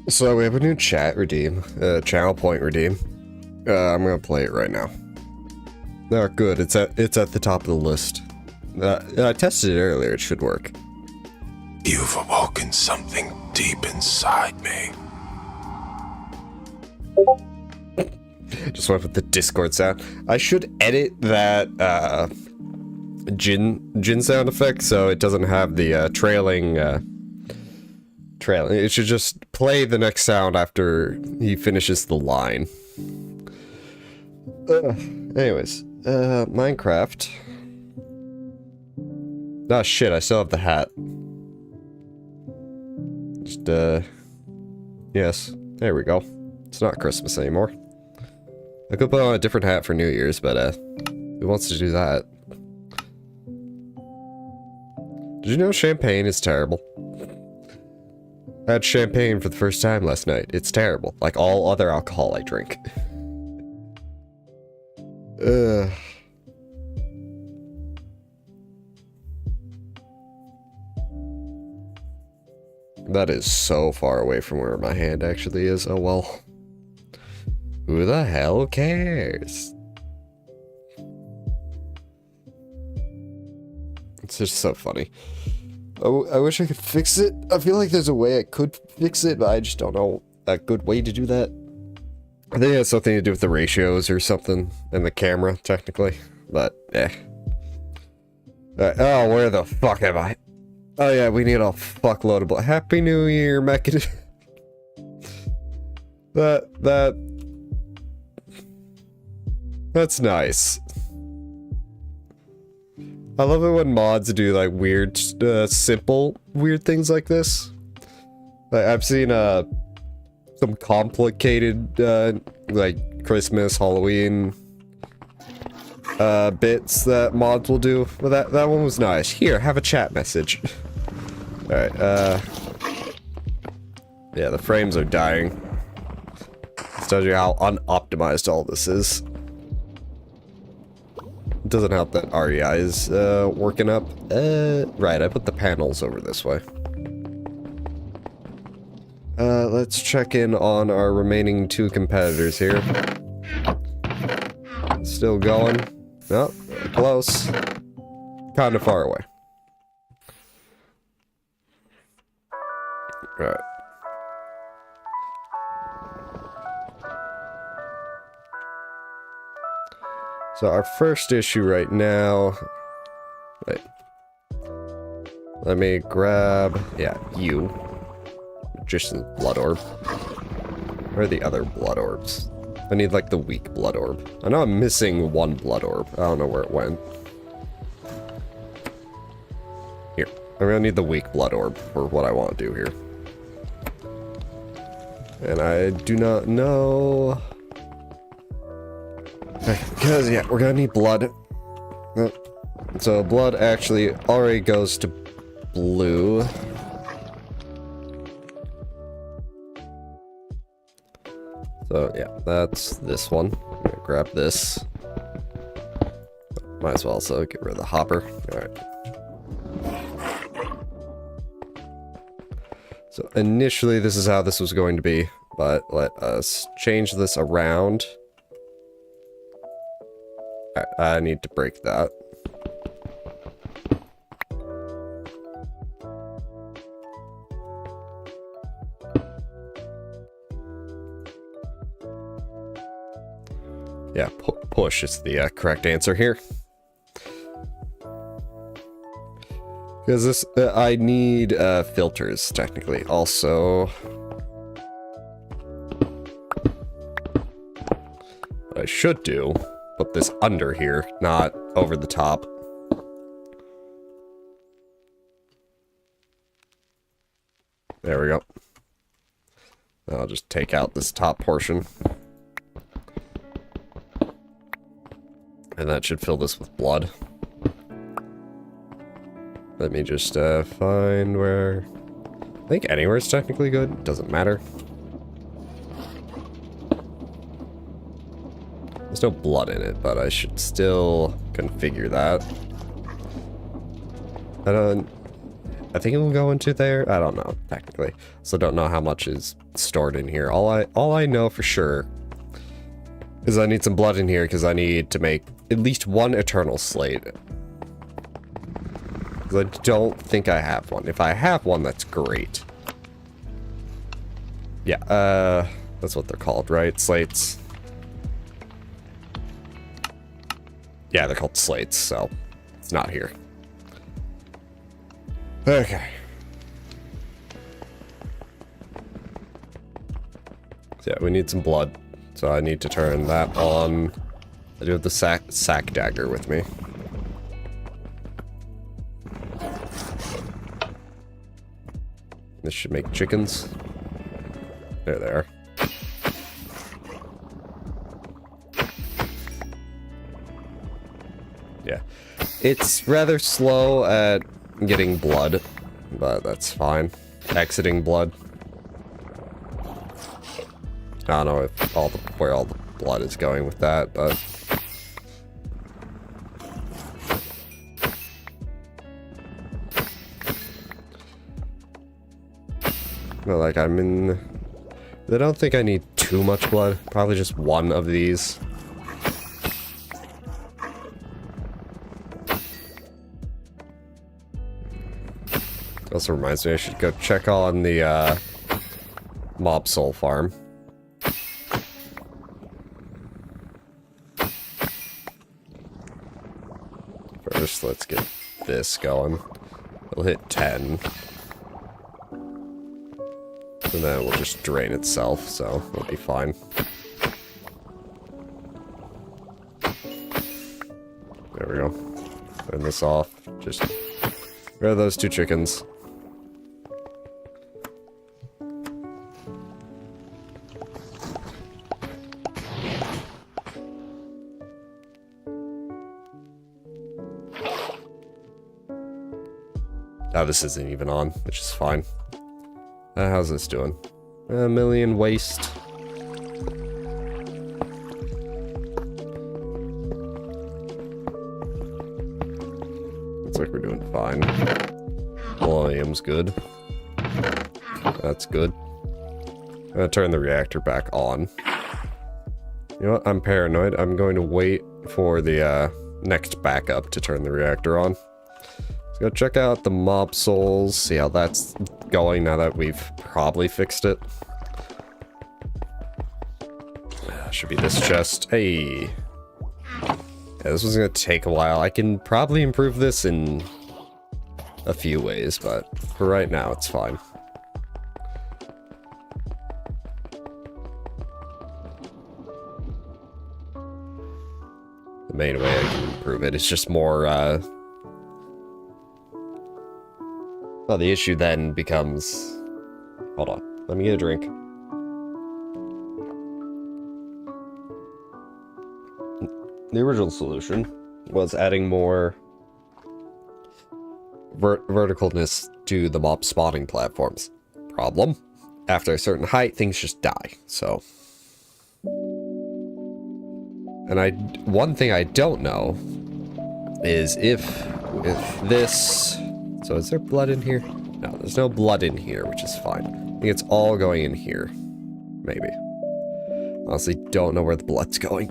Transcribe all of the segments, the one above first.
So we have a new chat redeem, channel point redeem. I'm gonna play it right now. Oh, good. It's at the top of the list. I tested it earlier. It should work. You've awoken something deep inside me. Just went with the Discord sound. I should edit that Jin sound effect so it doesn't have the trailing. It should just play the next sound after he finishes the line. Anyways, Minecraft. Ah, shit, I still have the hat. Just, yes, there we go. It's not Christmas anymore. I could put on a different hat for New Year's, but, who wants to do that? Did you know champagne is terrible? I had champagne for the first time last night. It's terrible, like all other alcohol I drink. That is so far away from where my hand actually is. Oh well. Who the hell cares? It's just so funny. I wish I could fix it. I feel like there's a way I could fix it, but I just don't know a good way to do that. I think it has something to do with the ratios or something, and the camera, technically. But, eh. Oh, where the fuck am I? Oh yeah, we need a fuckload of Happy New Year, mechanism. That's nice. I love it when mods do like weird, simple weird things like this. I've seen some complicated like Christmas, Halloween bits that mods will do. Well, that one was nice. Here, have a chat message. All right. Yeah, the frames are dying. This tells you how unoptimized all this is. It doesn't help that REI is working up. Right, I put the panels over this way. Let's check in on our remaining 2 competitors here. Still going. No, close. Kind of far away. Right. So our first issue right now... Wait. Let me grab... Yeah, you. Magician's blood orb. Where are the other blood orbs? I need, like, the weak blood orb. I know I'm missing 1 blood orb. I don't know where it went. Here. I'm gonna need the weak blood orb for what I want to do here. And I do not know... Because, yeah, we're gonna need blood. So, blood actually already goes to blue. So, yeah, that's this one. I'm gonna grab this. Might as well also get rid of the hopper. Alright. So, initially, this is how this was going to be. But let us change this around. I need to break that. Yeah, push is the correct answer here. Because this, I need filters, technically. Also, what I should do... Put this under here, not over the top. There we go. I'll just take out this top portion. And that should fill this with blood. Let me just find where... I think anywhere is technically good. Doesn't matter. There's no blood in it, but I should still configure that. I think it will go into there. I don't know, technically. So don't know how much is stored in here. All I know for sure is I need some blood in here because I need to make at least 1 eternal slate. Because I don't think I have one. If I have one, that's great. Yeah, that's what they're called, right? Slates. Yeah, they're called slates, so it's not here. Okay. So yeah, we need some blood. So I need to turn that on. I do have the sack dagger with me. This should make chickens. There they are. Yeah. It's rather slow at getting blood, but that's fine. Exiting blood. I don't know if where all the blood is going with that, but... No, like, I'm in... I don't think I need too much blood. Probably just 1 of these. Also reminds me I should go check on the mob soul farm. First, let's get this going. It'll hit 10. And then it will just drain itself, so it'll be fine. There we go. Turn this off. Just rid of those 2 chickens. Oh, this isn't even on, which is fine. How's this doing? A million waste. Looks like we're doing fine. Volume's good. That's good. I'm gonna turn the reactor back on. You know what? I'm paranoid. I'm going to wait for the next backup to turn the reactor on. Let's go check out the mob souls, see how that's going now that we've probably fixed it. Should be this chest. Hey. Yeah, this was gonna take a while. I can probably improve this in a few ways, but for right now, it's fine. The main way I can improve it is just more, well, the issue then becomes... Hold on, let me get a drink. The original solution was adding more verticalness to the mob spawning platforms. Problem: after a certain height, things just die, so... And one thing I don't know is if this... So is there blood in here? No, there's no blood in here, which is fine. I think it's all going in here. Maybe. Honestly, don't know where the blood's going.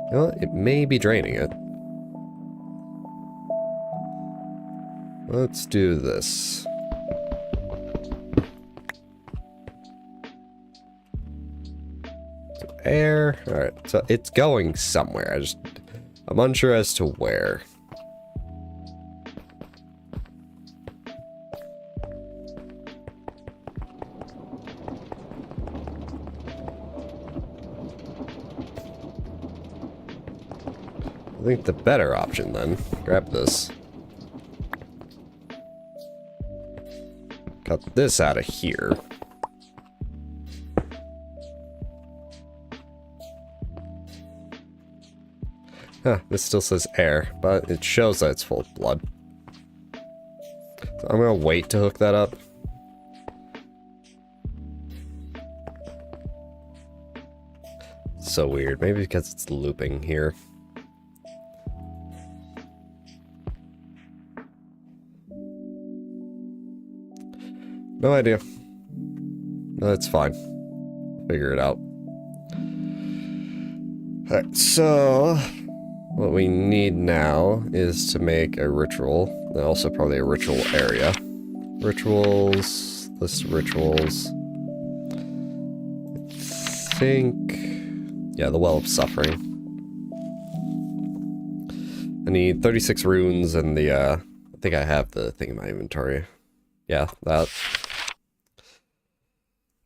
You know what? It may be draining it. Let's do this. So air. Alright, so it's going somewhere. I'm unsure as to where. I think the better option then, grab this. Cut this out of here. Huh, this still says air, but it shows that it's full of blood. So I'm gonna wait to hook that up. So weird, maybe because it's looping here. No idea. No, it's fine. Figure it out. Alright, so... what we need now is to make a ritual, and also probably a ritual area. Rituals, list of rituals. I think, yeah, the Well of Suffering. I need 36 runes and the, I think I have the thing in my inventory. Yeah, that.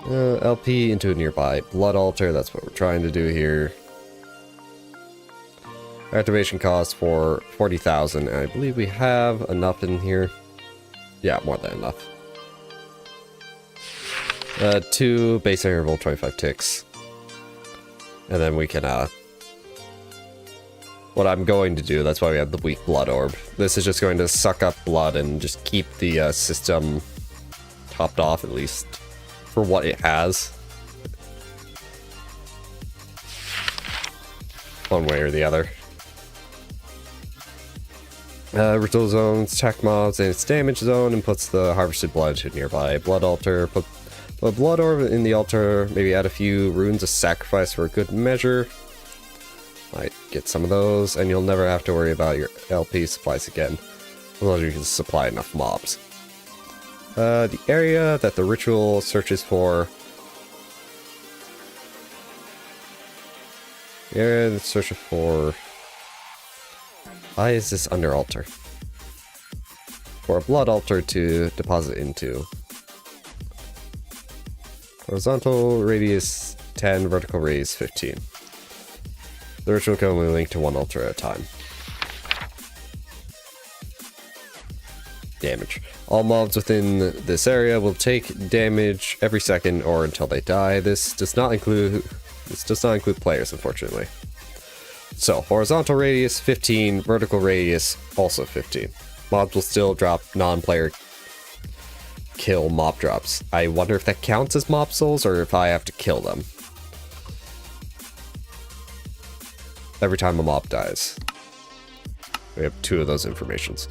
LP into a nearby blood altar, that's what we're trying to do here. Activation cost for 40,000, and I believe we have enough in here. Yeah, more than enough. 2 base interval, 25 ticks. And then we can, what I'm going to do, that's why we have the weak blood orb. This is just going to suck up blood and just keep the system topped off, at least for what it has. One way or the other. Ritual zones, attack mobs in its damage zone, and puts the harvested blood to a nearby blood altar. Put a blood orb in the altar, maybe add a few runes of sacrifice for a good measure. Might get some of those, and you'll never have to worry about your LP supplies again, as long as you can supply enough mobs. The area that the ritual searches for... the area that searches for... why is this under altar? For a blood altar to deposit into. Horizontal radius 10, vertical radius 15. The ritual can only link to one altar at a time. Damage. All mobs within this area will take damage every second or until they die. This does not include players, unfortunately. So, horizontal radius, 15. Vertical radius, also 15. Mobs will still drop non-player kill mob drops. I wonder if that counts as mob souls, or if I have to kill them every time a mob dies. We have 2 of those informations.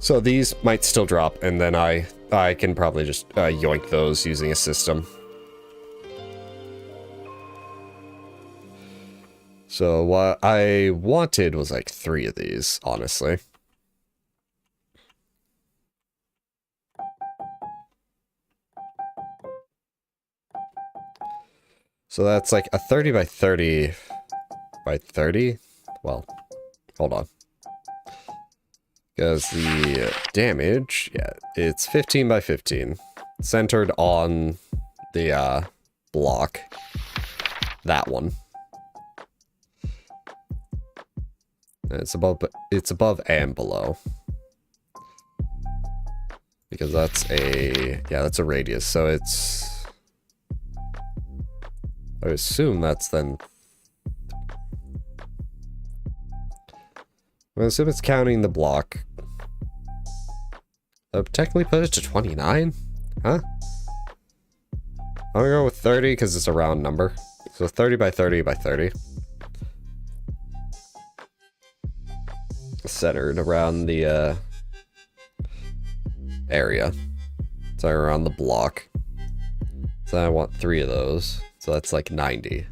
So these might still drop, and then I can probably just yoink those using a system. So what I wanted was like 3 of these, honestly. So that's like a 30 by 30 by 30? Well, hold on. Because the damage, yeah, it's 15 by 15. Centered on the block. That one. And it's above and below. Because that's that's a radius, so it's... I assume that's then... I assume it's counting the block. I would technically put it to 29? Huh? I'm gonna go with 30 because it's a round number. So 30 by 30 by 30. Centered around the area. So around the block. So I want 3 of those. So that's like 90.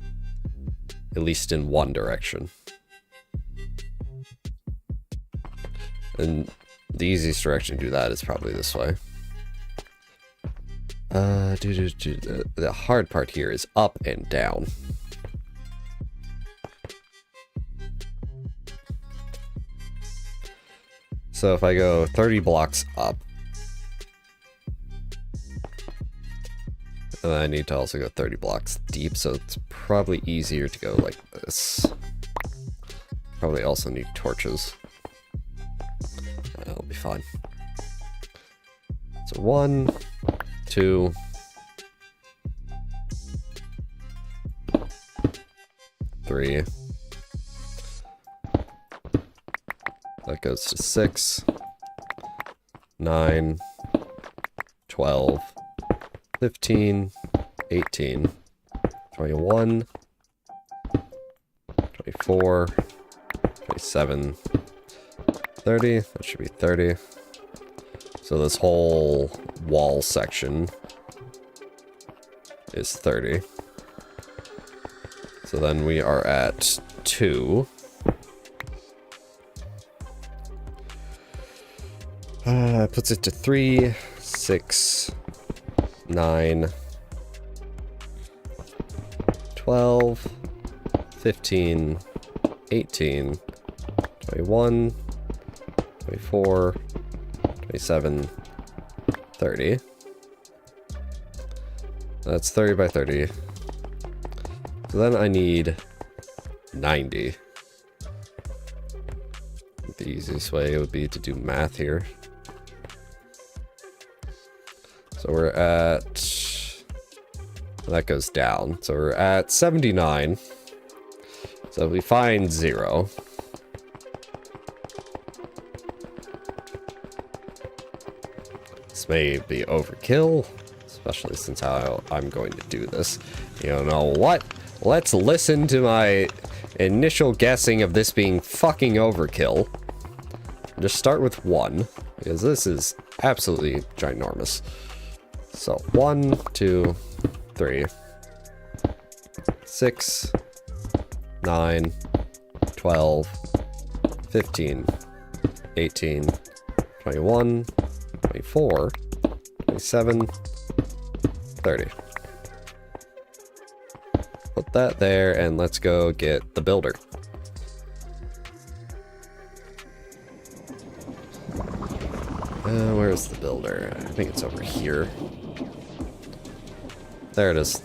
At least in one direction. And the easiest direction to do that is probably this way. The hard part here is up and down. So if I go 30 blocks up, and I need to also go 30 blocks deep, so it's probably easier to go like this. Probably also need torches. That'll be fine. So 1, 2, 3. That goes to 6, 9, 12, 15, 18, 21, 24, 27, 30. That should be 30. So this whole wall section is 30. So then we are at 2. Puts it to 3, 6, 9, 12, 15, 18, 21, 24, 27, 30. That's 30 by 30. So then I need 90. The easiest way would be to do math here. So we're at... that goes down. So we're at 79. So if we find 0... this may be overkill, especially since how I'm going to do this. You know what? Let's listen to my initial guessing of this being fucking overkill. Just start with 1, because this is absolutely ginormous. So 1, 2, 3, 6, 9, 12, 15, 18, 21, 24, 27, 30. Put that there, and let's go get the builder. Where's the builder? I think it's over here. There it is.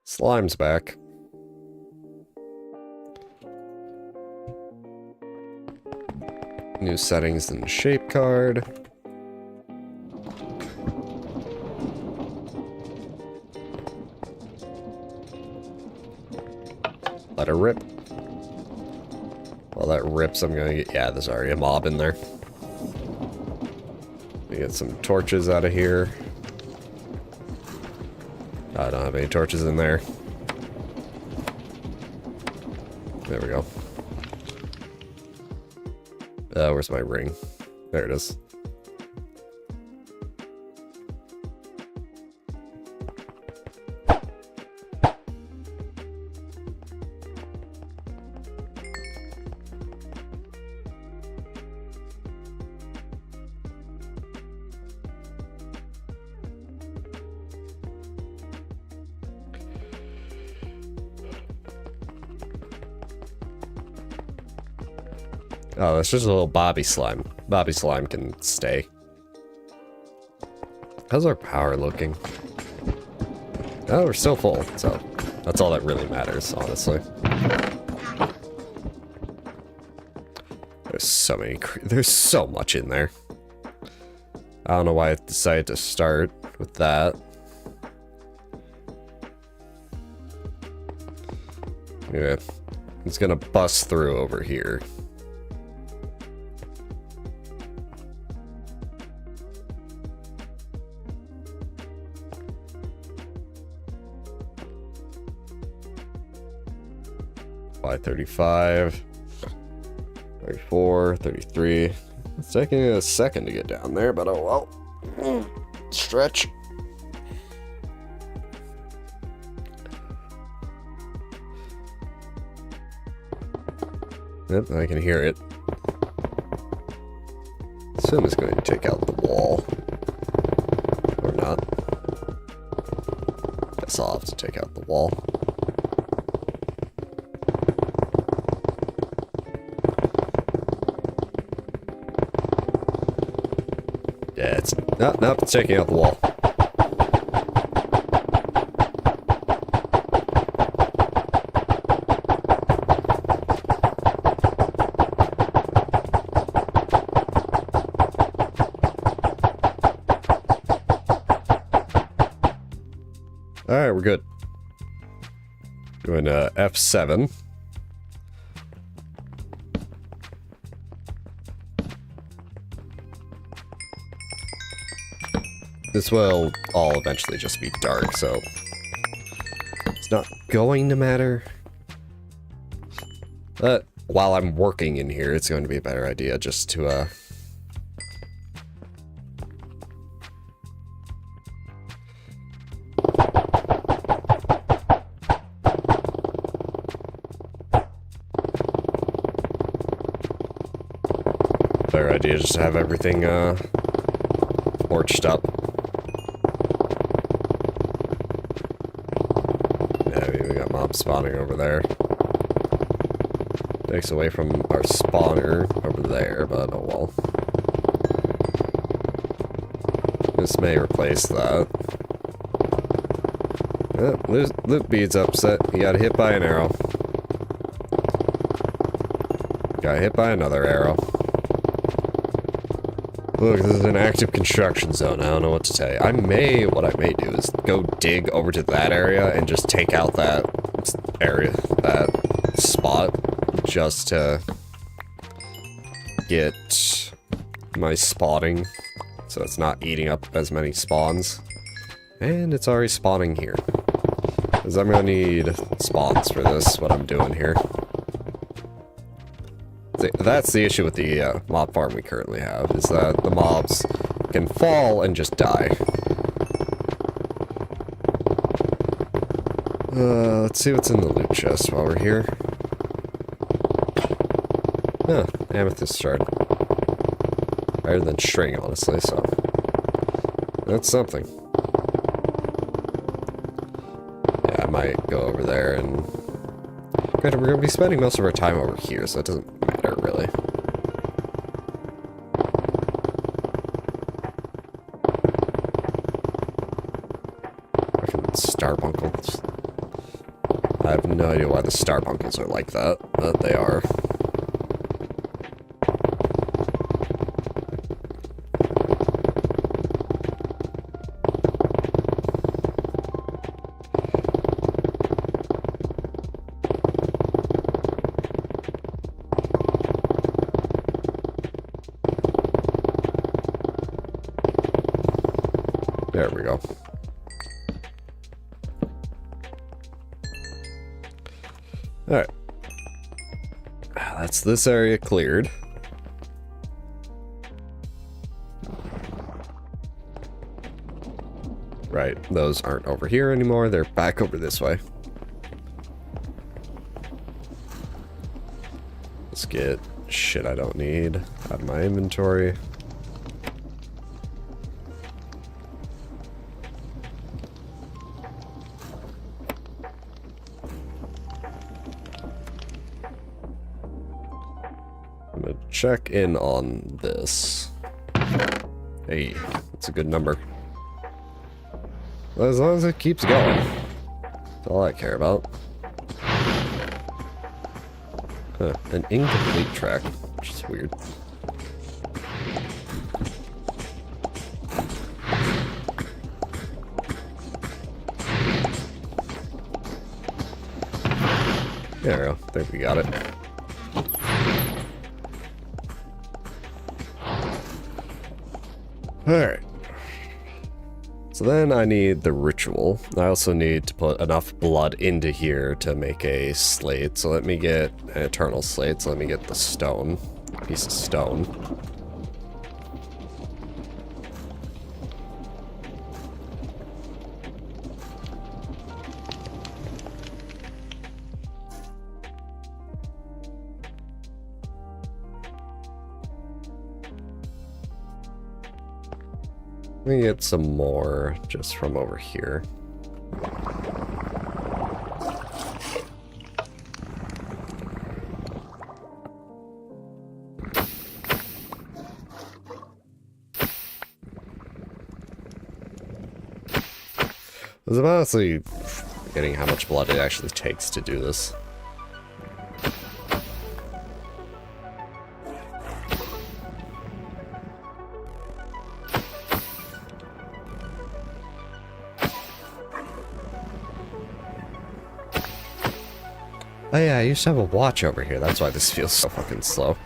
Slime's back. new settings in the shape card. Let her rip. While that rips, I'm gonna get... Yeah, there's already a mob in there. We get some torches out of here. I don't have any torches in there. There we go. Where's my ring? There it is. Oh, that's just a little Bobby slime. Bobby slime can stay. How's our power looking? Oh, we're still full, so that's all that really matters, honestly. There's so much in there. I don't know why I decided to start with that. Yeah, it's gonna bust through over here. By 35, 34, 33. It's taking a second to get down there, but oh well. Stretch. Yep, I can hear it. Sim is going to take out the wall. Or not. Guess I'll have to take out the wall. Yeah, it's... Nope, it's taking out the wall. Alright, we're good. Doing F7. This will all eventually just be dark, so it's not going to matter. But while I'm working in here, it's going to be a better idea just to better idea just to have everything torched up. Spawning over there. Takes away from our spawner over there, but oh well. This may replace that. Loot bead's upset. He got hit by an arrow. Got hit by another arrow. Look, this is an active construction zone. I don't know what to tell you. What I may do is go dig over to that area and just take out that area, that spot, just to get my spawning so it's not eating up as many spawns. And it's already spawning here. Because I'm gonna need spawns for this, what I'm doing here. That's the issue with the mob farm we currently have, is that the mobs can fall and just die. Let's see what's in the loot chest while we're here. Huh, amethyst shard. Better than string, honestly, so... that's something. Yeah, I might go over there and... granted, we're going to be spending most of our time over here, so it doesn't matter, really. Fucking starbuncles. I have no idea why the starbuncles are like that, but they are. There we go. Alright. That's this area cleared. Right, those aren't over here anymore. They're back over this way. Let's get shit I don't need out of my inventory. I'm gonna check in on this. Hey, that's a good number. Well, as long as it keeps going. That's all I care about. Huh, an incomplete track, which is weird. There we go. I think we got it. Alright. So then I need the ritual. I also need to put enough blood into here to make a slate. So let me get an eternal slate. So let me get the stone. Piece of stone. Let me get some more just from over here. I'm honestly forgetting how much blood it actually takes to do this. Oh yeah, I used to have a watch over here. That's why this feels so fucking slow.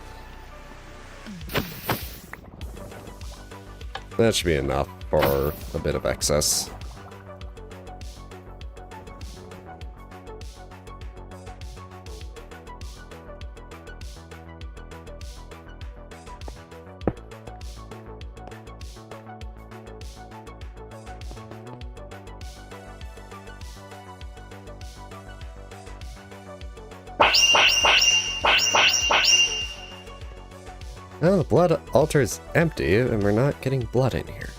That should be enough for a bit of excess. No, the blood altar is empty, and we're not getting blood in here.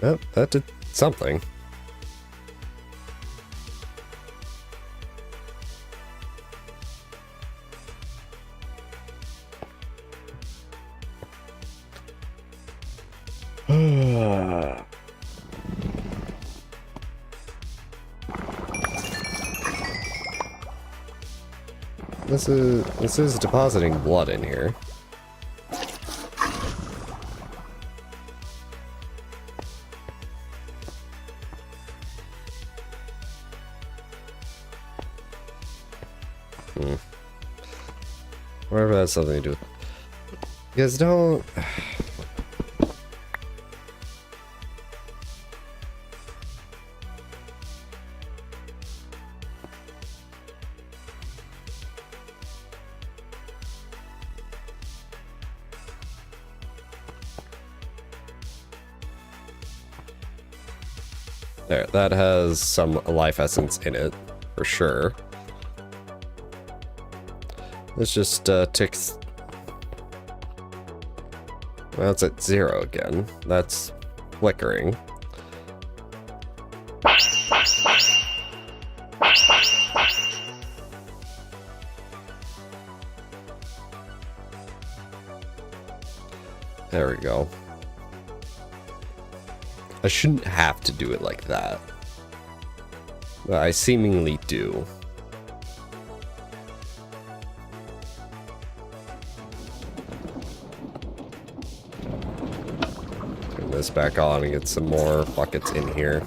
Yep, that did something. This is depositing blood in here. Whatever that has something to do with. You guys don't. There, that has some life essence in it, for sure. This just ticks. Well, it's at 0 again. That's flickering. There we go. I shouldn't have to do it like that. But I seemingly do. Turn this back on and get some more buckets in here.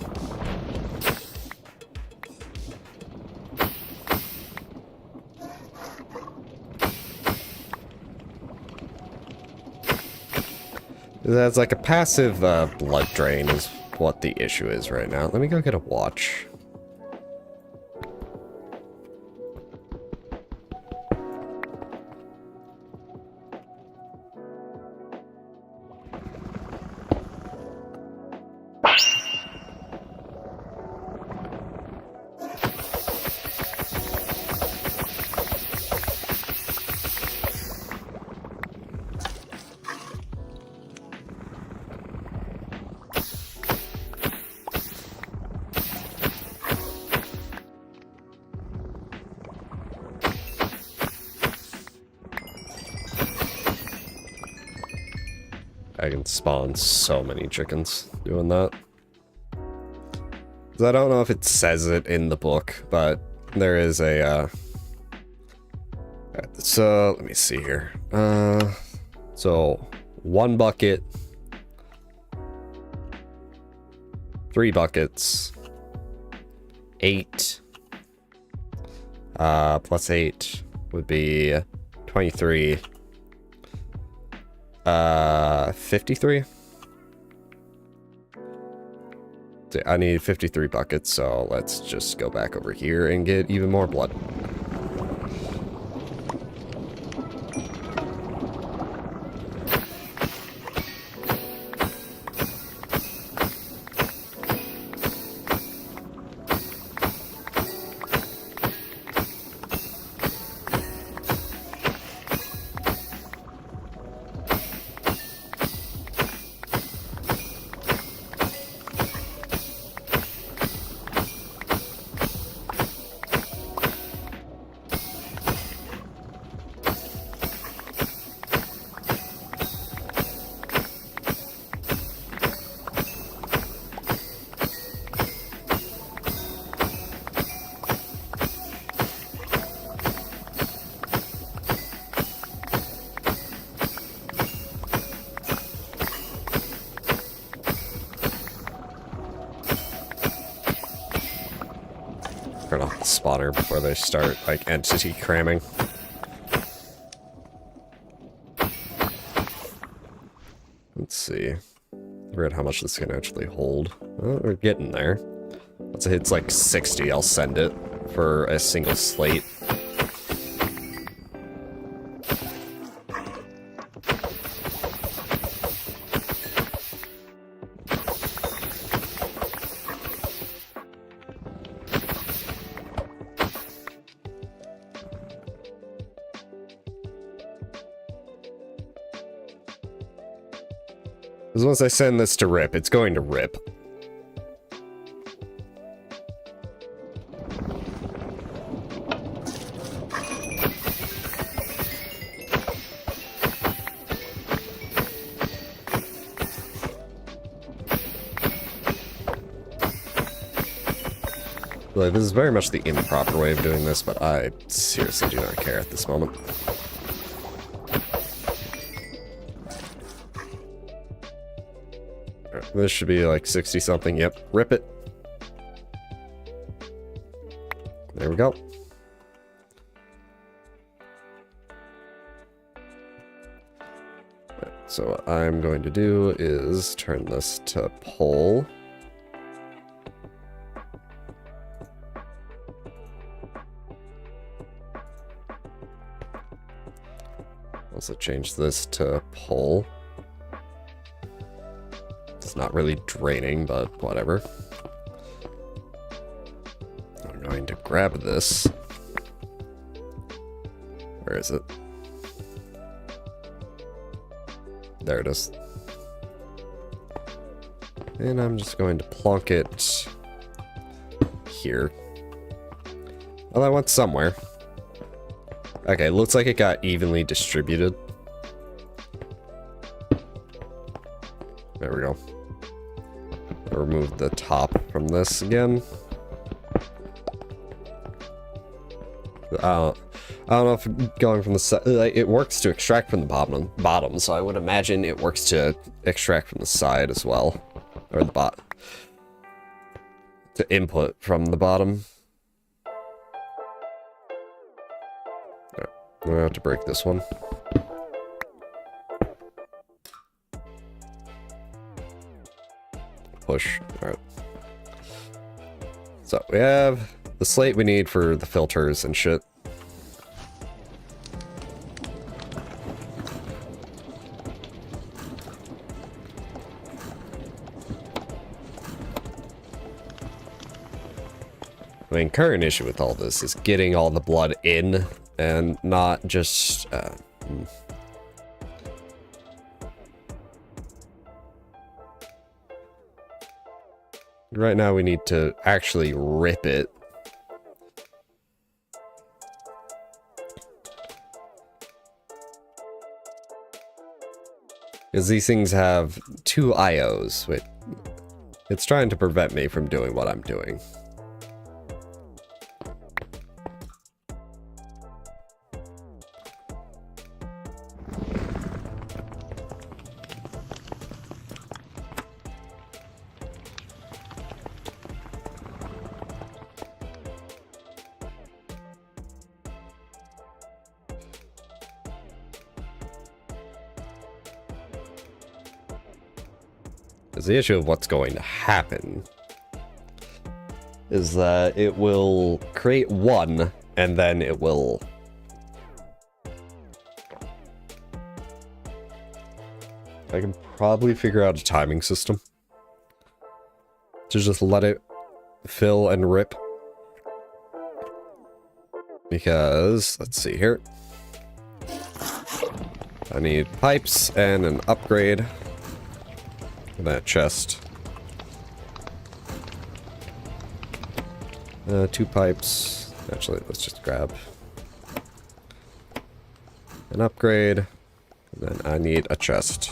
That's like a passive blood drain is what the issue is right now. Let me go get a watch. I can spawn so many chickens doing that. 'Cause I don't know if it says it in the book, but there is a, so, let me see here. So, 1 bucket, 3 buckets, 8, plus 8 would be 23. 53? I need 53 buckets, so let's just go back over here and get even more blood. Turn off the spotter before they start, like, entity cramming. Let's see. I forget how much this can actually hold. Well, we're getting there. Once it hits like 60, I'll send it for a single slate. Because once I send this to rip, it's going to rip. Like, this is very much the improper way of doing this, but I seriously do not care at this moment. This should be like 60 something. Yep, rip it. There we go. Right, so what I'm going to do is turn this to pull. Also change this to pull. It's not really draining, but whatever. I'm going to grab this. Where is it? There it is. And I'm just going to plonk it here. Well, I went somewhere. Okay, looks like it got evenly distributed. There we go. Remove the top from this again. I don't know if going from the side, it works to extract from the bottom, so I would imagine it works to extract from the side as well, or the to input from the bottom. Alright, I'm gonna have to break this one. Push. Alright. So we have the slate we need for the filters and shit. I mean, current issue with all this is getting all the blood in and not just... Right now we need to actually rip it. Because these things have 2 IOs. Wait, it's trying to prevent me from doing what I'm doing. Because the issue of what's going to happen is that it will create 1, and then it will... I can probably figure out a timing system to just let it fill and rip. Because, let's see here. I need pipes and an upgrade. That chest. 2 pipes. Actually, let's just grab an upgrade. And then I need a chest.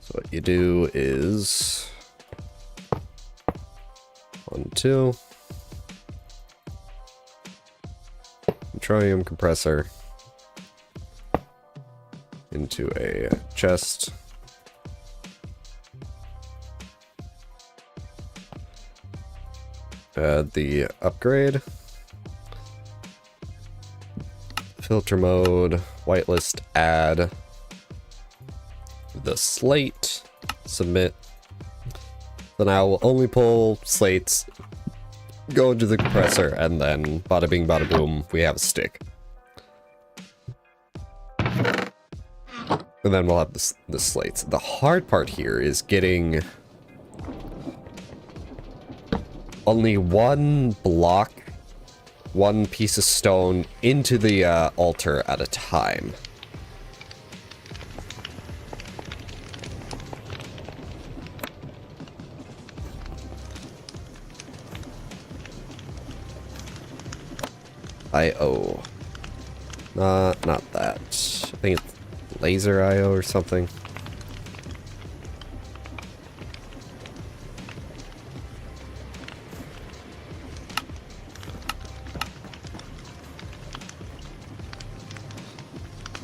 So what you do is... 1, 2. Petroleum compressor into a chest. Add the upgrade. Filter mode, whitelist, add the slate, submit. Then I will only pull slates, go into the compressor, and then bada bing bada boom, we have a stick. And then we'll have the slates. The hard part here is getting only 1 block, 1 piece of stone into the altar at a time. IO. Not that. I think it's laser IO or something.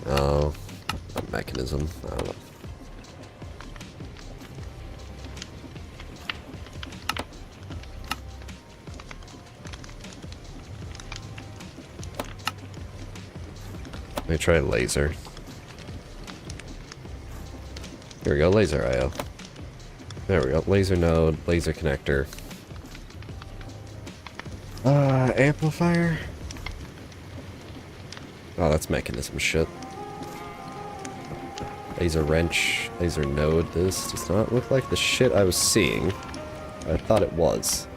Oh, a mechanism. I don't know. Let me try laser. Here we go, laser IO. There we go, laser node, laser connector. Amplifier? Oh, that's mechanism shit. Laser wrench, laser node. This does not look like the shit I was seeing. I thought it was.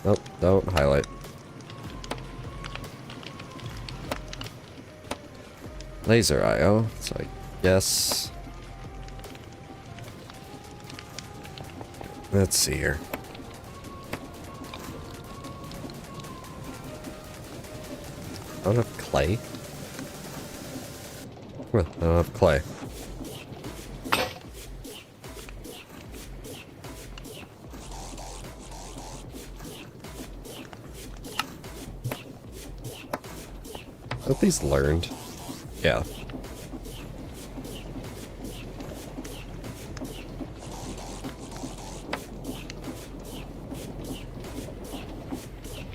Nope, don't highlight. Laser IO, so I guess... Let's see here. I don't have clay. Well, I don't have clay. Are these learned? Yeah.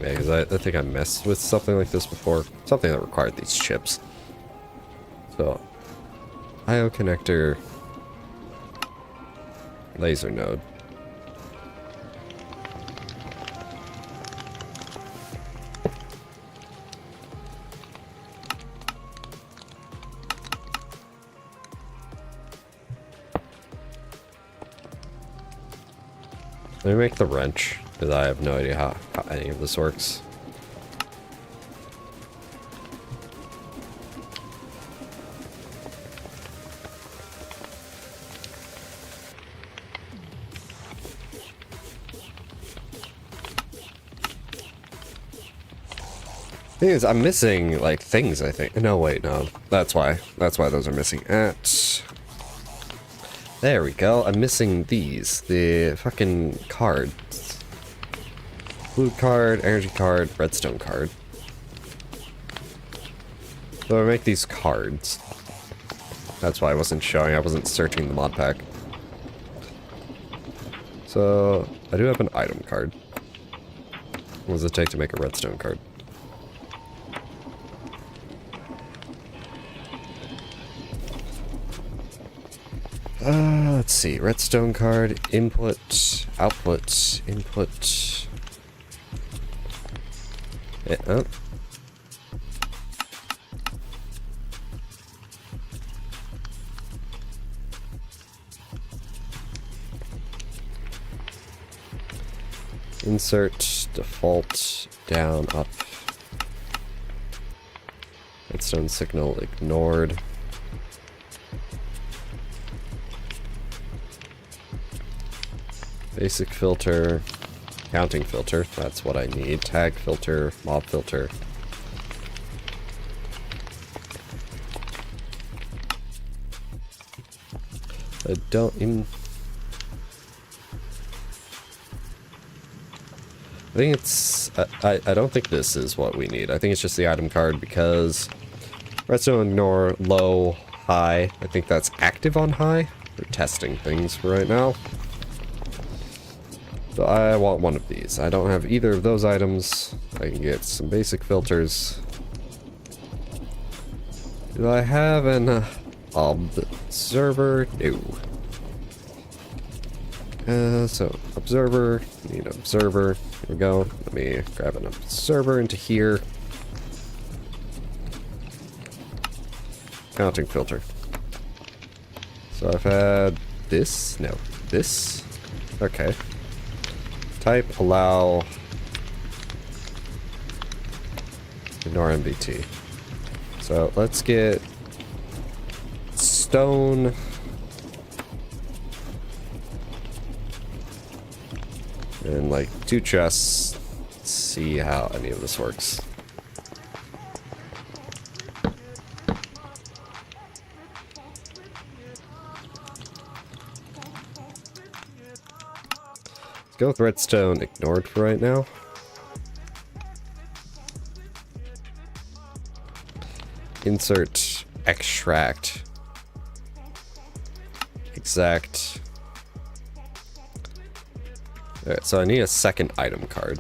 Yeah, because I think I messed with something like this before. Something that required these chips. So, IO connector, laser node. Let me make the wrench, because I have no idea how any of this works. Thing is, I'm missing, like, things, I think. No, wait, no. That's why. That's why those are missing. There we go. I'm missing these. The fucking cards. Blue card, energy card, redstone card. So I make these cards. That's why I wasn't showing. I wasn't searching the mod pack. So, I do have an item card. What does it take to make a redstone card? Let's see. Redstone card, input, output, input. Oh. Insert, default, down, up. Redstone signal ignored. Basic filter, counting filter, that's what I need. Tag filter, mob filter. I don't even... I think it's... I don't think this is what we need. I think it's just the item card because... Redstone ignore low, high. I think that's active on high. We're testing things for right now. So I want one of these. I don't have either of those items. I can get some basic filters. Do I have an observer? No. So observer, need an observer. Here we go. Let me grab an observer into here. Counting filter. So I've had this. No, this. Okay. Type, allow, ignore MBT. So let's get stone. And like 2 chests. Let's see how any of this works. Go with redstone ignored for right now. Insert, extract, exact. Alright, so I need a second item card.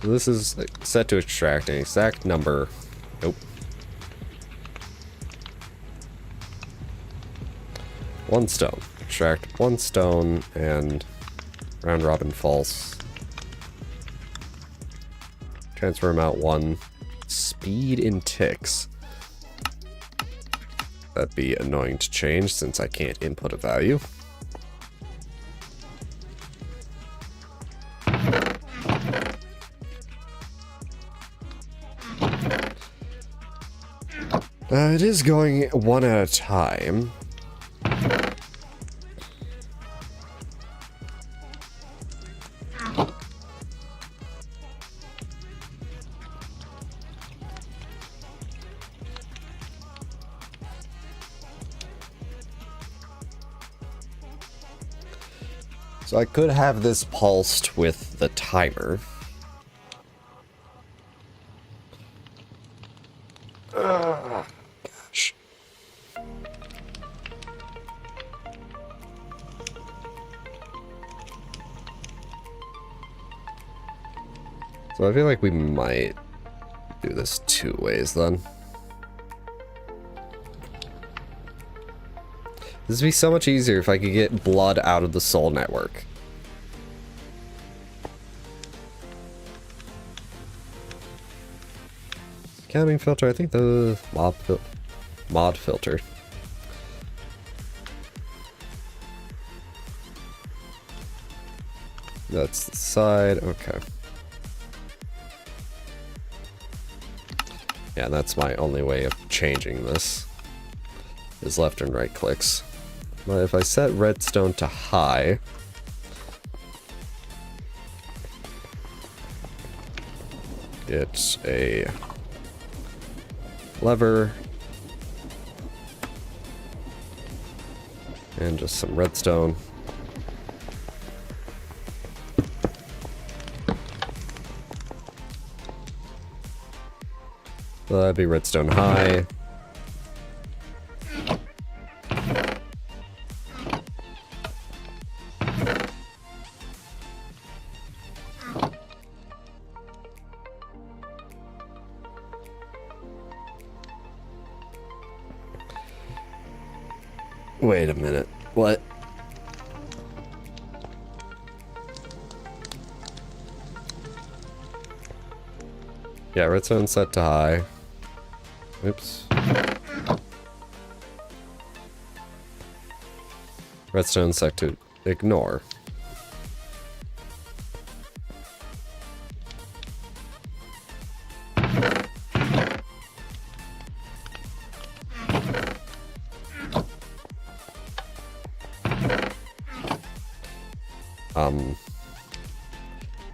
This is set to extract an exact number. Nope. 1 stone. Extract 1 stone and round robin false. Transfer amount 1. Speed in ticks. That'd be annoying to change since I can't input a value. It is going one at a time. So I could have this pulsed with the timer. Gosh. So I feel like we might do this 2 ways then. This would be so much easier if I could get blood out of the soul network. Counting filter, I think the mod filter. That's the side, okay. Yeah, that's my only way of changing this, is left and right clicks. But if I set redstone to high, it's a lever and just some redstone. So that'd be redstone high. Wait a minute. What? Yeah, redstone set to high. Oops. Redstone set to ignore.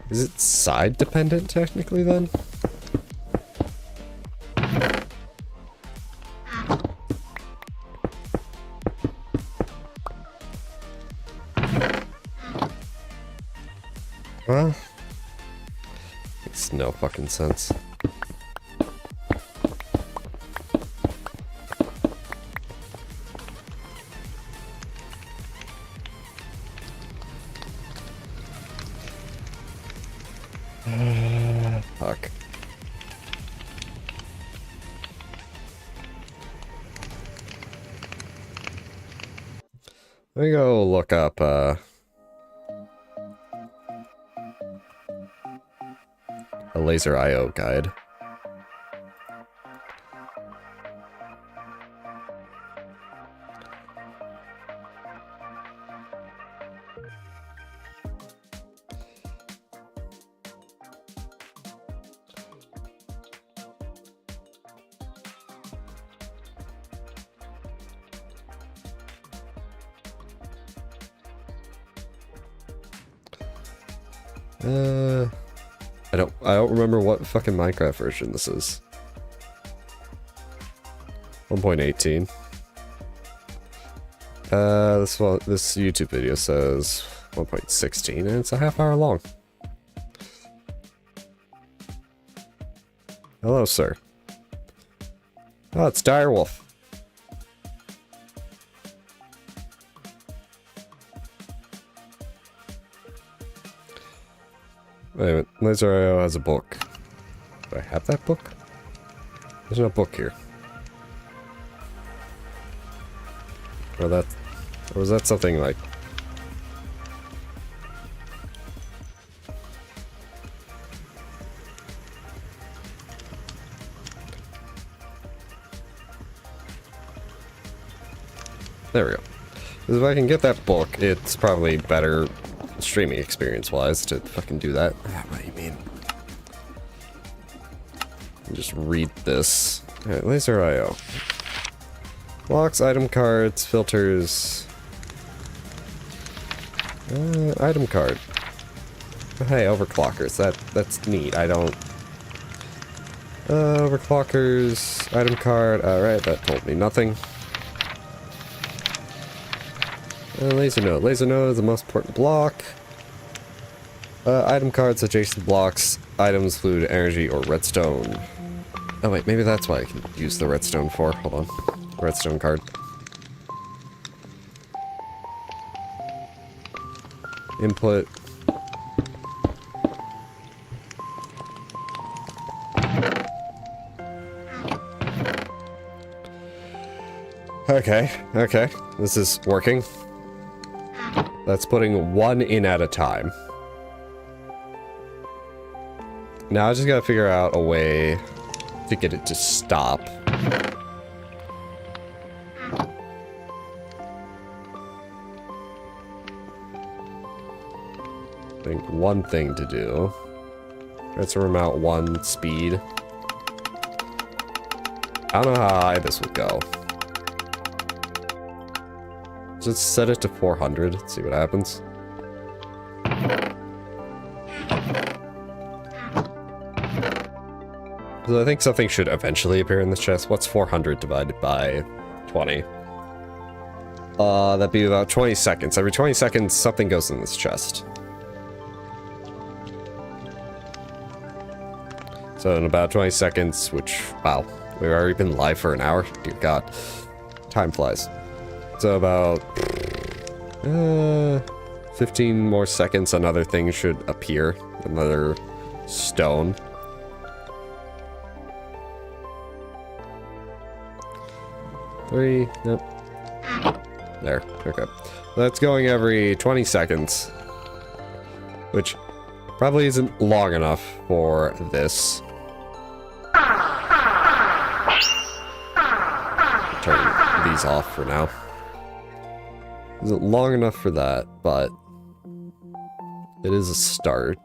Is it side dependent technically then? Well, makes no fucking sense. Fuck. Let me go look up, a laser IO guide. I don't remember what fucking Minecraft version this is. 1.18. This YouTube video says 1.16 and it's a half hour long. Hello, sir. Oh, it's Direwolf. Wait a minute, Laser IO has a book. Do I have that book? There's no book here. Or was that something like... There we go. Because if I can get that book, it's probably better streaming experience-wise to fucking do that. What do you mean? Just read this. Alright, laser IO. Blocks, item cards, filters. Item card. Hey, overclockers. That's neat. I don't... overclockers, item card. Alright, that told me nothing. Laser node. Laser node is the most important block. Item cards, adjacent blocks, items, fluid, energy, or redstone. Oh wait, maybe that's why I can use the redstone for. Hold on. Redstone card. Input. Okay. This is working. That's putting one in at a time. Now I just gotta figure out a way to get it to stop. I think one thing to do. Let's remount one speed. I don't know how high this would go. Just set it to 400, see what happens. So I think something should eventually appear in this chest. What's 400 divided by 20? That'd be about 20 seconds. Every 20 seconds, something goes in this chest. So in about 20 seconds, which, wow, we've already been live for an hour. Dear God, time flies. So about 15 more seconds, another thing should appear. Another stone. Three, yep. There, okay. That's going every 20 seconds. Which probably isn't long enough for this. Turn these off for now. Isn't long enough for that, but it is a start.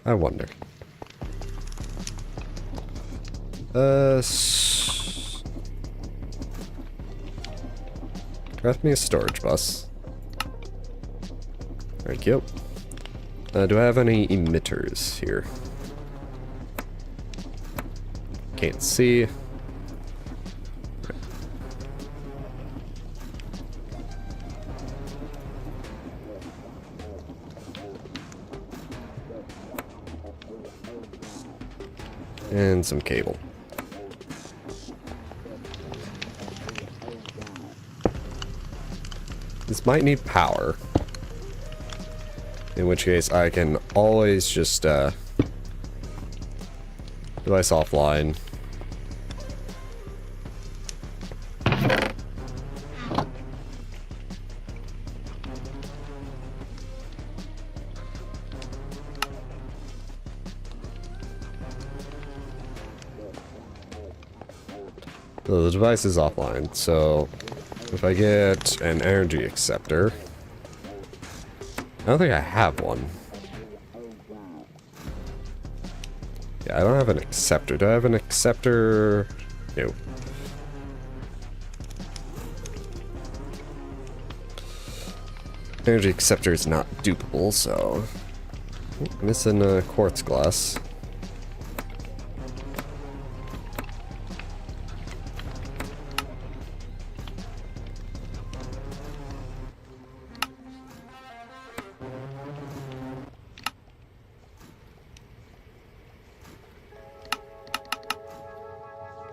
I wonder. Craft me a storage bus. Thank you. Do I have any emitters here? Can't see. And some cable. This might need power. In which case I can always just device offline. So the device is offline, so if I get an energy acceptor, I don't think I have one. Yeah, I don't have an acceptor. Do I have an acceptor? No. Energy acceptor is not dupable, so... Missing a quartz glass.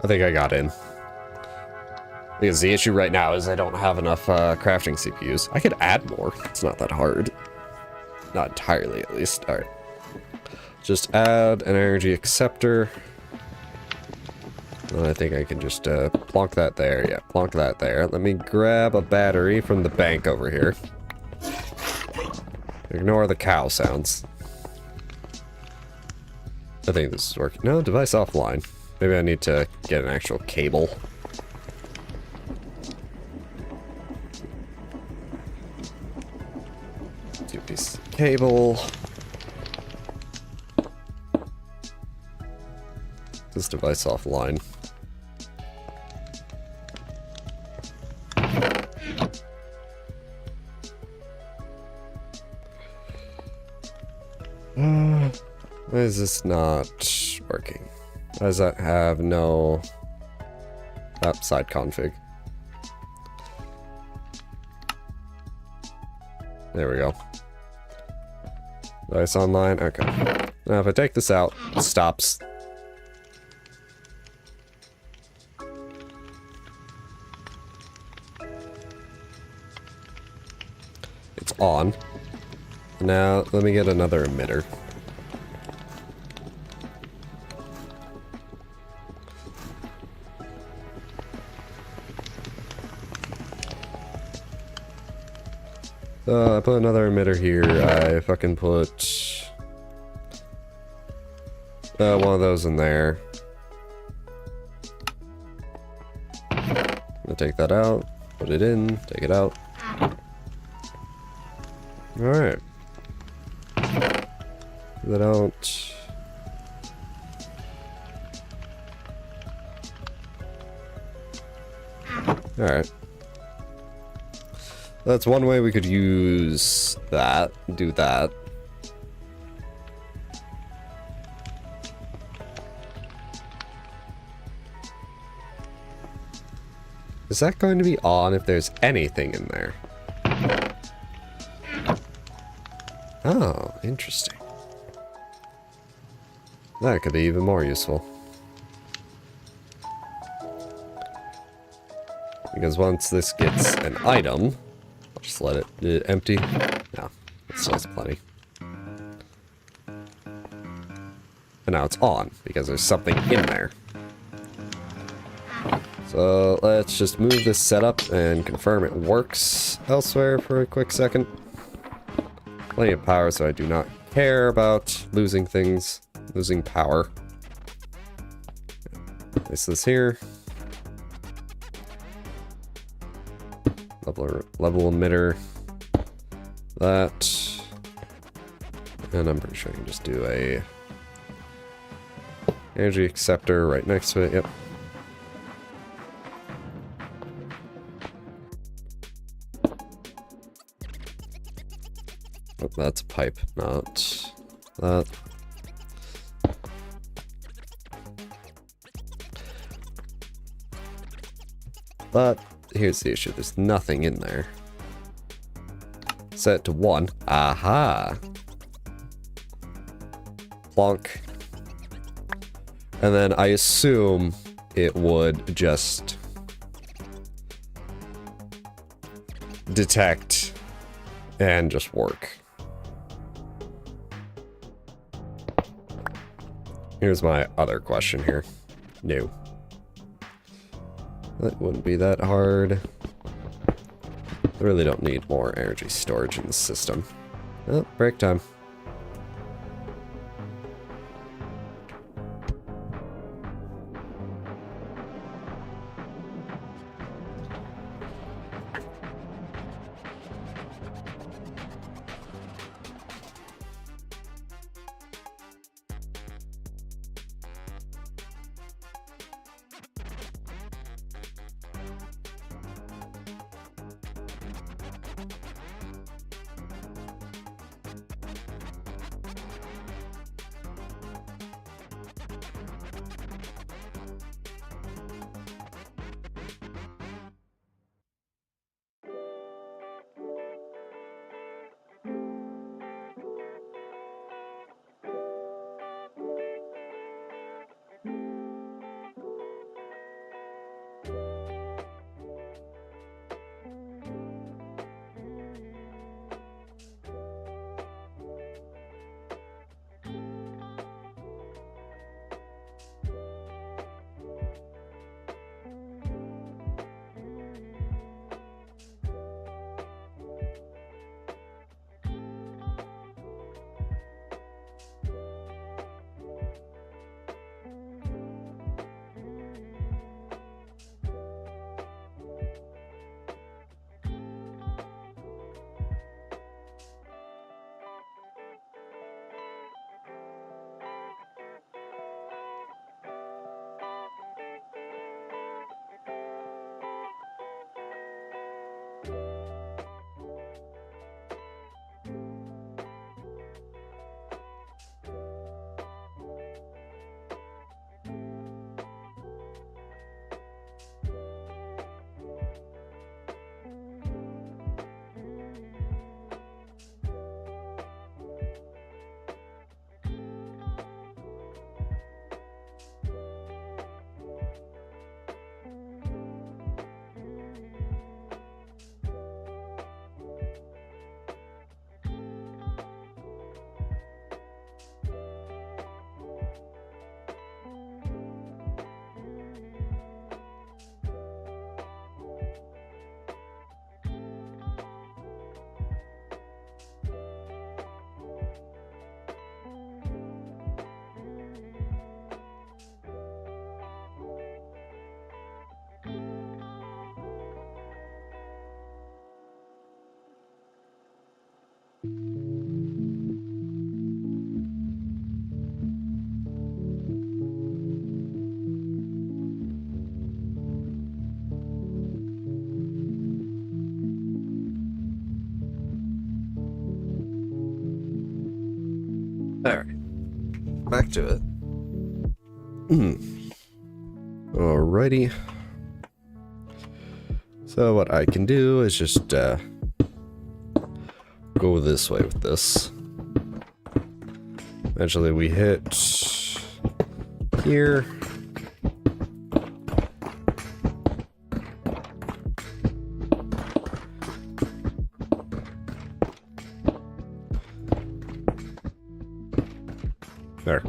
I think I got in. Because the issue right now is I don't have enough crafting CPUs. I could add more. It's not that hard. Not entirely, at least. Alright. Just add an energy acceptor. And I think I can just plonk that there. Yeah, plonk that there. Let me grab a battery from the bank over here. Ignore the cow sounds. I think this is working. No, device offline. Maybe I need to get an actual cable. Two-piece cable. This device offline. Why is this not working? Why does that have no side config? There we go. Device online? Okay. Now if I take this out, it stops. It's on. Now let me get another emitter. I put another emitter here. I fucking put one of those in there. I'll take that out, put it in, take it out. Alright. That out. Alright. That's one way we could use that, do that. Is that going to be on if there's anything in there? Oh, interesting. That could be even more useful. Because once this gets an item, I'll just let it empty. No, it still has plenty. And now it's on, because there's something in there. So let's just move this setup and confirm it works elsewhere for a quick second. Plenty of power, so I do not care about losing things, losing power. Place this here. Level emitter. That. And I'm pretty sure I can just do a energy acceptor right next to it. Yep. Oh, that's a pipe, not that. But here's the issue, there's nothing in there. Set it to 1. Aha! Plonk. And then I assume it would just detect and just work. Here's my other question here. No. That wouldn't be that hard. I really don't need more energy storage in the system. Oh, break time. back to it. Alrighty. So what I can do is just go this way with this. Eventually we hit here. There.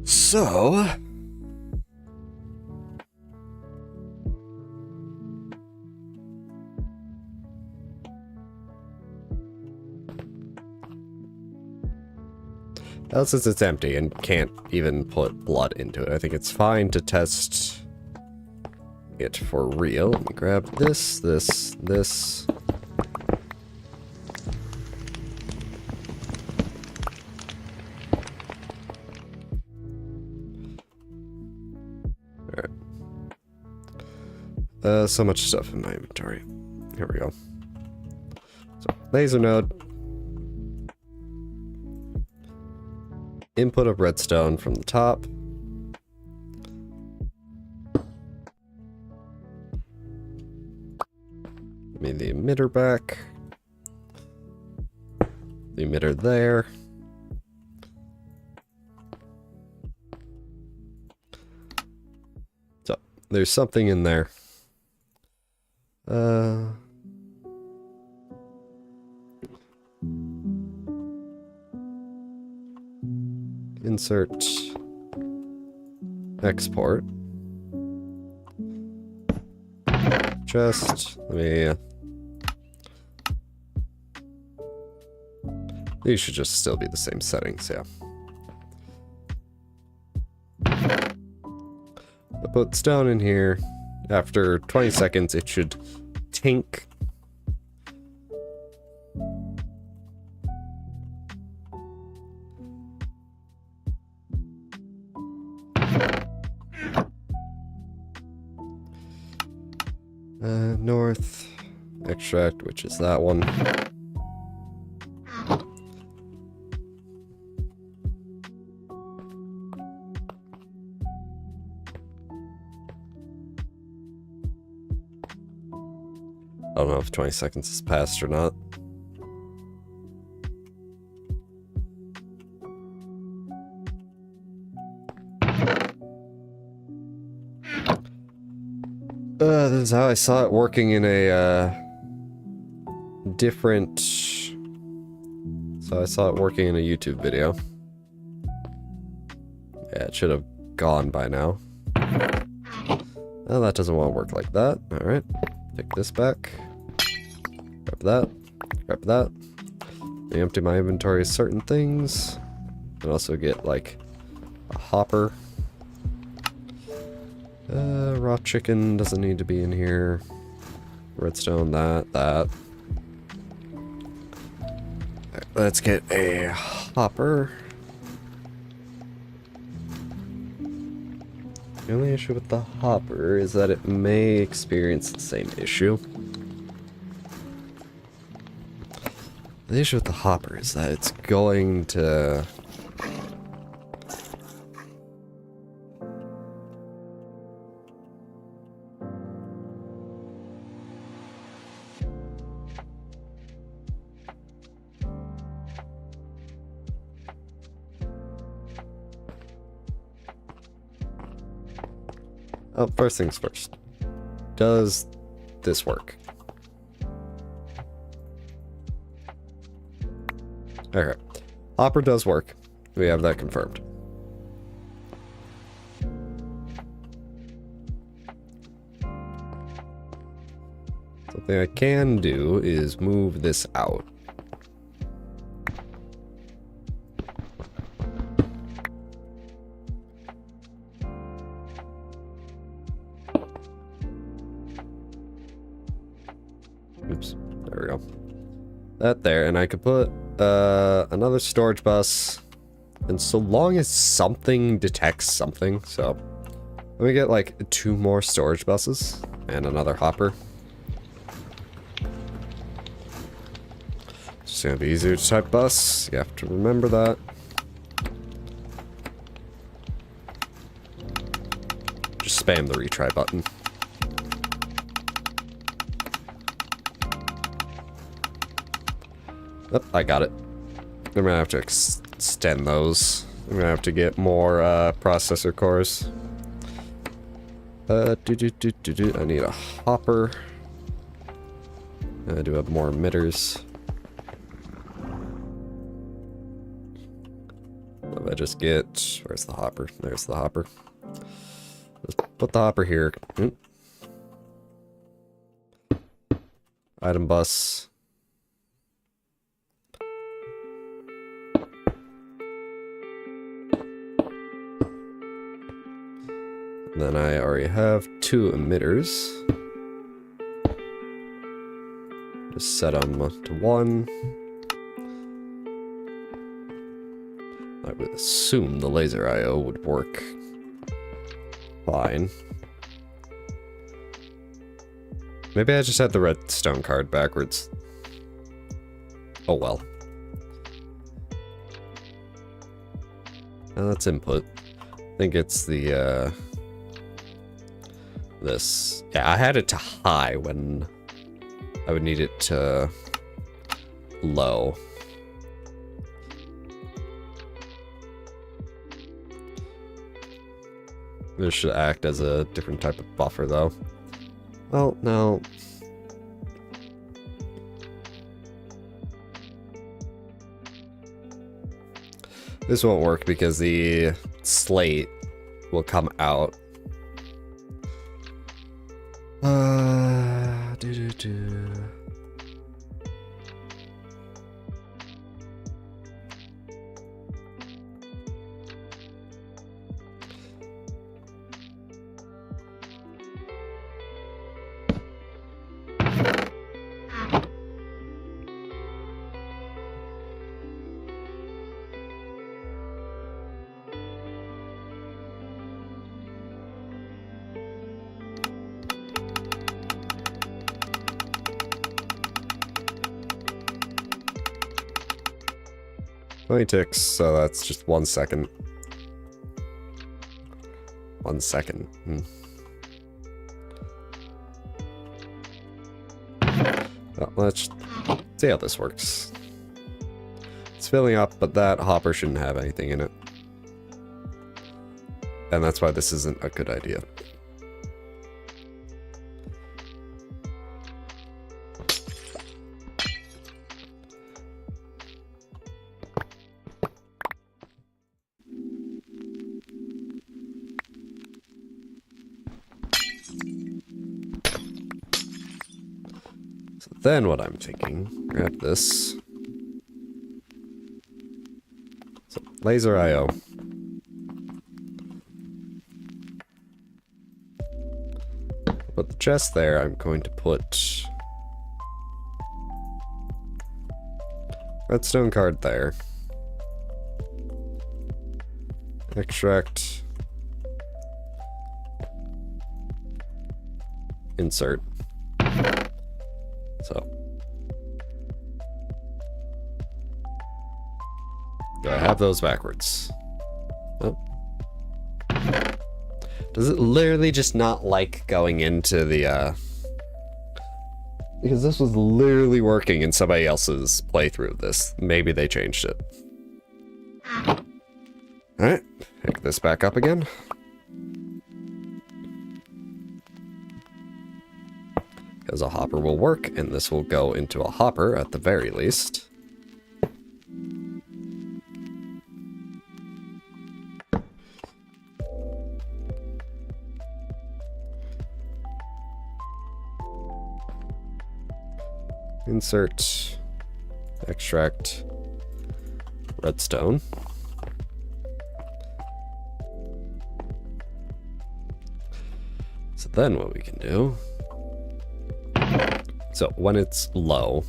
So, now since it's empty and can't even put blood into it, I think it's fine to test it for real. Let me grab this. So much stuff in my inventory. Here we go. So, laser node. Input of redstone from the top. Give me the emitter back. The emitter there. So, there's something in there. Insert export. Just let me. These should just still be the same settings, yeah. I put stone in here. After 20 seconds, it should tink. North extract, which is that one. I don't know if 20 seconds has passed or not. This is how I saw it working in a different... So I saw it working in a YouTube video. Yeah, it should have gone by now. Well, that doesn't want to work like that. Alright. Take this back. Grab that. Grab that. I empty my inventory of certain things. And also get, like, a hopper. Raw chicken doesn't need to be in here. Redstone, that. Right, let's get a hopper. The only issue with the hopper is that it may experience the same issue. The issue with the hopper is that it's going to... Oh, first things first. Does this work? Okay. Hopper does work. We have that confirmed. Something I can do is move this out. Oops, there we go. That there, and I could put another storage bus, and so long as something detects something, so let me get like 2 more storage buses and another hopper. It's gonna be easier to type bus. You have to remember that. Just spam the retry button. Oh, I got it. I'm gonna have to extend those. I'm gonna have to get more processor cores. I need a hopper. I do have more emitters. What if I just get... Where's the hopper? There's the hopper. Let's put the hopper here. Item bus. And then I already have 2 emitters. Just set them to 1. I would assume the laser IO would work fine. Maybe I just had the redstone card backwards. Oh well. Now that's input. I think it's the, this. Yeah, I had it to high when I would need it to low. This should act as a different type of buffer, though. Well, no. This won't work because the slate will come out. Twenty ticks, so that's just 1 second. 1 second. Well, let's see how this works. It's filling up, but that hopper shouldn't have anything in it. And that's why this isn't a good idea. Then what I'm thinking, grab this. So, laser IO. Put the chest there, I'm going to put redstone card there. Extract. Insert. So, do I have those backwards? Oh. Does it literally just not like going into the, because this was literally working in somebody else's playthrough of this. Maybe they changed it. Alright, pick this back up again. Because a hopper will work, and this will go into a hopper at the very least. Insert, extract, redstone. So then what we can do... So when it's low,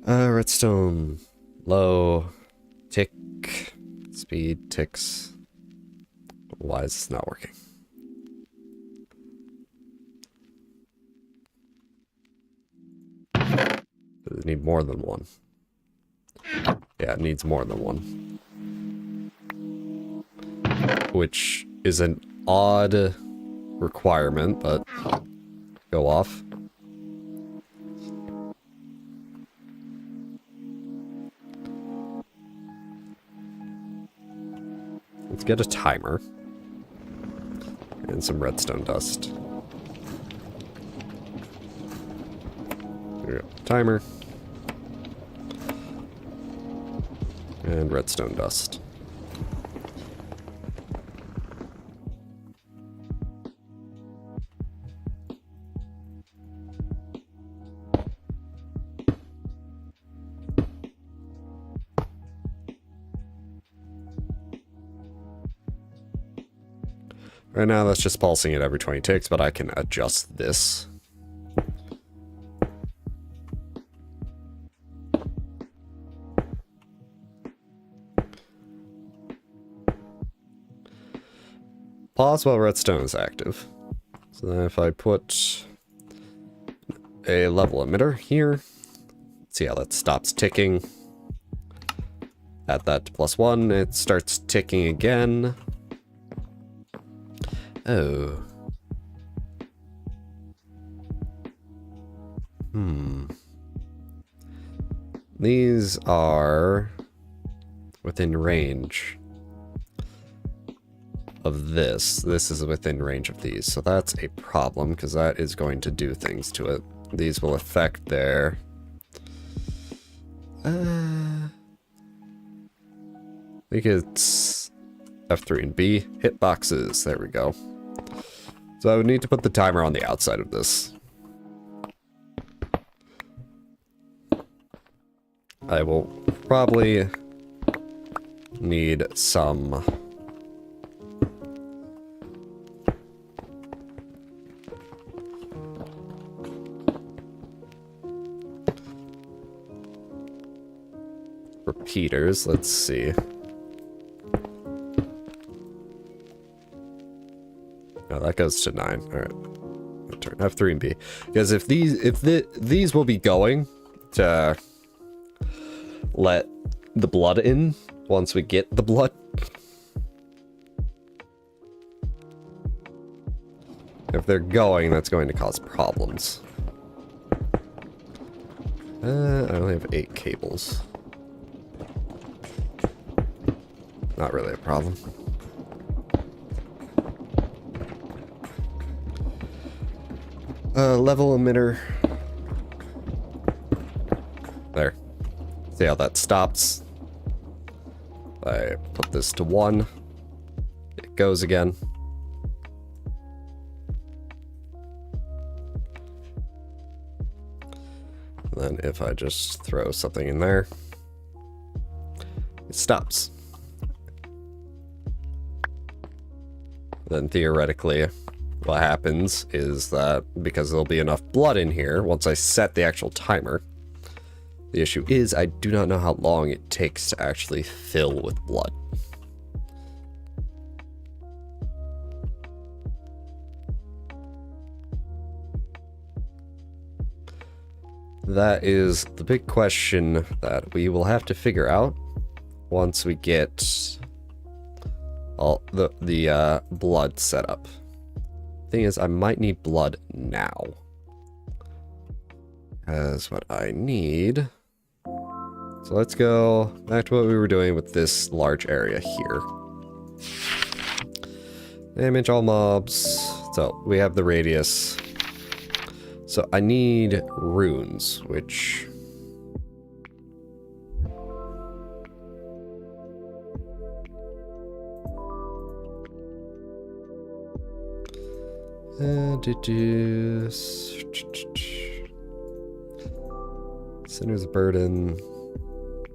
Redstone. Low. Tick. Speed ticks. Why is this not working? Does it need more than one? Yeah, it needs more than one. Which is an odd requirement, but go off. Let's get a timer. And some redstone dust. There we go. Timer. And redstone dust. Right now, that's just pulsing it every 20 ticks, but I can adjust this. Pause while redstone is active. So then if I put a level emitter here, see how that stops ticking. Add that to +1, it starts ticking again. Oh. These are within range of this. This is within range of these. So that's a problem because that is going to do things to it. These will affect their... I think it's F3 and B. Hitboxes. There we go. So I would need to put the timer on the outside of this. I will probably need some repeaters. Let's see. No, that goes to 9. All right. Turn F3 and B. Because if these will be going to let the blood in once we get the blood. If they're going, that's going to cause problems. I only have 8 cables. Not really a problem. Level emitter. There. See how that stops? I put this to 1. It goes again. And then if I just throw something in there, it stops. Then theoretically, what happens is that because there'll be enough blood in here once I set the actual timer. The issue is I do not know how long it takes to actually fill with blood. That is the big question that we will have to figure out once we get all the blood set up. Thing is, I might need blood now. As what I need. So let's go back to what we were doing with this large area here. Damage all mobs. So we have the radius. So I need runes, which... Sinner's Burden.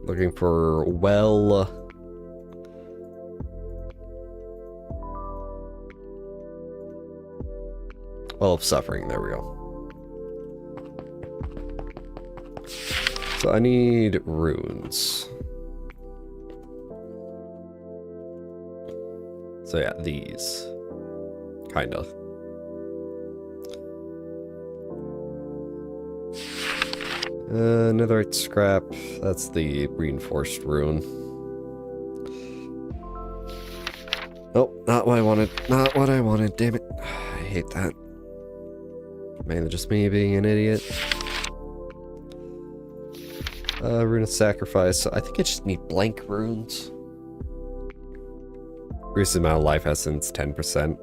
Looking for well of Suffering. There we go. So I need runes. So yeah, these. Kinda. Netherite scrap. That's the reinforced rune. Nope, not what I wanted. Not what I wanted, damn it. I hate that. Mainly just me being an idiot. Rune of sacrifice. So I think I just need blank runes. Increases the amount of life essence 10%.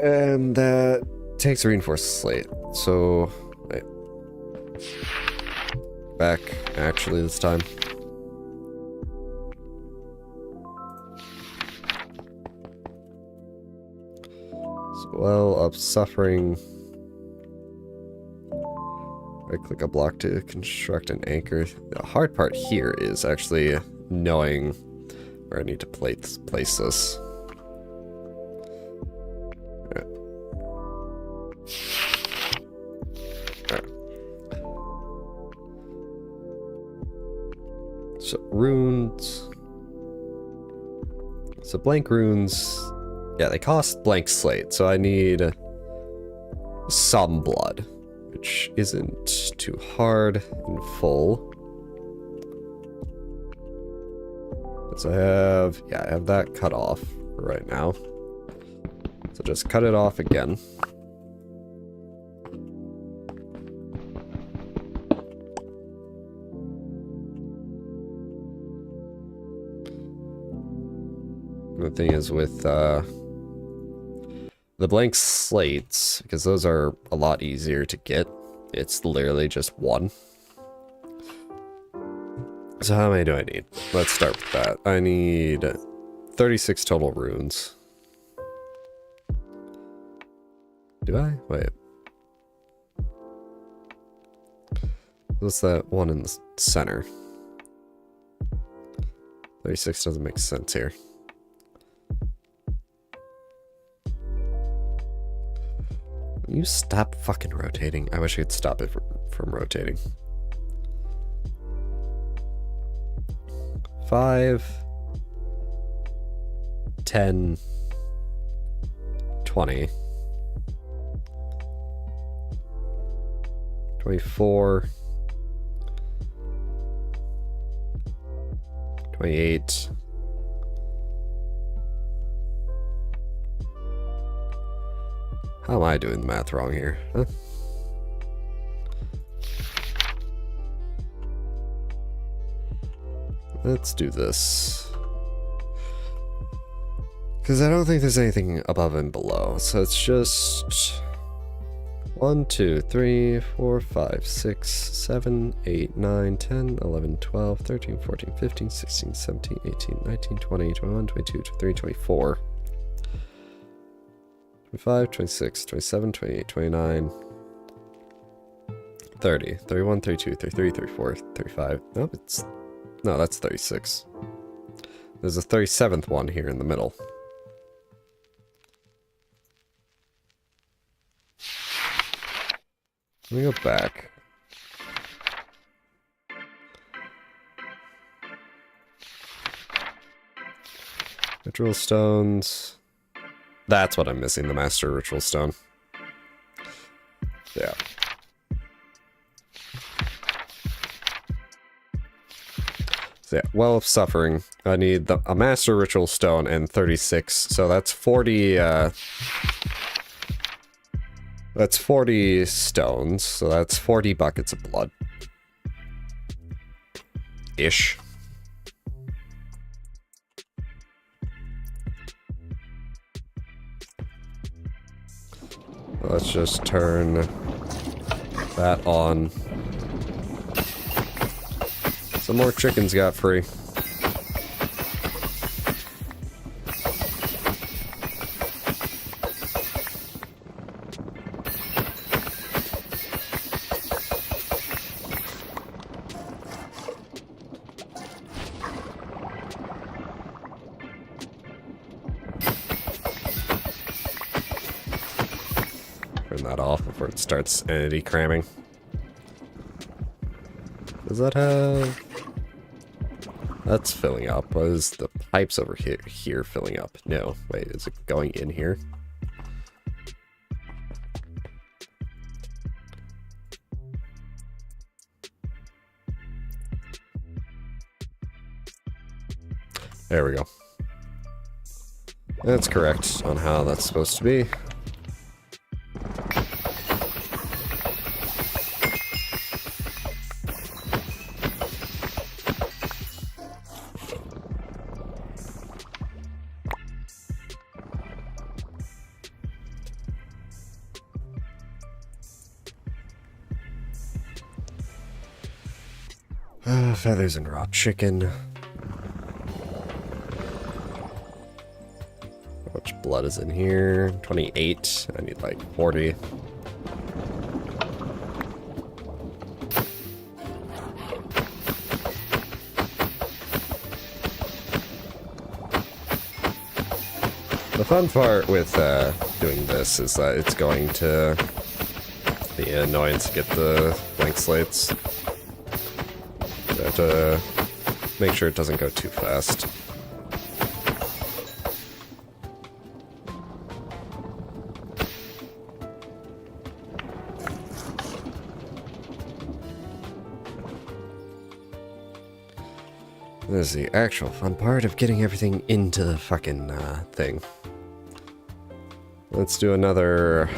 And that takes a reinforced slate. So, wait. Back, actually, this time. So, well of suffering. Right click a block to construct an anchor. The hard part here is actually knowing where I need to place this. So runes. So blank runes. Yeah, they cost blank slate, so I need some blood, which isn't too hard and full. So I have that cut off for right now. So just cut it off again. The thing is with the blank slates, because those are a lot easier to get, it's literally just one. So how many do I need? Let's start with that. I need 36 total runes. Do I? Wait. What's that one in the center? 36 doesn't make sense here. You stop fucking rotating. I wish I could stop it from rotating. 5, 10, 20, 24, 28, 'How am I doing the math wrong here? Huh? Let's do this. Because I don't think there's anything above and below. So it's just 1, 2, 3, 4, 5, 6, 7, 8, 9, 10, 11, 12, 13, 14, 15, 16, 17, 18, 19, 20, 21, 22, 23, 24. 25, 26, 27, 28, 29, 30, 31, 32, 33, 34, 35. Nope, no, that's 36. There's a 37th one here in the middle. Let me go back. Ritual stones. That's what I'm missing, the Master Ritual Stone. Yeah. So yeah, Well of Suffering. I need a Master Ritual Stone and 36. So that's 40, that's 40 stones. So that's 40 buckets of blood. Ish. Let's just turn that on. Some more chickens got free. Turn that off before it starts entity cramming. Does that have... That's filling up. What is the pipes over here filling up? No. Wait, is it going in here? There we go. That's correct on how that's supposed to be. Feathers and raw chicken. How much blood is in here? 28. I need like 40. The fun part with doing this is that it's going to be an annoyance to get the blank slates. I have to make sure it doesn't go too fast. This is the actual fun part of getting everything into the fucking thing. Let's do another...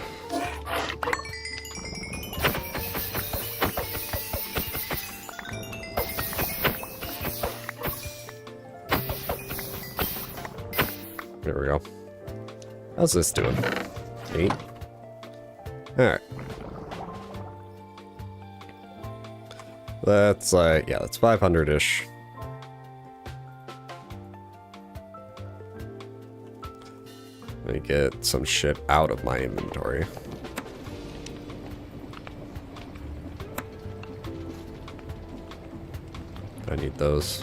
There we go. How's this doing? 8? Alright. That's like, yeah, that's 500-ish. Let me get some shit out of my inventory. I need those.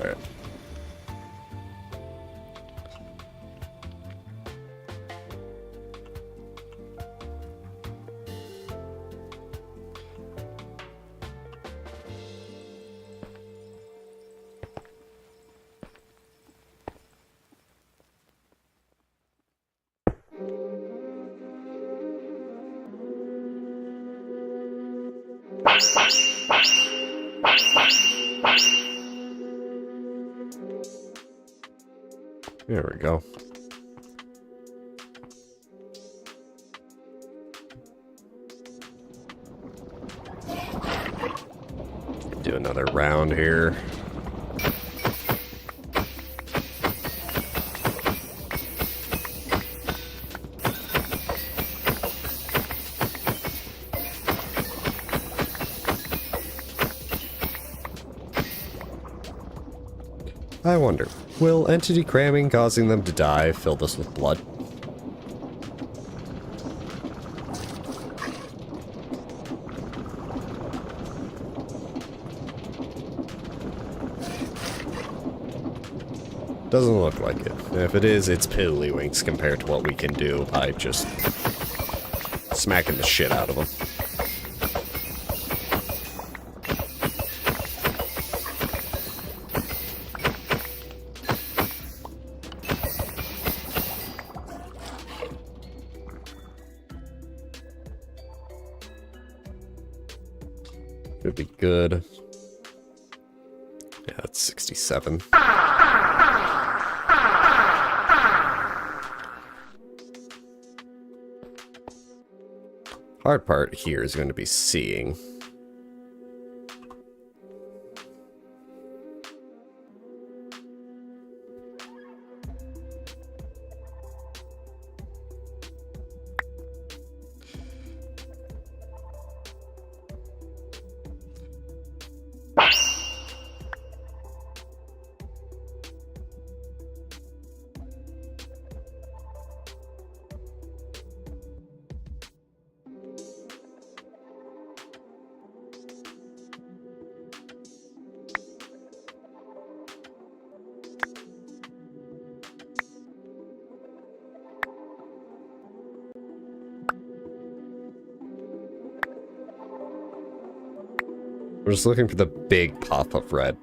Alright. There we go. Do another round here. I wonder, will entity cramming causing them to die fill this with blood? Doesn't look like it. If it is, it's piddlywinks compared to what we can do by just smacking the shit out of them. Should be good. Yeah, that's 67. Hard part here is going to be seeing. We're just looking for the big pop of red.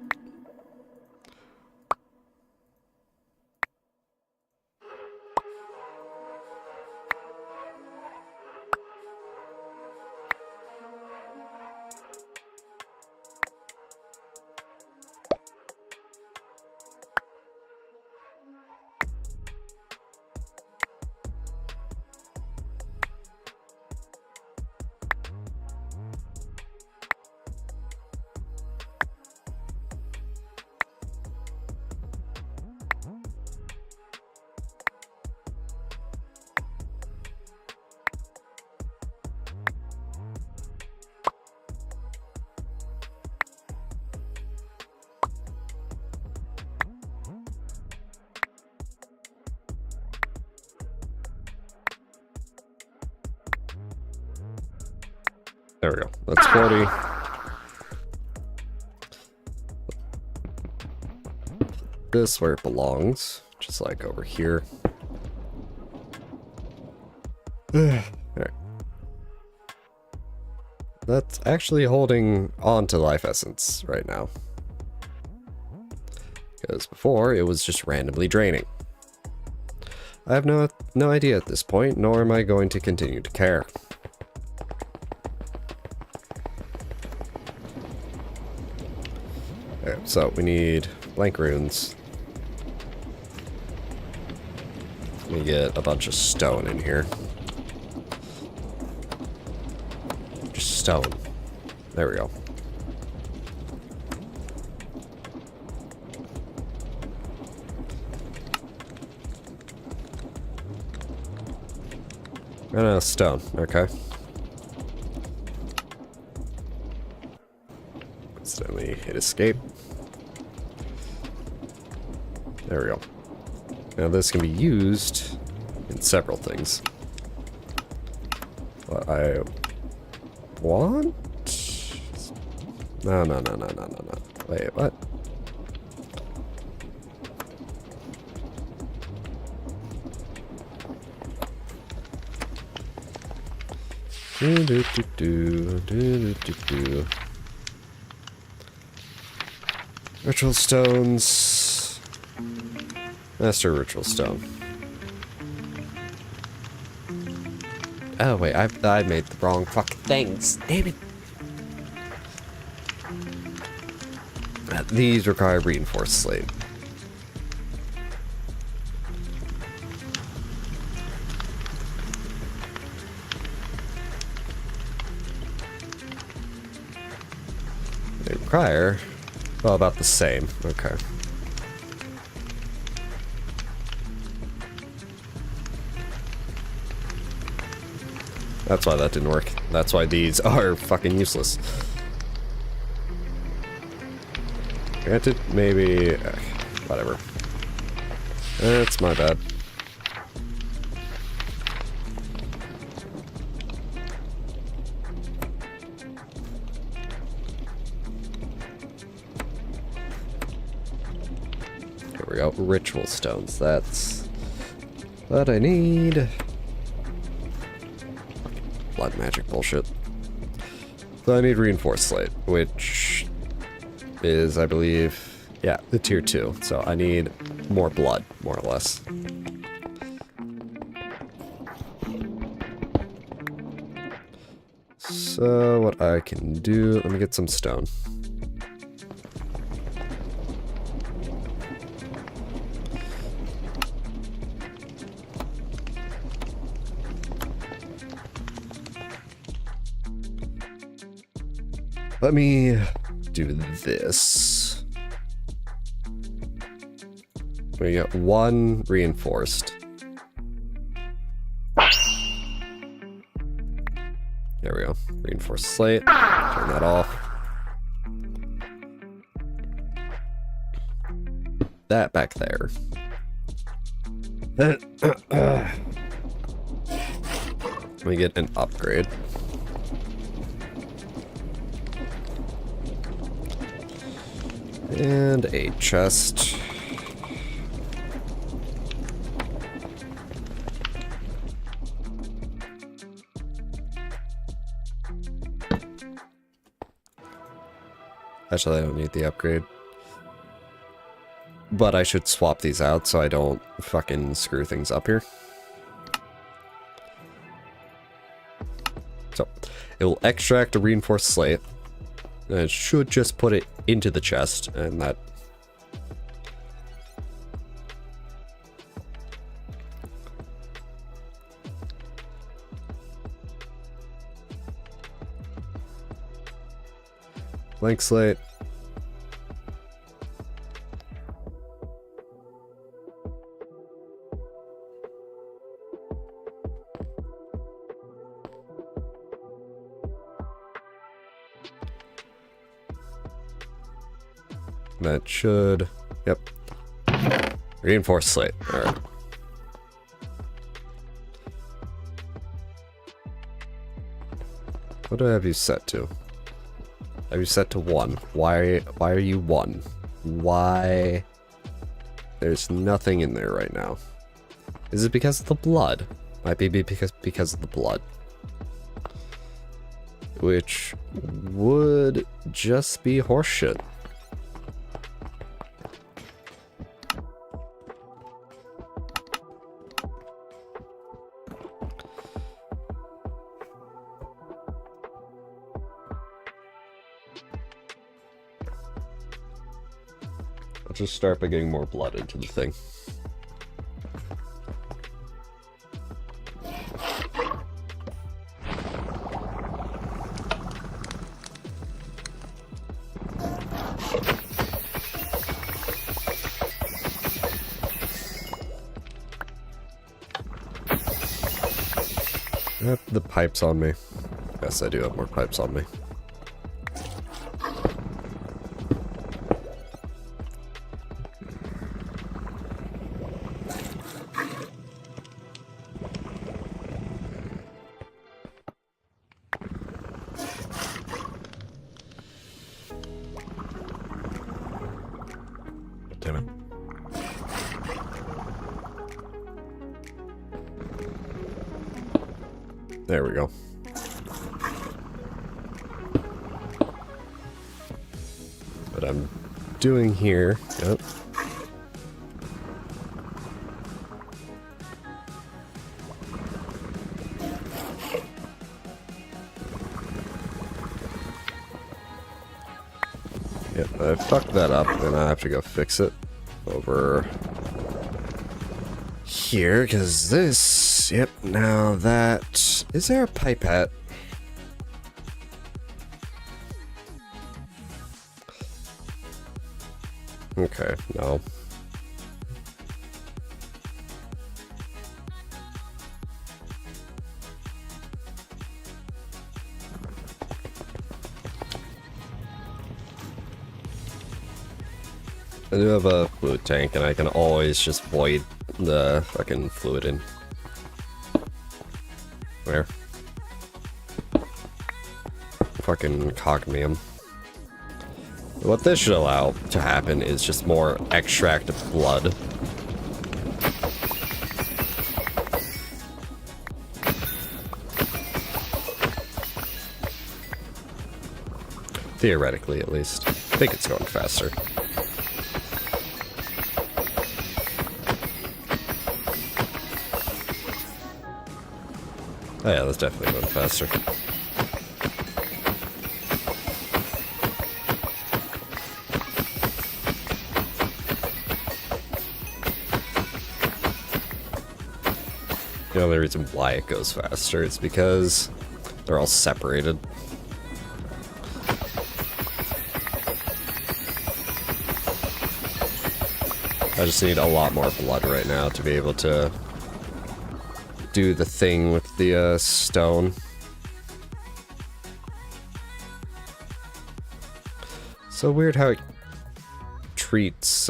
There we go. That's 40. This where it belongs, just like over here. Alright. That's actually holding on to life essence right now. Because before, it was just randomly draining. I have no idea at this point, nor am I going to continue to care. Okay, so we need blank runes. Let me get a bunch of stone in here. Just stone. There we go. And a stone, okay. So then we hit escape. There we go. Now this can be used in several things. What I want? No. Wait, what? Ritual stones. Master ritual stone. Oh wait, I made the wrong fucking things. Damn it. These require reinforced slate. They require, well, about the same. Okay. That's why that didn't work. That's why these are fucking useless. Granted, maybe... whatever. That's my bad. Here we go. Ritual stones. That's what I need. Blood magic bullshit. So I need reinforced slate, which is, I believe, yeah, the tier 2. So I need more blood, more or less. So what I can do, let me get some stone. Let me do this. We get 1 reinforced. There we go. Reinforced slate. Turn that off. That back there. Let me get an upgrade. And a chest. Actually, I don't need the upgrade. But I should swap these out so I don't fucking screw things up here. So, it will extract a reinforced slate. And it should just put it into the chest, and that... Blank slate. That should... Yep. Reinforced slate. Alright. What do I have you set to? I have you set to 1. Why are you 1? Why? There's nothing in there right now. Is it because of the blood? Might be because of the blood. Which would just be horseshit. Just start by getting more blood into the thing. I have the pipes on me. Yes, I do have more pipes on me. Damn it. There we go. What I'm doing here, yep. Yep, I fucked that up, and I have to go fix it over here, because this, yep, now that, is there a pipette? Okay, no. I do have a fluid tank, and I can always just void the fucking fluid in. Where? Fucking cognium. What this should allow to happen is just more extract of blood. Theoretically, at least. I think it's going faster. Oh yeah, that's definitely going faster. The only reason why it goes faster is because they're all separated. I just need a lot more blood right now to be able to do the thing with the stone. So weird how it treats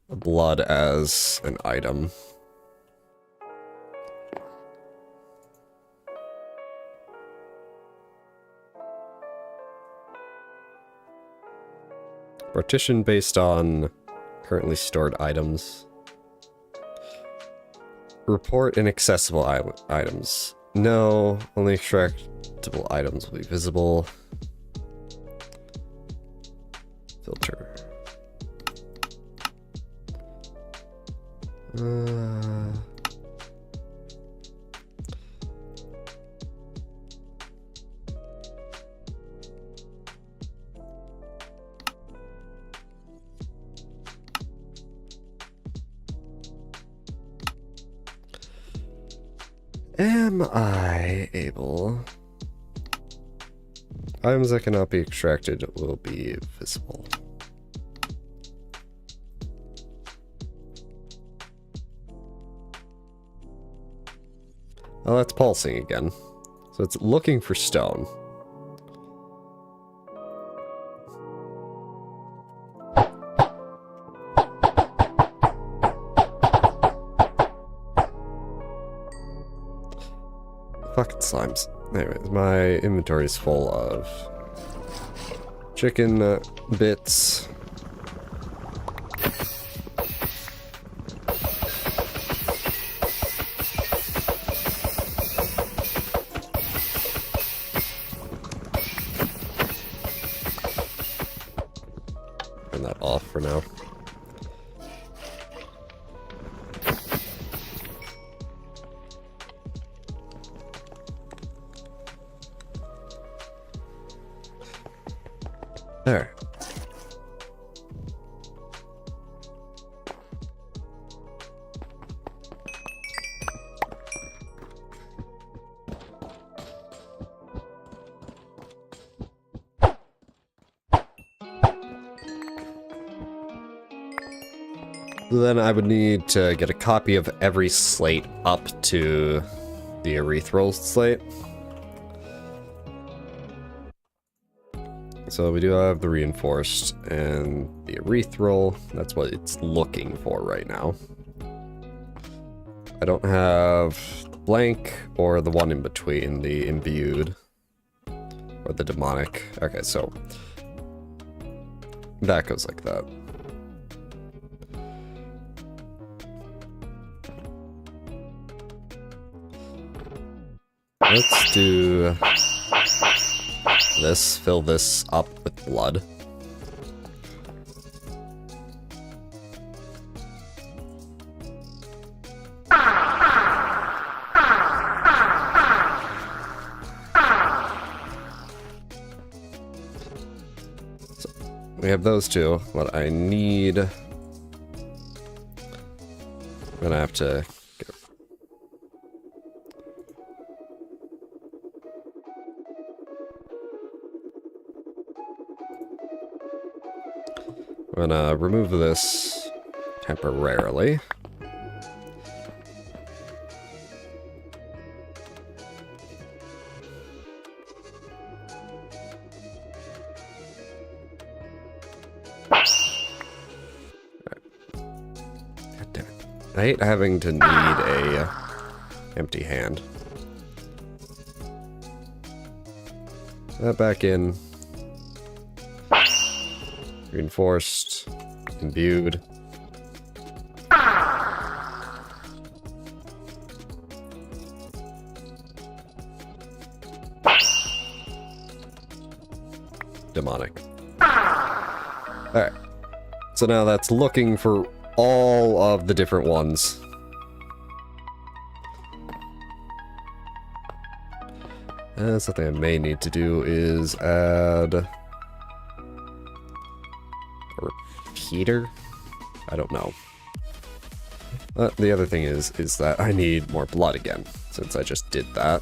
blood as an item. Partition based on currently stored items. Report inaccessible items. No, only extractable items will be visible. Filter. Am I able... Items that cannot be extracted will be visible. Oh, that's pulsing again. So it's looking for stone. Fucking slimes. Anyways, my inventory is full of chicken bits. Turn that off for now. There. Then I would need to get a copy of every slate up to the erythral slate. So we do have the reinforced and the erythral. That's what it's looking for right now. I don't have blank or the one in between, the imbued or the demonic. Okay, so that goes like that. Let's do this, fill this up with blood. So, we have those two. What I need... I'm gonna have to... I'm gonna remove this temporarily. God damn it. I hate having to need a empty hand. That back in. Reinforced, imbued. Demonic. Alright. So now that's looking for all of the different ones. And something I may need to do is add... heater? I don't know. The other thing is that I need more blood again, since I just did that.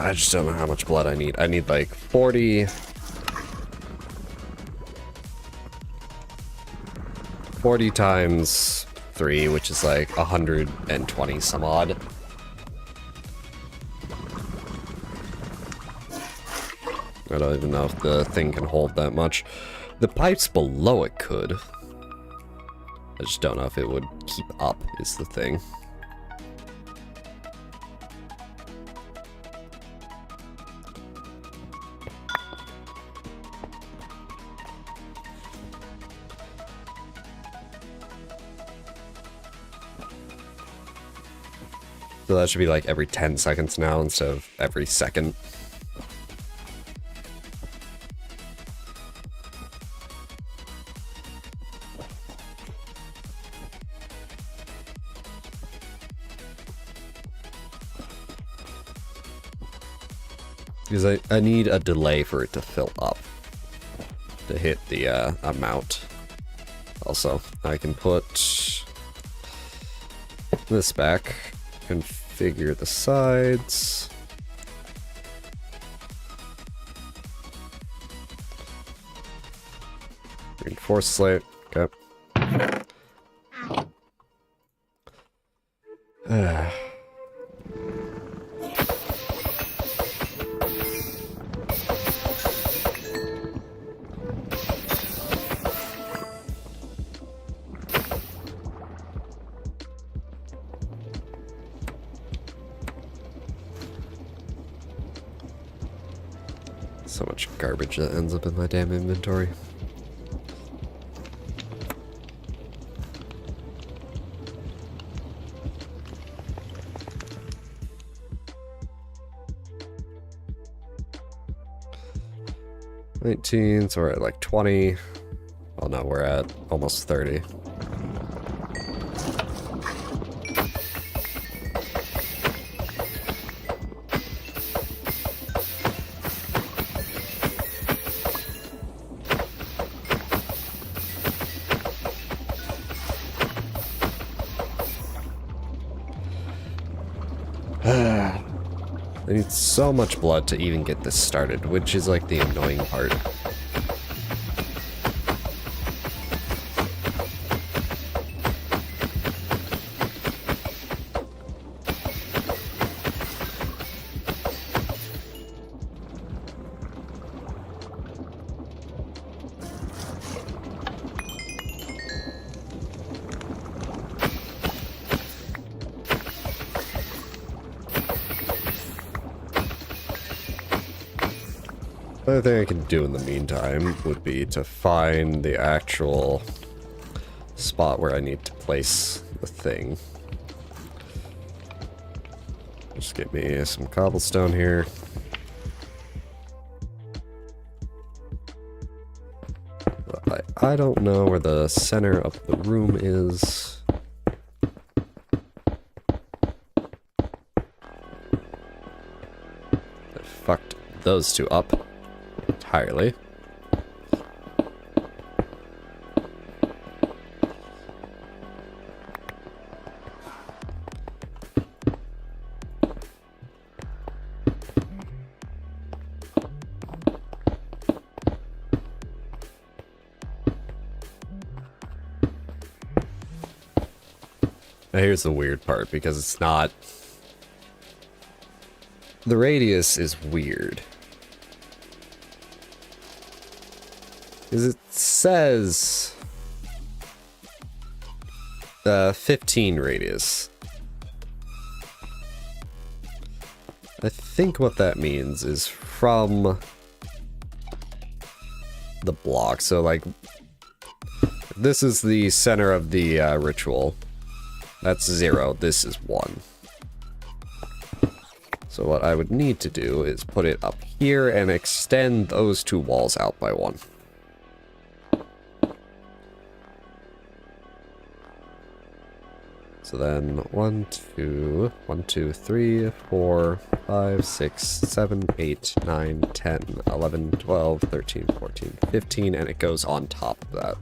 I just don't know how much blood I need. I need like 40 times 3, which is like 120 some odd. I don't even know if the thing can hold that much. The pipes below it could. I just don't know if it would keep up, is the thing. So that should be like every 10 seconds now instead of every second. Because I need a delay for it to fill up to hit the amount. Also, I can put this back, configure the sides. Reinforce slate. Okay. So much garbage that ends up in my damn inventory. $19, so we're at like 20. Well, no, we're at almost 30. I need so much blood to even get this started, which is like the annoying part. The other thing I can do in the meantime would be to find the actual spot where I need to place the thing. Just get me some cobblestone here. I don't know where the center of the room is. I fucked those two up entirely. Now here's the weird part, because it's not... The radius is weird. Because it says 15 radius. I think what that means is from the block. So like, this is the center of the ritual. That's 0. This is 1. So what I would need to do is put it up here and extend those two walls out by 1. So then 1, 2, 3, 4, 5, 6, 7, 8, 9, 10, 11, 12, 13, 14, 15, and it goes on top of that.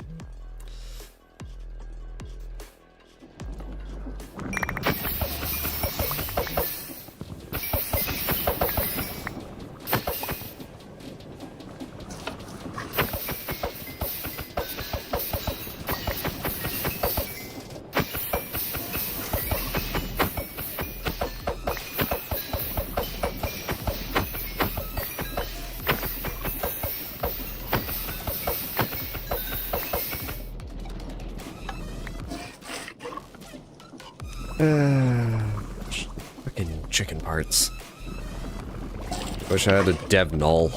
Fucking chicken parts. Wish I had a dev null.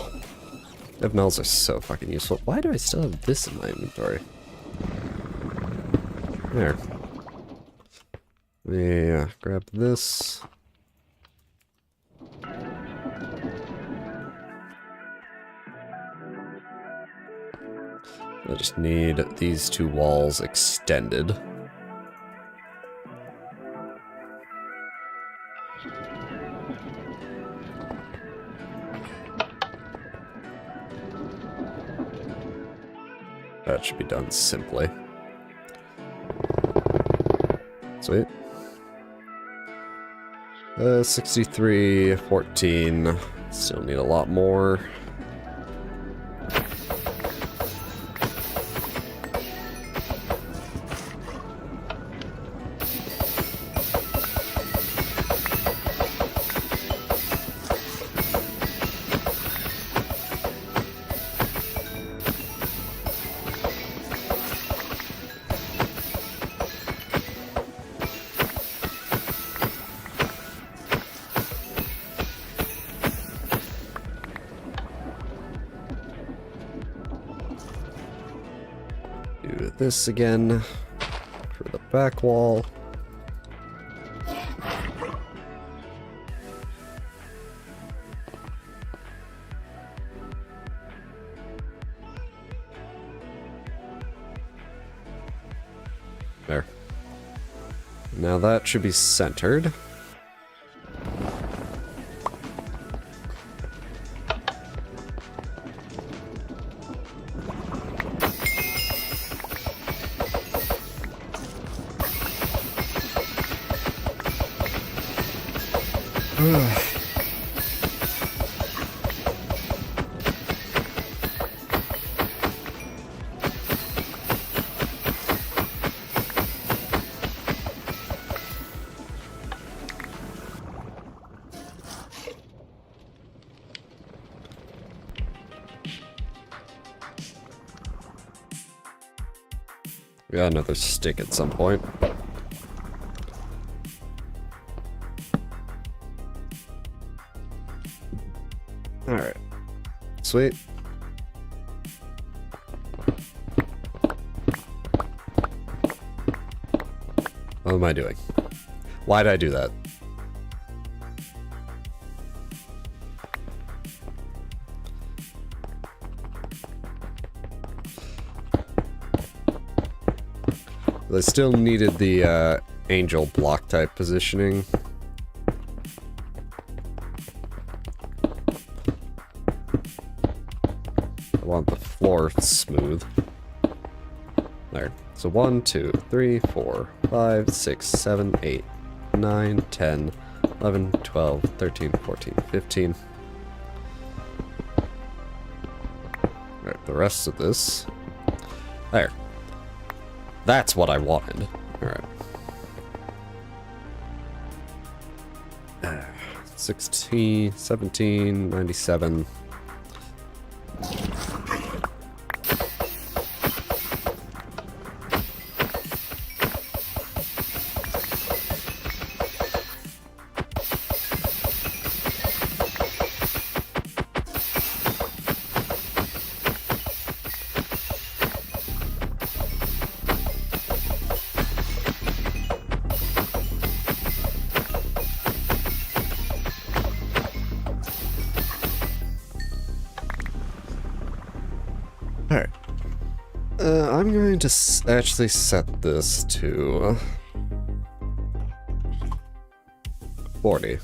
Dev nulls are so fucking useful. Why do I still have this in my inventory? There. Yeah, grab this. I just need these two walls extended. That should be done simply. Sweet. 63, 14. Still need a lot more. Do this again for the back wall. There. Now that should be centered. We got another stick at some point. Alright. Sweet. What am I doing? Why did I do that? I still needed the angel block type positioning. I want the floor smooth. There. So 1, 2, 3, 4, 5, 6, 7, 8, 9, 10, 11, 12, 13, 14, 15. Alright, the rest of this. There. That's what I wanted. Alright. 16, 17, 97. Alright. I'm going to actually set this to 40.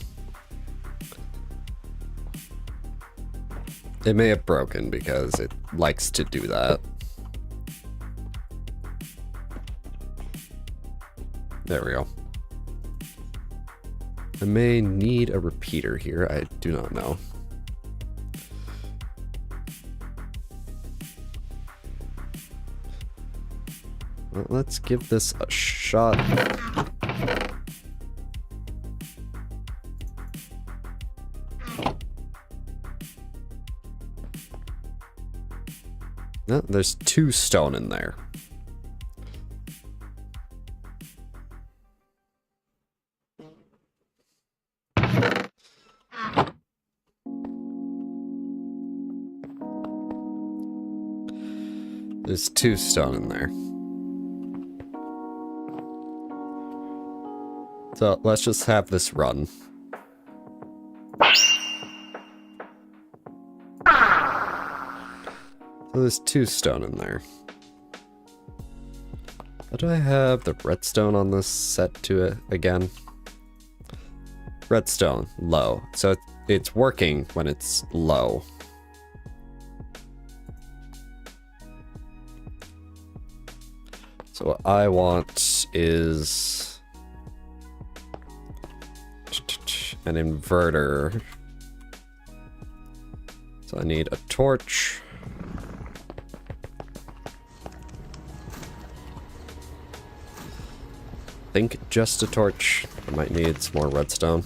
It may have broken because it likes to do that. There we go. I may need a repeater here, I do not know. Well, let's give this a shot. No, there's 2 stone in there. There's 2 stone in there. So let's just have this run. So there's 2 stone in there. How do I have the redstone on this set to it again? Redstone, low. So it's working when it's low. So what I want is an inverter. So I need a torch. I think just a torch. I might need some more redstone.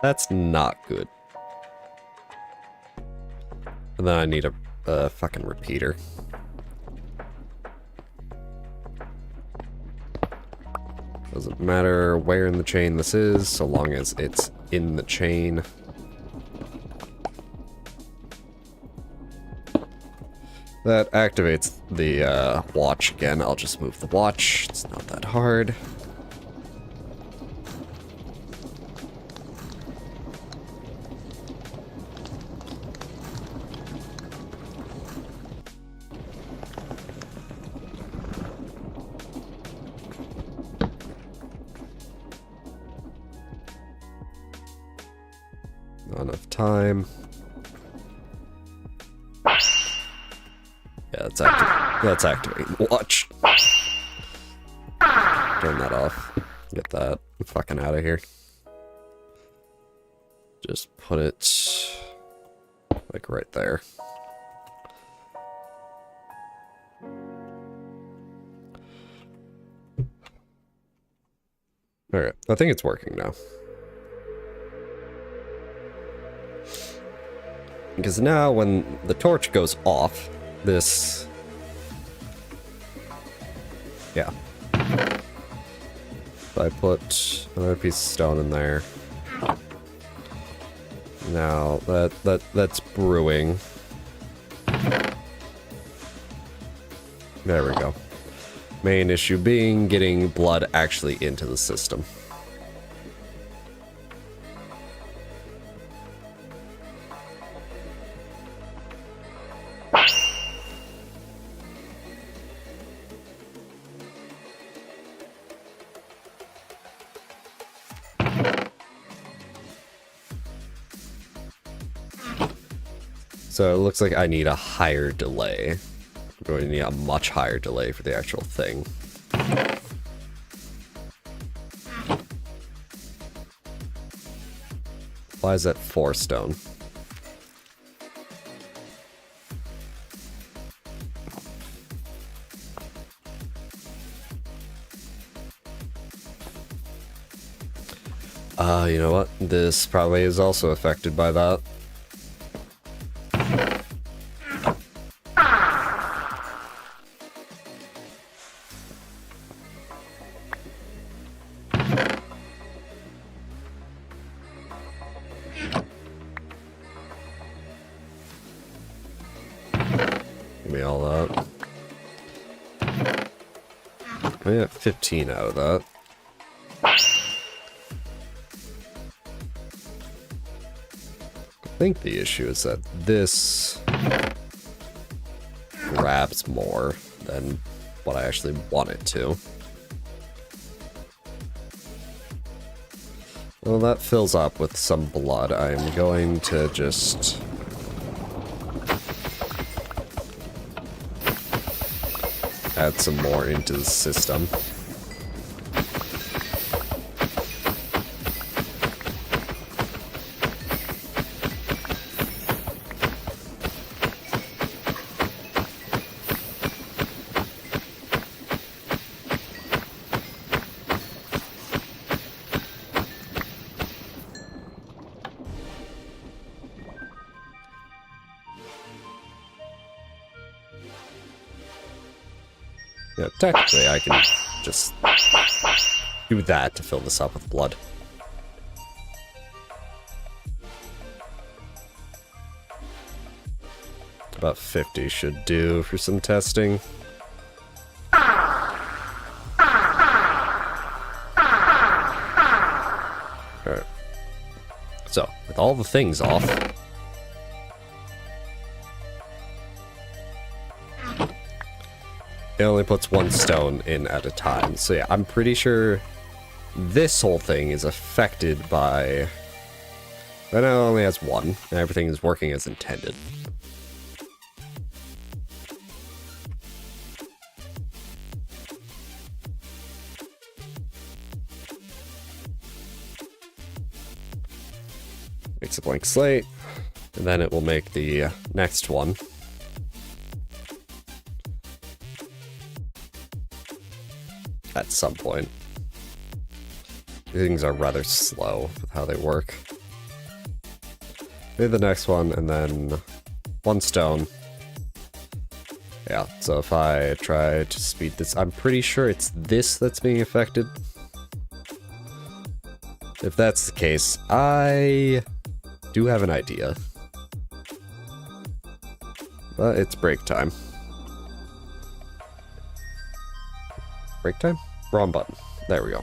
That's not good. And then I need a fucking repeater. Doesn't matter where in the chain this is, so long as it's in the chain. That activates the watch again. I'll just move the watch. It's not that hard. Not enough time. Yeah, that's activating the watch. Turn that off. Get that fucking out of here. Just put it like right there. Alright, I think it's working now. Because now when the torch goes off, this... Yeah. So I put another piece of stone in there. Now that's brewing. There we go. Main issue being getting blood actually into the system. So it looks like I need a higher delay. I'm going to need a much higher delay for the actual thing. Why is that 4 stone? You know what? This probably is also affected by that. Give me all that. I got 15 out of that. I think the issue is that this grabs more than what I actually want it to. Well, that fills up with some blood. I'm going to just... add some more into the system. Yeah, technically I can just do that to fill this up with blood. About 50 should do for some testing. Alright. So, with all the things off, it only puts one stone in at a time. So yeah, I'm pretty sure this whole thing is affected by... Right now it only has one, and everything is working as intended. Makes a blank slate, and then it will make the next one. At some point. Things are rather slow with how they work. Maybe the next one, and then one stone. Yeah, so if I try to speed this, I'm pretty sure it's this that's being affected. If that's the case, I do have an idea. But it's break time. Break time? Wrong button. There we go.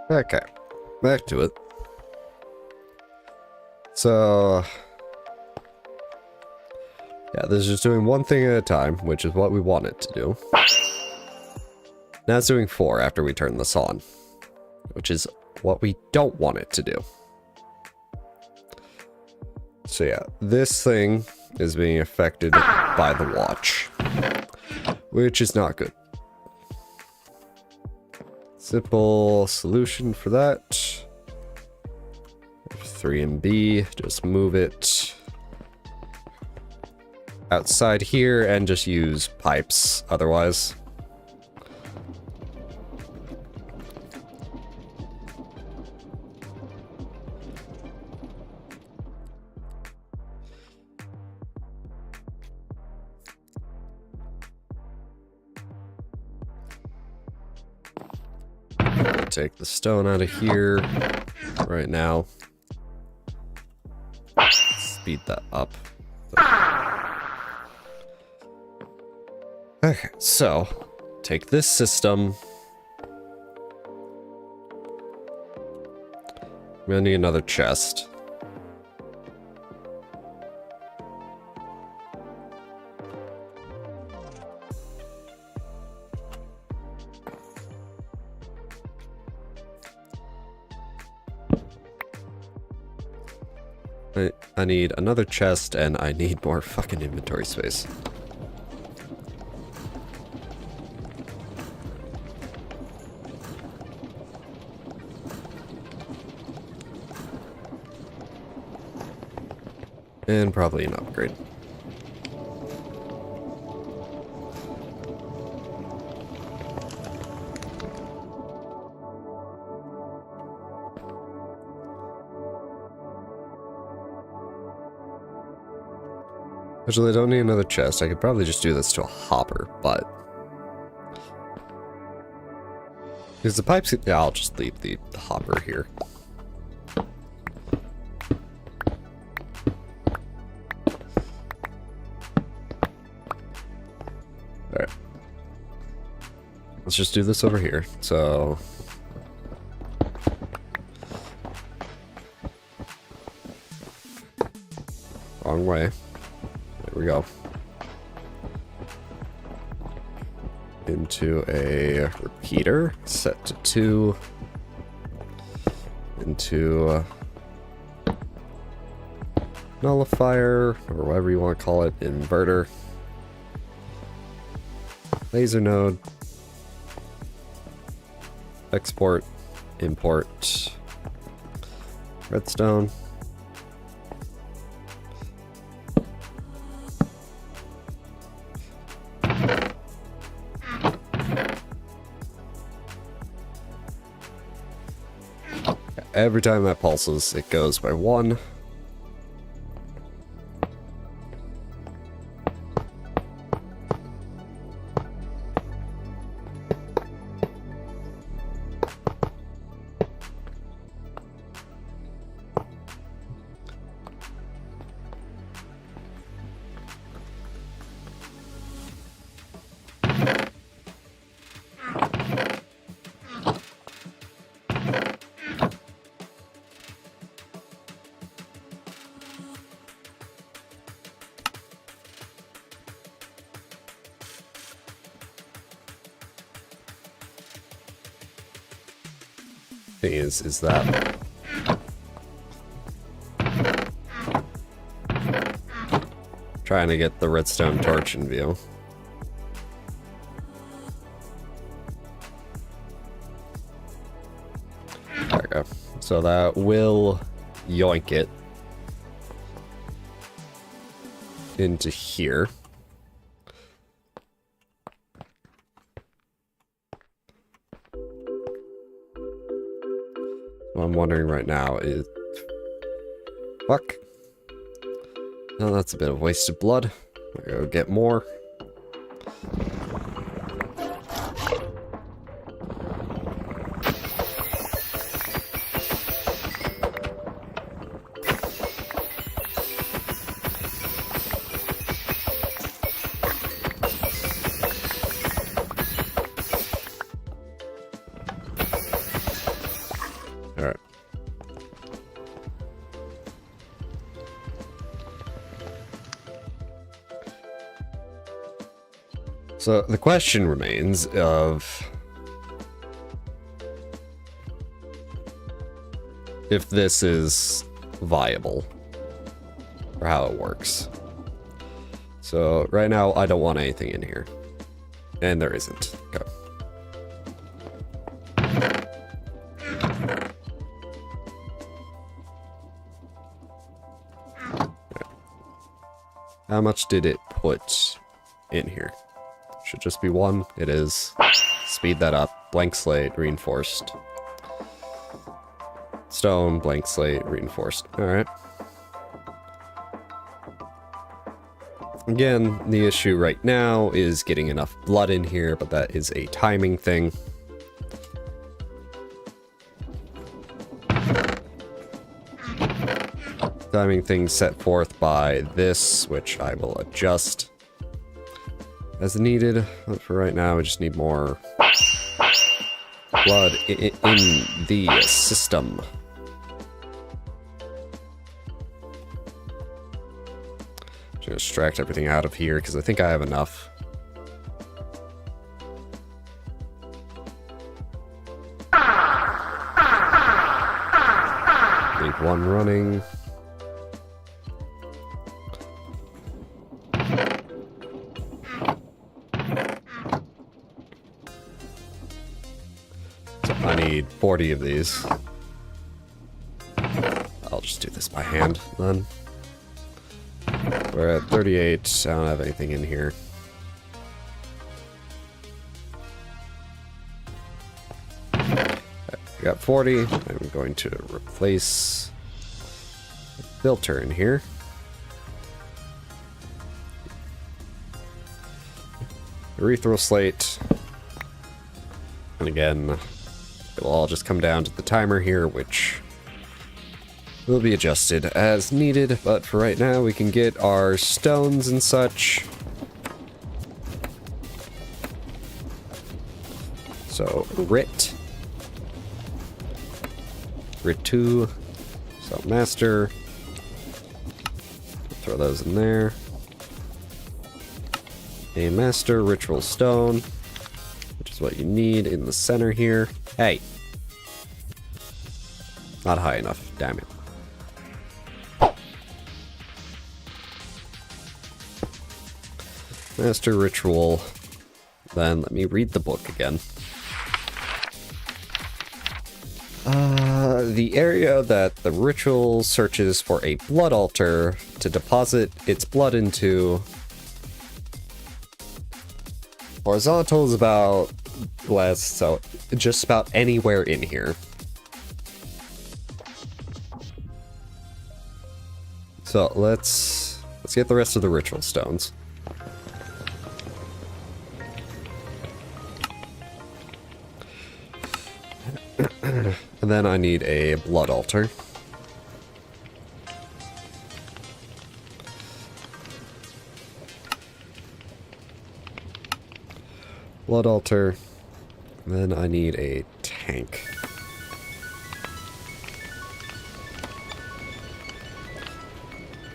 Okay, back to it. So, yeah, this is just doing one thing at a time, which is what we want it to do. Now it's doing 4 after we turn this on, which is what we don't want it to do. So yeah, this thing is being affected by the watch, which is not good. Simple solution for that. 3 and B, just move it outside here and just use pipes otherwise. Take the stone out of here right now. Speed that up. Okay, so take this system. I'm gonna need another chest. I need another chest, and I need more fucking inventory space. And probably an upgrade. Actually, I don't need another chest. I could probably just do this to a hopper, but... because the pipes... yeah, I'll just leave the hopper here. Alright. Let's just do this over here. So... wrong way. There we go. Into a repeater, set to 2. Into nullifier, or whatever you want to call it, inverter. Laser node. Export, import, redstone. Every time that pulses, it goes by 1. Thing is that trying to get the redstone torch in view. There we go. So that will yoink it into here. What I'm wondering right now is... fuck. Oh, that's a bit of wasted blood. I'll go get more. Alright. So the question remains of if this is viable or how it works. So right now I don't want anything in here, and there isn't. Okay. How much did it put in here? Should just be 1. It is. Speed that up. Blank slate, reinforced. Stone, blank slate, reinforced. Alright. Again, the issue right now is getting enough blood in here, but that is a timing thing. Timing thing set forth by this, which I will adjust as needed. But for right now, we just need more blood in the system. Just gonna extract everything out of here because I think I have enough. Need 1 running. So I need 40 of these. I'll just do this by hand then. We're at 38. I don't have anything in here. We got 40. I'm going to replace the filter in here. Erythral slate. And again, it will all just come down to the timer here, which will be adjusted as needed, but for right now we can get our stones and such. So, Rit 2, so Master, throw those in there. A Master Ritual Stone, which is what you need in the center here. Hey! Not high enough, damn it. Master Ritual. Then let me read the book again. The area that the ritual searches for a blood altar to deposit its blood into. Horizontal is about less, so just about anywhere in here. So let's get the rest of the ritual stones. And then I need a blood altar. Blood altar. And then I need a tank.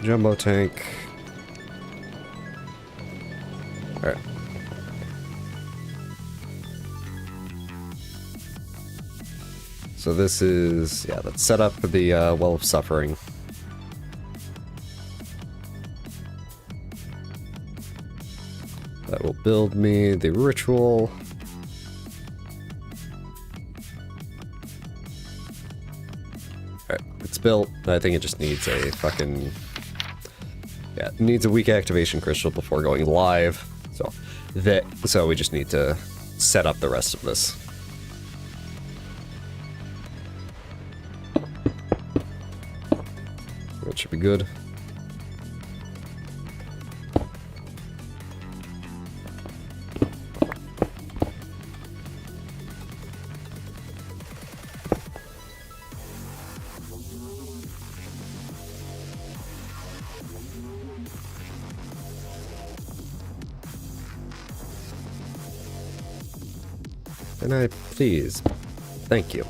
Jumbo tank. Alright. So this is, yeah, that's set up for the Well of Suffering. That will build me the ritual. Alright, it's built. I think it just needs a fucking... Yeah, it needs a weak activation crystal before going live. So we just need to set up the rest of this. That should be good. Can I please? Thank you.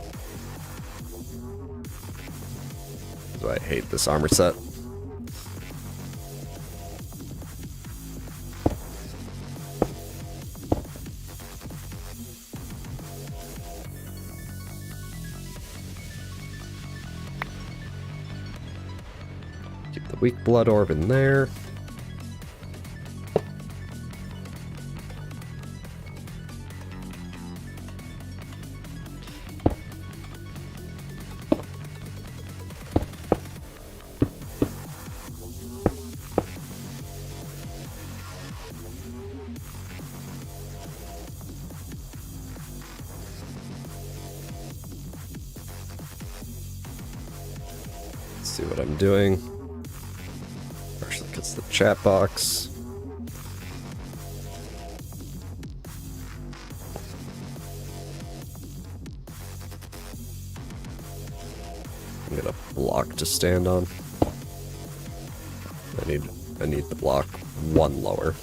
Do I hate this armor set? Keep the weak blood orb in there. see what I'm doing. Partially because the chat box. I need a block to stand on. I need the block one lower.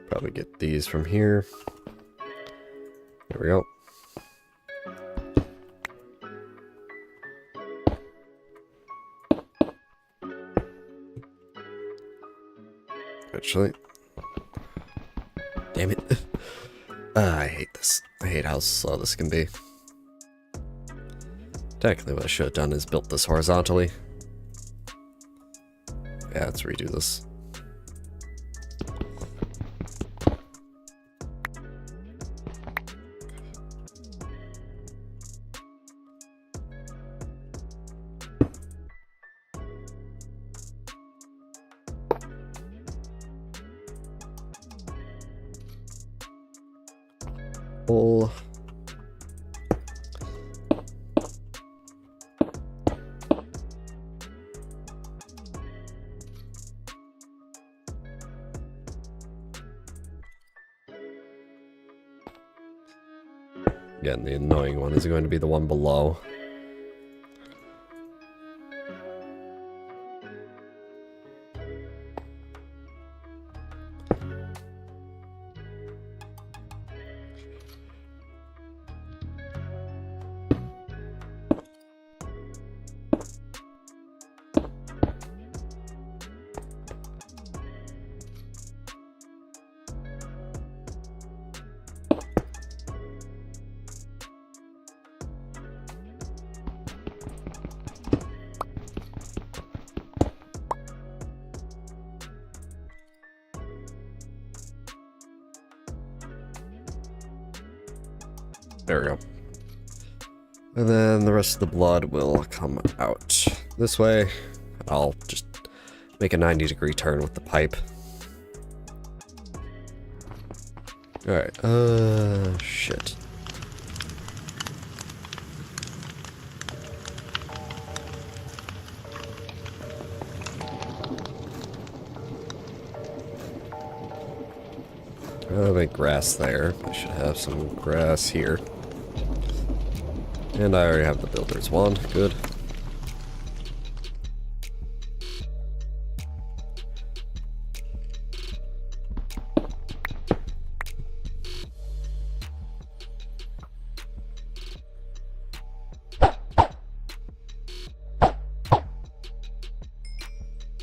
Probably get these from here. There we go. Actually, damn it. I hate this. I hate how slow this can be. Technically, what I should have done is built this horizontally. Yeah, let's redo this. Pull. Again, the annoying one is going to be the one below. There we go. And then the rest of the blood will come out this way. I'll just make a 90-degree turn with the pipe. Alright, shit. I'll make grass there. I should have some grass here. And I already have the builder's wand. Good.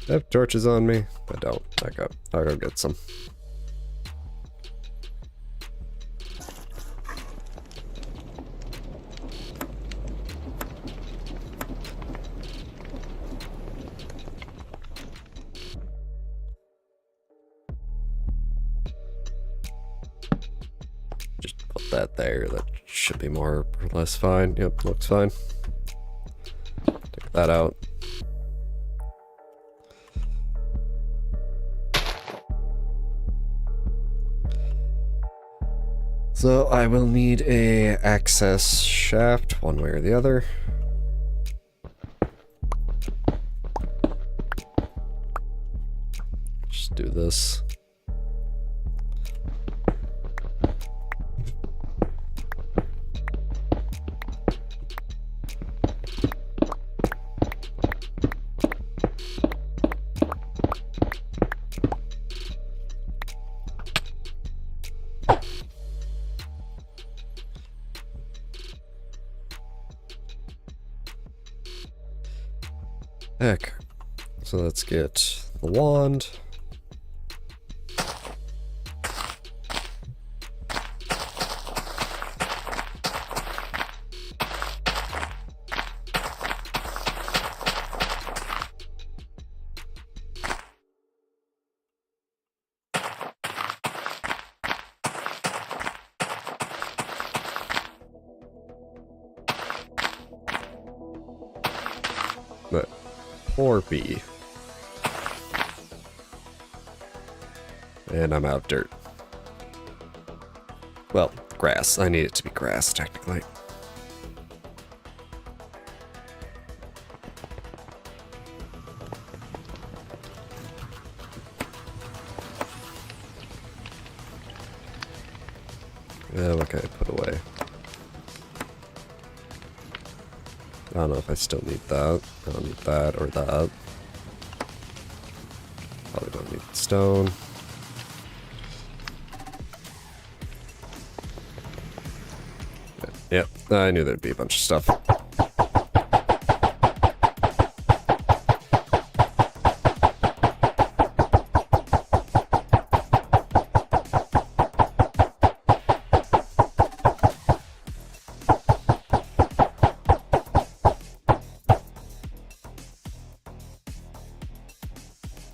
I have torches on me. I don't. I'll go get some. That there, that should be more or less fine. Yep, looks fine. Take that out. So I will need a access shaft one way or the other. Just do this. Heck. So let's get the wand. But or B. And I'm out of dirt. Well, grass. I need it to be grass, technically. What can I put away? I don't know if I still need that. I don't need that or that. Probably don't need stone. Yep, I knew there'd be a bunch of stuff.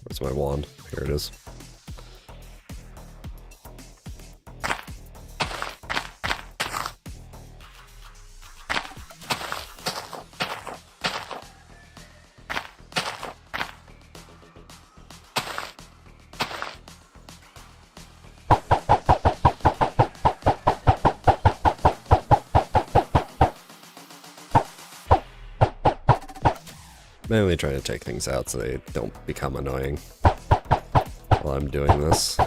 Where's my wand? Here it is. Mainly trying to take things out so they don't become annoying while I'm doing this.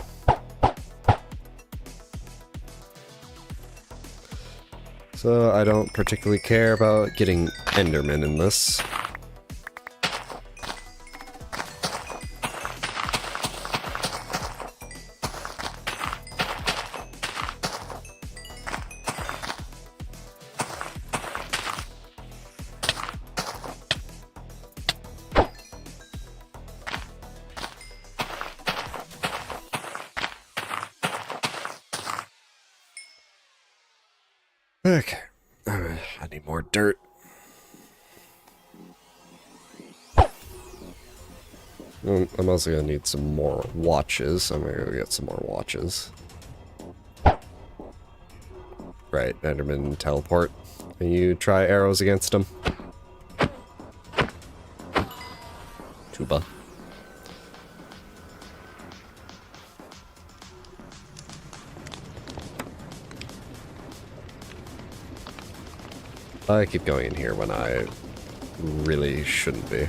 So I don't particularly care about getting Enderman in this. Okay, I need more dirt. I'm also gonna need some more watches. I'm gonna go get some more watches. Right, Enderman teleport. Can you try arrows against him? Tuba. I keep going in here when I really shouldn't be.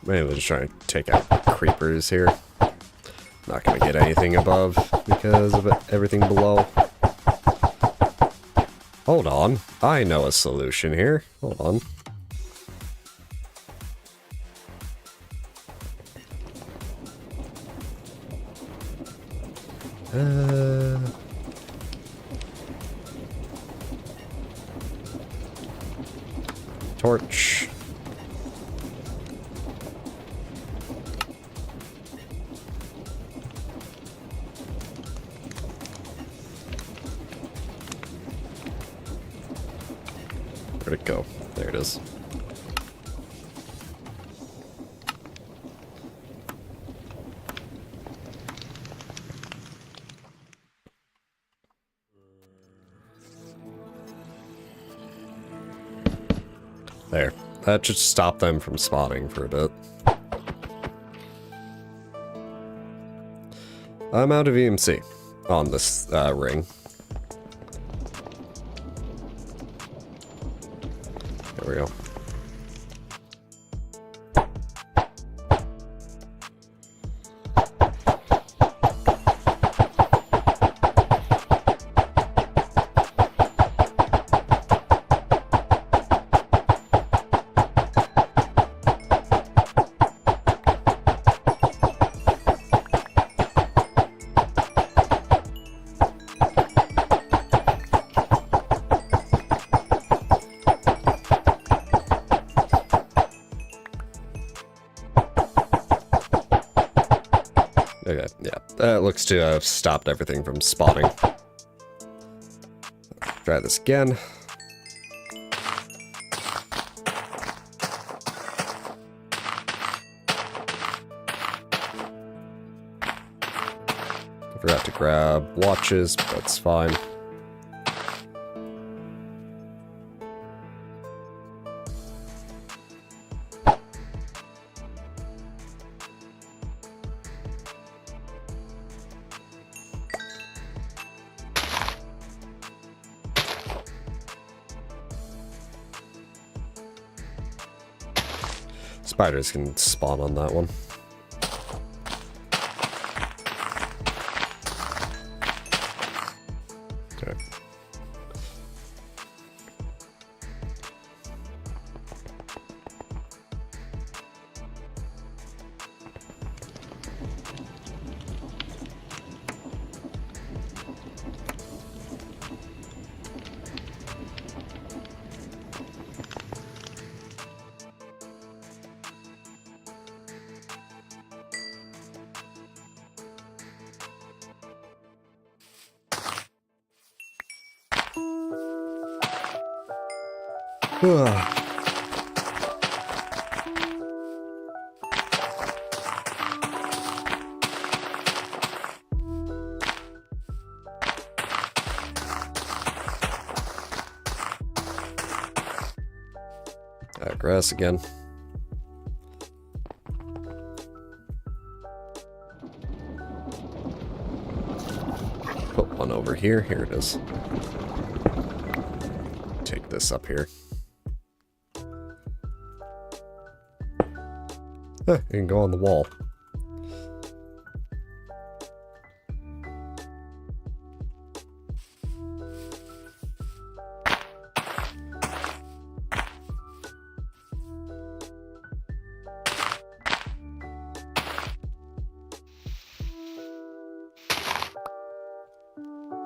Maybe just trying to take out creepers here. Not gonna get anything above because of everything below. Hold on. I know a solution here. Hold on. Torch. Where'd it go? There it is. There. That should stop them from spawning for a bit. I'm out of EMC on this ring. There we go. That looks to have stopped everything from spawning. Try this again. Forgot to grab watches, but that's fine. Spiders can spawn on that one. Okay. Grass again. Put one over here. Here it is. Take this up here. It can go on the wall.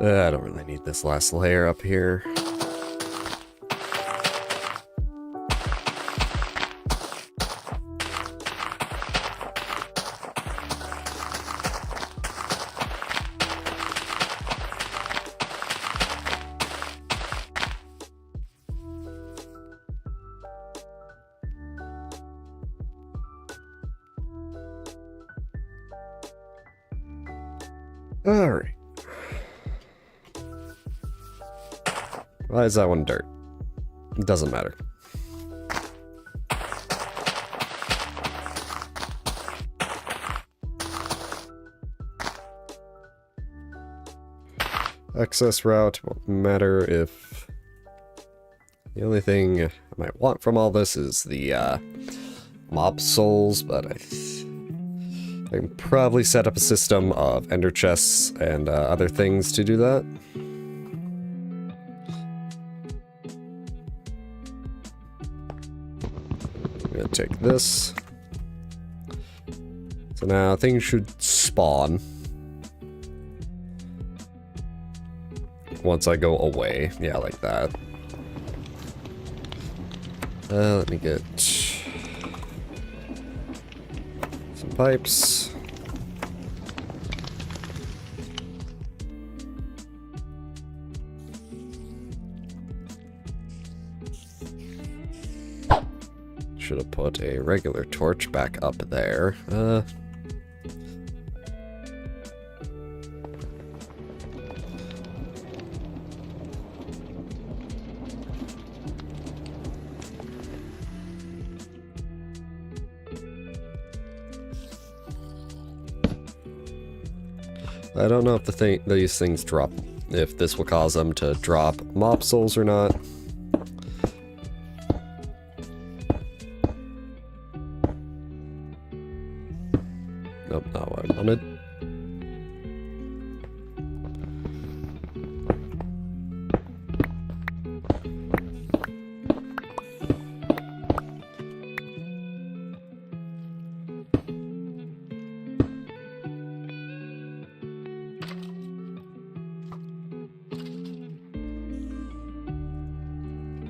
I don't really need this last layer up here. Alright. Why is that one dirt? It doesn't matter. Access route won't matter if... The only thing I might want from all this is the mob souls, but I can probably set up a system of ender chests and other things to do that. I'm gonna take this. So now things should spawn once I go away. Yeah, like that. Let me get some pipes. Should have put a regular torch back up there. I don't know if these things drop, if this will cause them to drop mob souls or not. Nope, not what I wanted.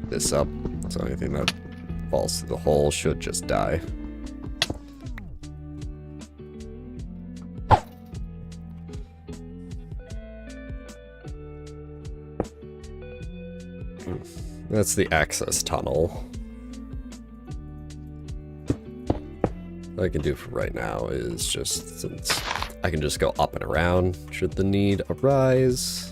This up, so anything that falls through the hole should just die. That's the access tunnel. What I can do for right now is just, since I can just go up and around should the need arise.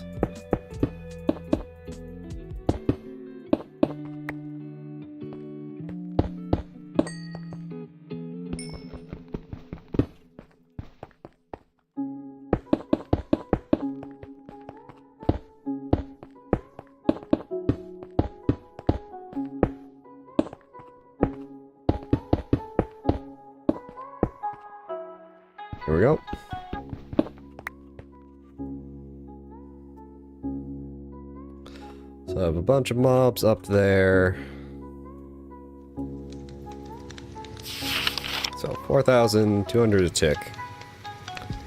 Here we go. So I have a bunch of mobs up there. So 4,200 a tick.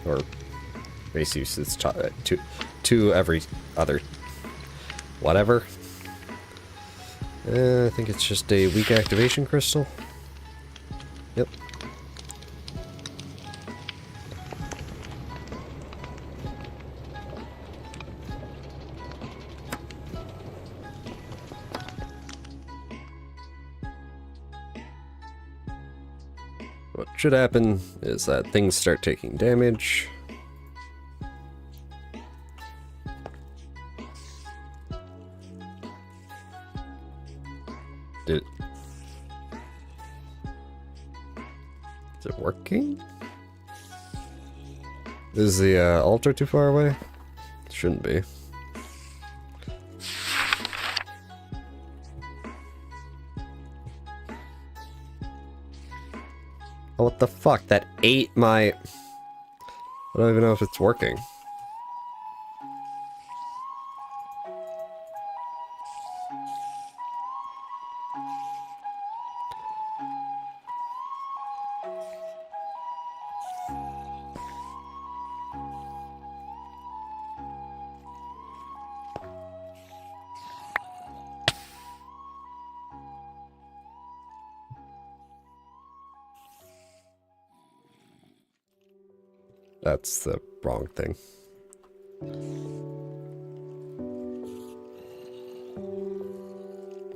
Or base use is two every other whatever. I think it's just a weak activation crystal. Yep. What should happen is that things start taking damage. Is it working? Is the altar too far away? It shouldn't be. Oh, what the fuck? That ate my... I don't even know if it's working. That's the wrong thing.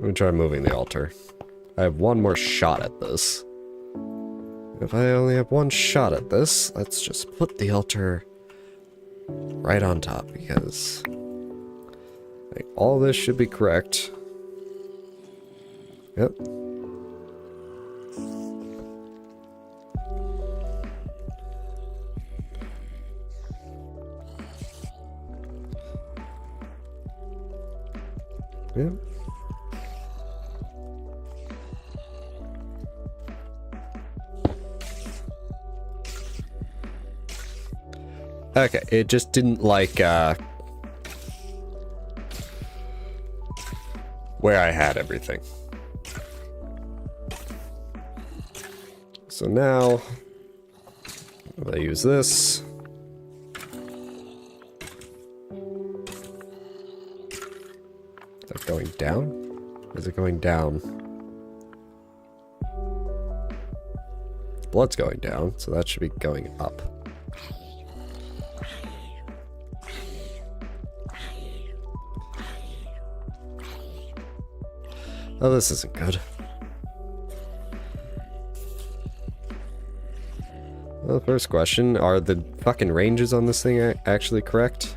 Let me try moving the altar. I have one more shot at this. If I only have one shot at this, let's just put the altar right on top, because like, all this should be correct. Yep. Yeah. Okay, it just didn't like where I had everything. So now I use this. Is that going down? Or is it going down? Blood's going down, so that should be going up. Oh, this isn't good. Well, first question, are the fucking ranges on this thing actually correct?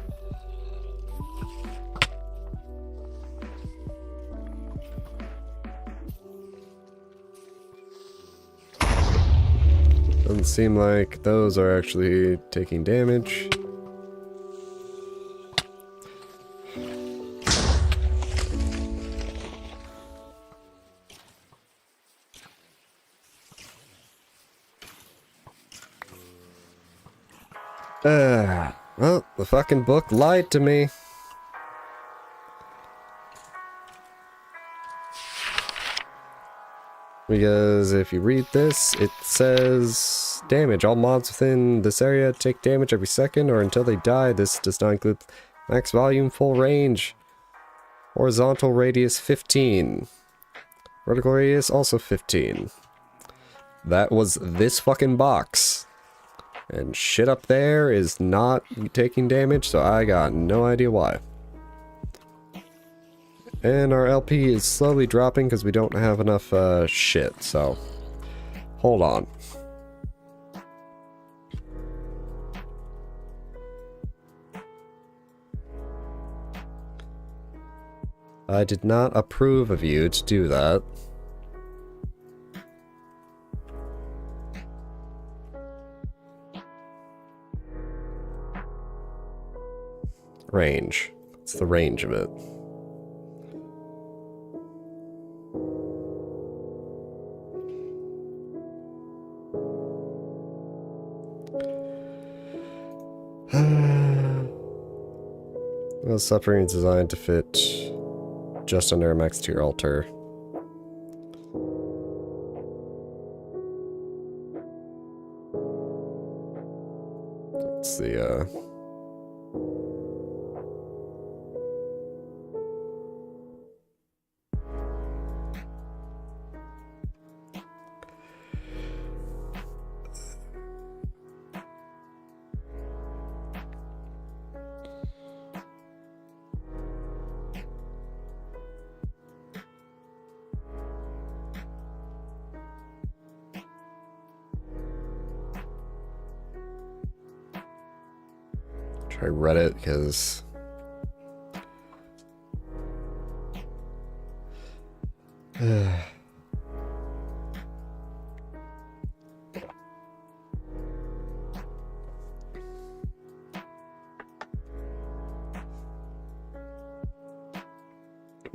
Doesn't seem like those are actually taking damage. Well, the fucking book lied to me. Because if you read this, it says damage. All mobs within this area take damage every second or until they die. This does not include max volume, full range. Horizontal radius 15. Vertical radius also 15. That was this fucking box. And shit up there is not taking damage, so I got no idea why. And our LP is slowly dropping because we don't have enough shit, so hold on. I did not approve of you to do that. Range. It's the range of it. Well, suffering is designed to fit just under a max tier altar. Let's see, try Reddit, because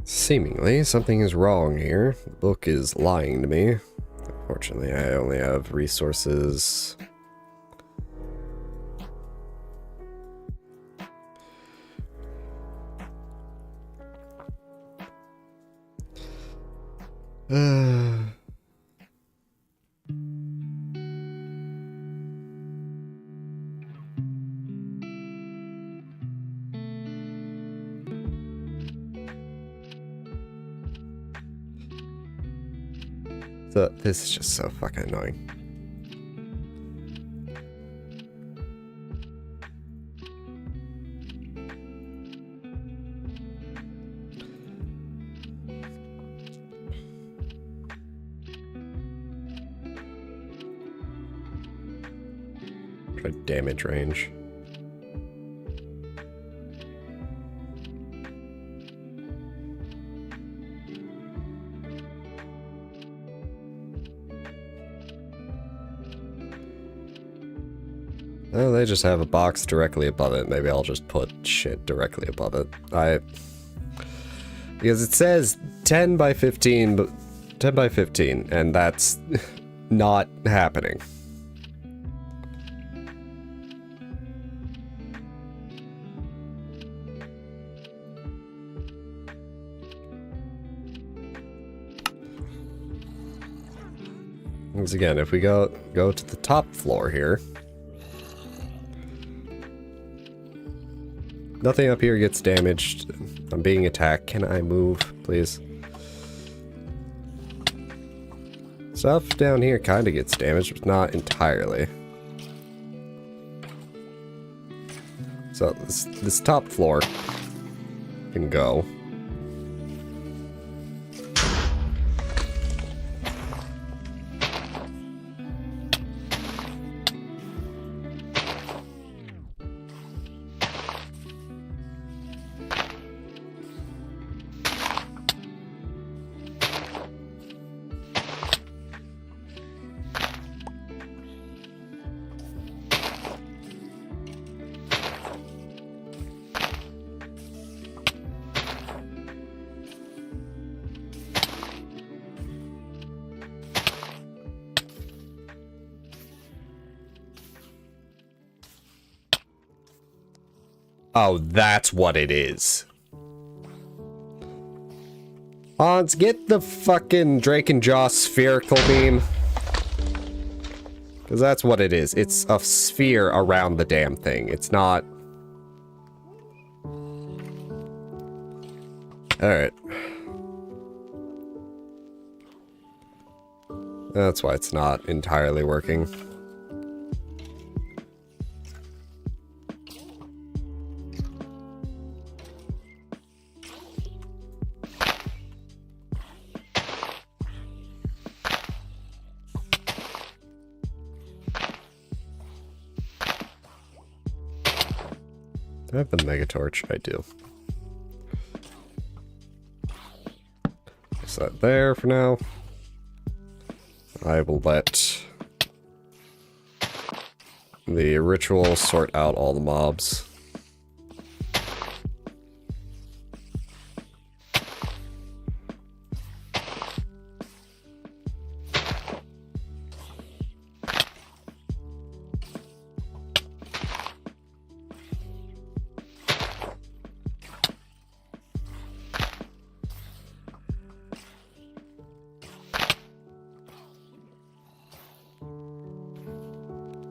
seemingly something is wrong here. The book is lying to me. Unfortunately, I only have resources. This is just so fucking annoying. Try damage range. Oh, they just have a box directly above it. Maybe I'll just put shit directly above it. Because it says 10 by 15, but 10 by 15, and that's not happening. Once again, if we go to the top floor here, nothing up here gets damaged. I'm being attacked. Can I move, please? Stuff down here kind of gets damaged, but not entirely. So this top floor can go. Oh, that's what it is. Hans, get the fucking Drake and Joss spherical beam. Because that's what it is. It's a sphere around the damn thing. It's not... Alright. That's why it's not entirely working. Do I have the mega torch? I do. Place that there for now. I will let the ritual sort out all the mobs.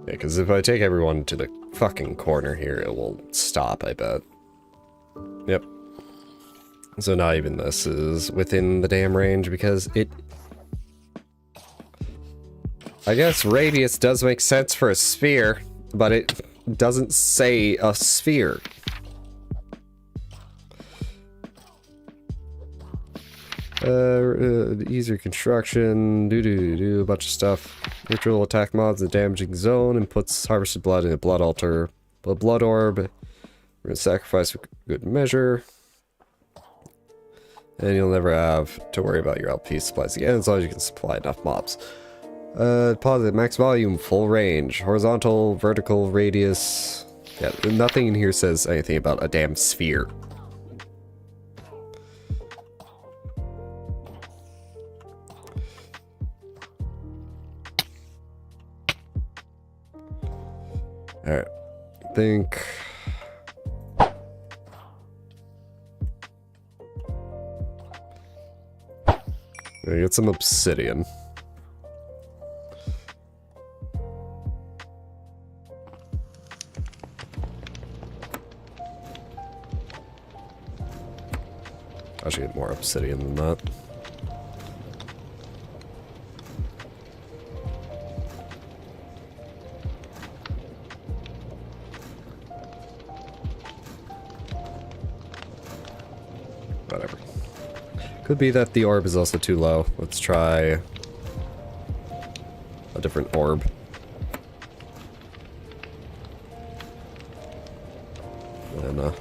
Because if I take everyone to the fucking corner here, it will stop, I bet. Yep. So not even this is within the damn range, because it... I guess radius does make sense for a sphere, but it doesn't say a sphere. Easier construction, a bunch of stuff. Ritual attack mobs in the damaging zone and puts harvested blood in a blood altar. A blood orb. We're gonna sacrifice for good measure. And you'll never have to worry about your LP supplies again as long as you can supply enough mobs. Deposit, max volume, full range, horizontal, vertical, radius. Yeah, nothing in here says anything about a damn sphere. Alright, I think... get some obsidian. I should get more obsidian than that. Whatever. Could be that the orb is also too low. Let's try a different orb. And,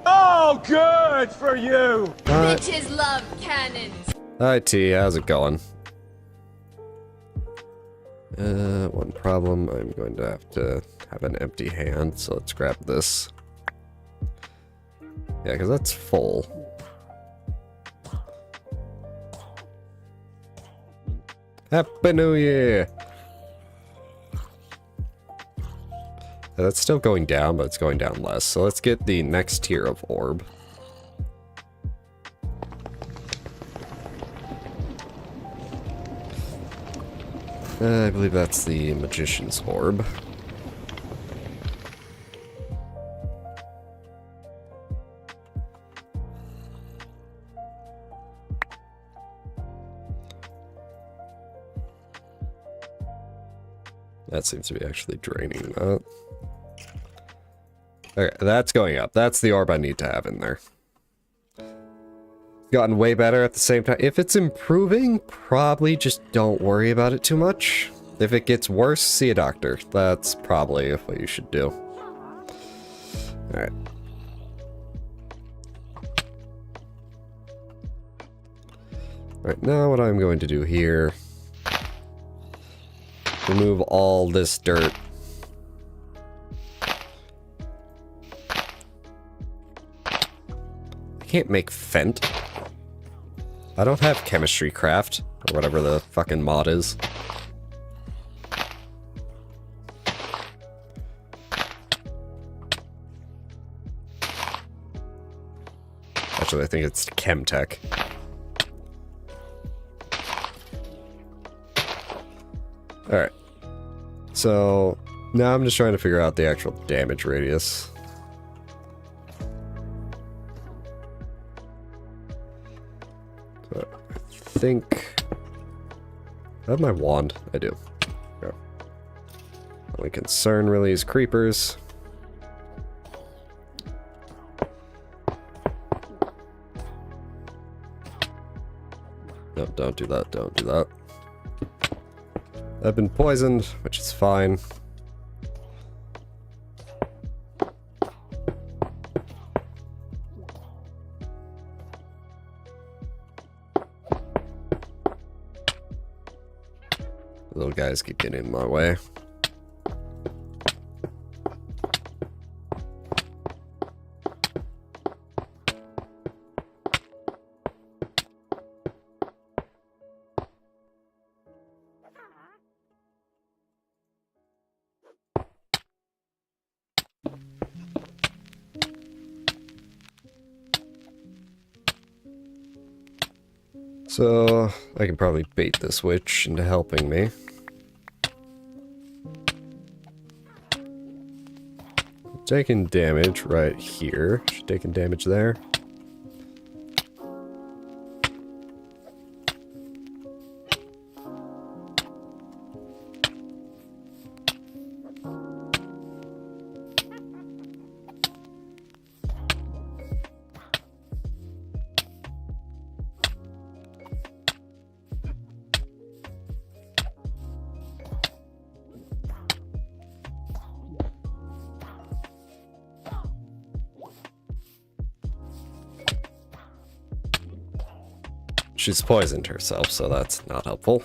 Oh, good for you! Bitches love cannons. Hi T, how's it going? One problem, I'm going to have an empty hand, so let's grab this. Yeah, because that's full. Happy New Year! Yeah, that's still going down, but it's going down less. So let's get the next tier of orb. I believe that's the Magician's Orb. That seems to be actually draining that. Okay, that's going up. That's the orb I need to have in there. Gotten way better at the same time. If it's improving, probably just don't worry about it too much. If it gets worse, see a doctor. That's probably what you should do. Alright. Alright, now what I'm going to do here... remove all this dirt. I can't make Fent. I don't have Chemistry Craft, or whatever the fucking mod is. Actually, I think it's Chemtech. Alright. So, now I'm just trying to figure out the actual damage radius. So, I think... I have my wand. I do. Okay. Only concern really is creepers. No, don't do that, don't do that. I've been poisoned, which is fine. Little guys keep getting in my way. So, I can probably bait this witch into helping me. Taking damage right here. She's taking damage there. She's poisoned herself, so that's not helpful.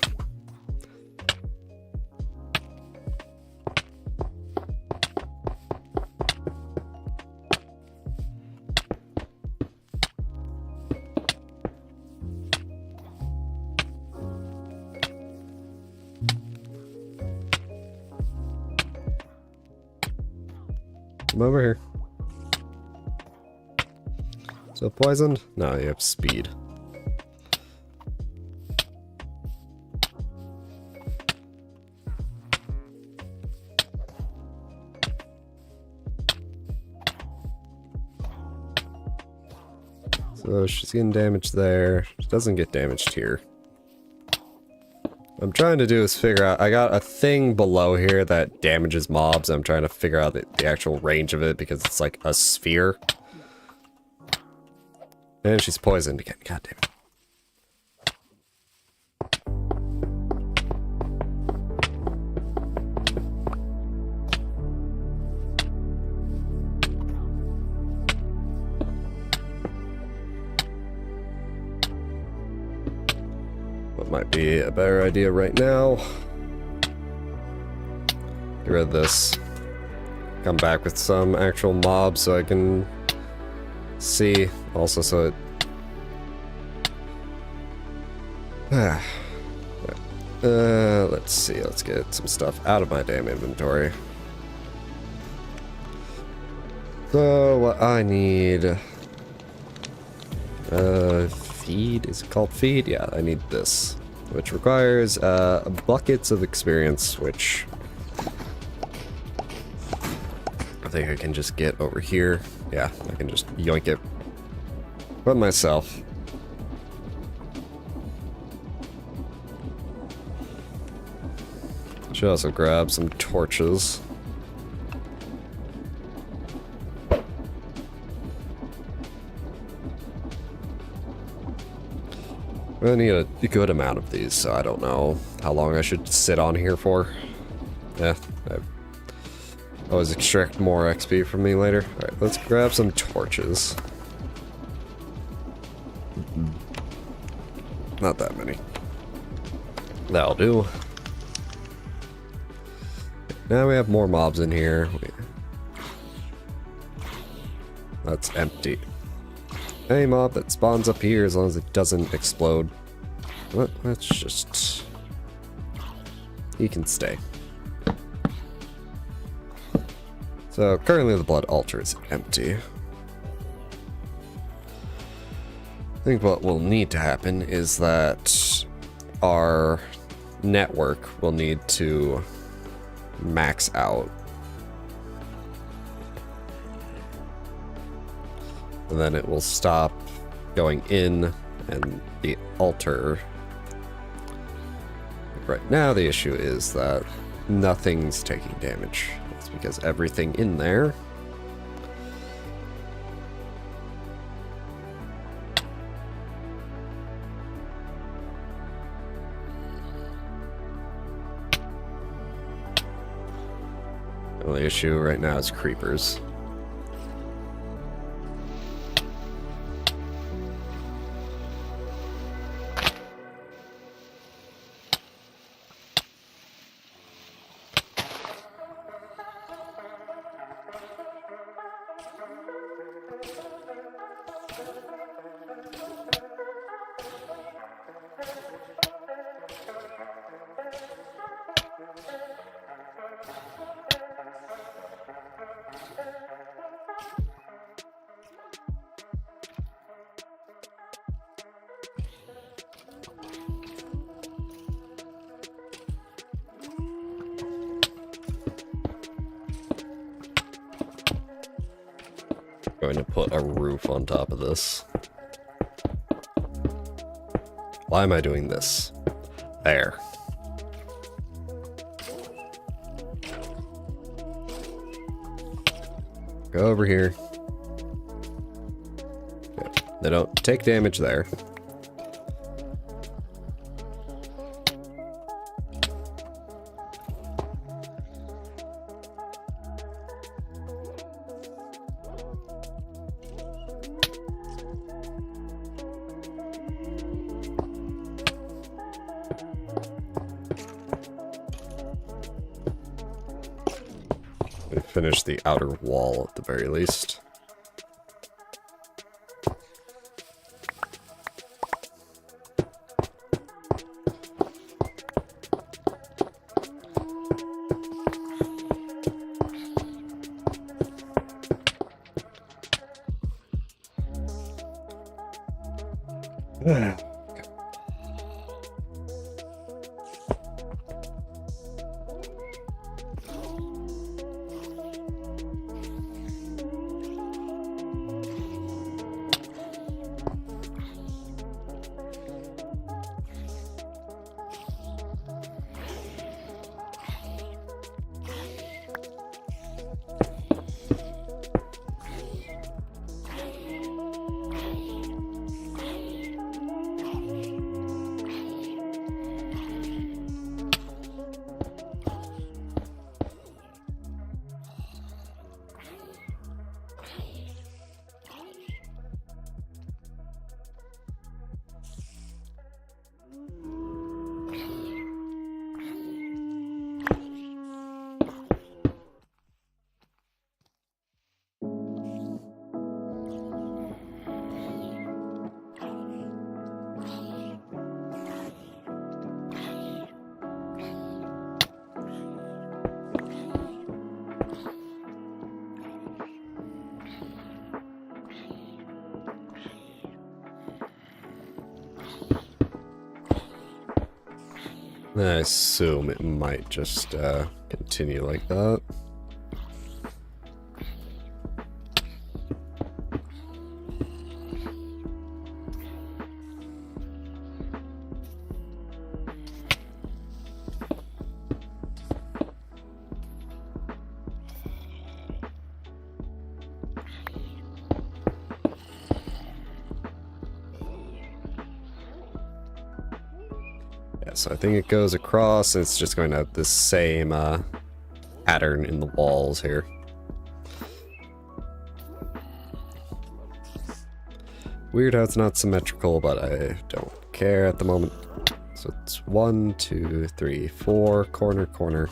Come over here. Still poisoned? No, you have speed. So she's getting damaged there. She doesn't get damaged here. What I'm trying to do is figure out... I got a thing below here that damages mobs. I'm trying to figure out the actual range of it because it's like a sphere. And she's poisoned again. God damn it. What might be a better idea right now? Get rid of this. Come back with some actual mobs so I can see. Also, so it... let's see. Let's get some stuff out of my damn inventory. So, what I need... feed? Is it called feed? Yeah, I need this. Which requires, buckets of experience, which... I think I can just get over here. Yeah, I can just yoink it by myself. Should also grab some torches. I need a good amount of these, so I don't know how long I should sit on here for. Yeah, I always extract more XP from me later. Alright, let's grab some torches. Not that many. That'll do. Now we have more mobs in here. That's empty. Any mob that spawns up here, as long as it doesn't explode. Let's just... He can stay. So, currently the blood altar is empty. I think what will need to happen is that our network will need to max out. And then it will stop going in, and the altar. Right now the issue is that nothing's taking damage. That's because everything in there the only issue right now is creepers. Going to put a roof on top of this. Why am I doing this? There. Go over here. Good. They don't take damage there. Finish the outer wall at the very least. I assume it might just continue like that. So I think it goes across, and it's just going to have the same pattern in the walls here. Weird how it's not symmetrical, but I don't care at the moment. So it's 1, 2, 3, 4, corner, corner.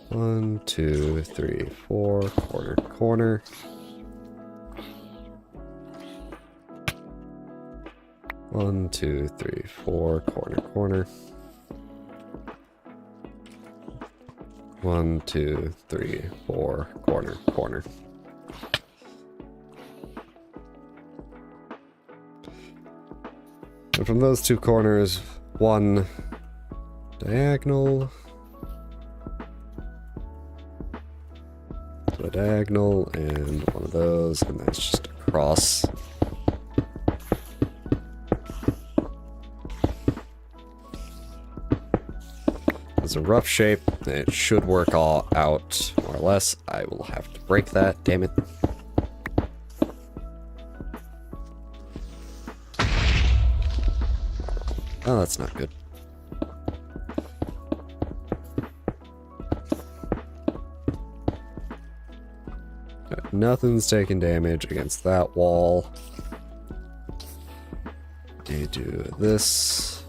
1, 2, 3, 4, corner, corner. 1, 2, 3, 4, corner, corner. 1, 2, 3, 4, corner, corner. And from those two corners, one diagonal to a diagonal, and one of those, and that's just across. It's a rough shape, and it should work all out, more or less. I will have to break that, damn it. Oh, that's not good. Nothing's taking damage against that wall. You do this.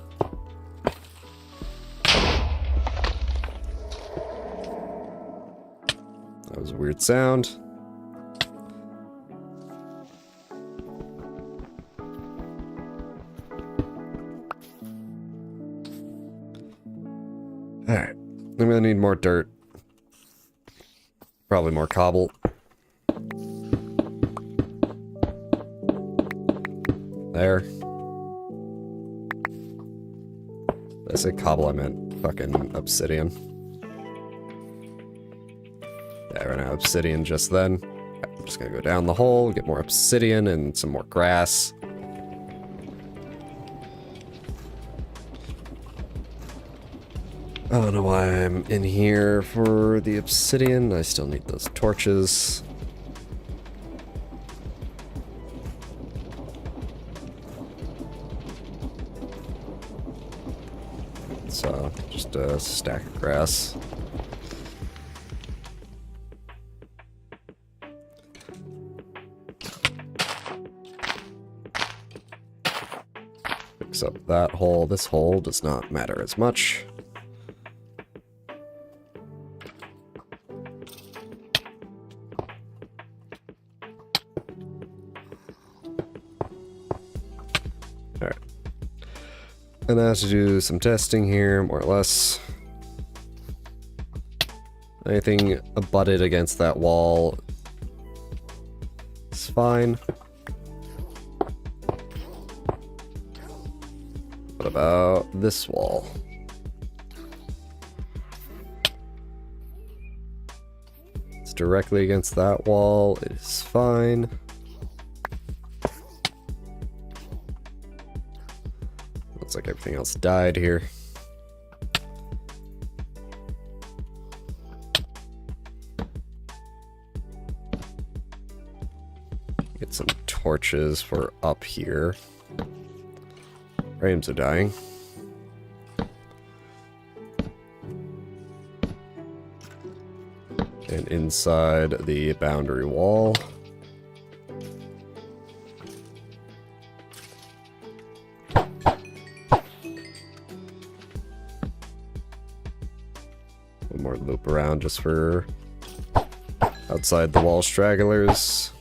That was a weird sound. Alright. I'm gonna need more dirt. Probably more cobble. There. Did I say cobble? I meant fucking obsidian. Yeah, I ran out of obsidian just then. I'm just gonna go down the hole, get more obsidian and some more grass. I don't know why I'm in here for the obsidian. I still need those torches. So, just a stack of grass. Fix up that hole. This hole does not matter as much. Alright. Gonna have to do some testing here, more or less. Anything abutted against that wall is fine. What about this wall? It's directly against that wall. It is fine. Looks like everything else died here. Get some torches for up here. Frames are dying. And inside the boundary wall. One more loop around just for outside the wall stragglers.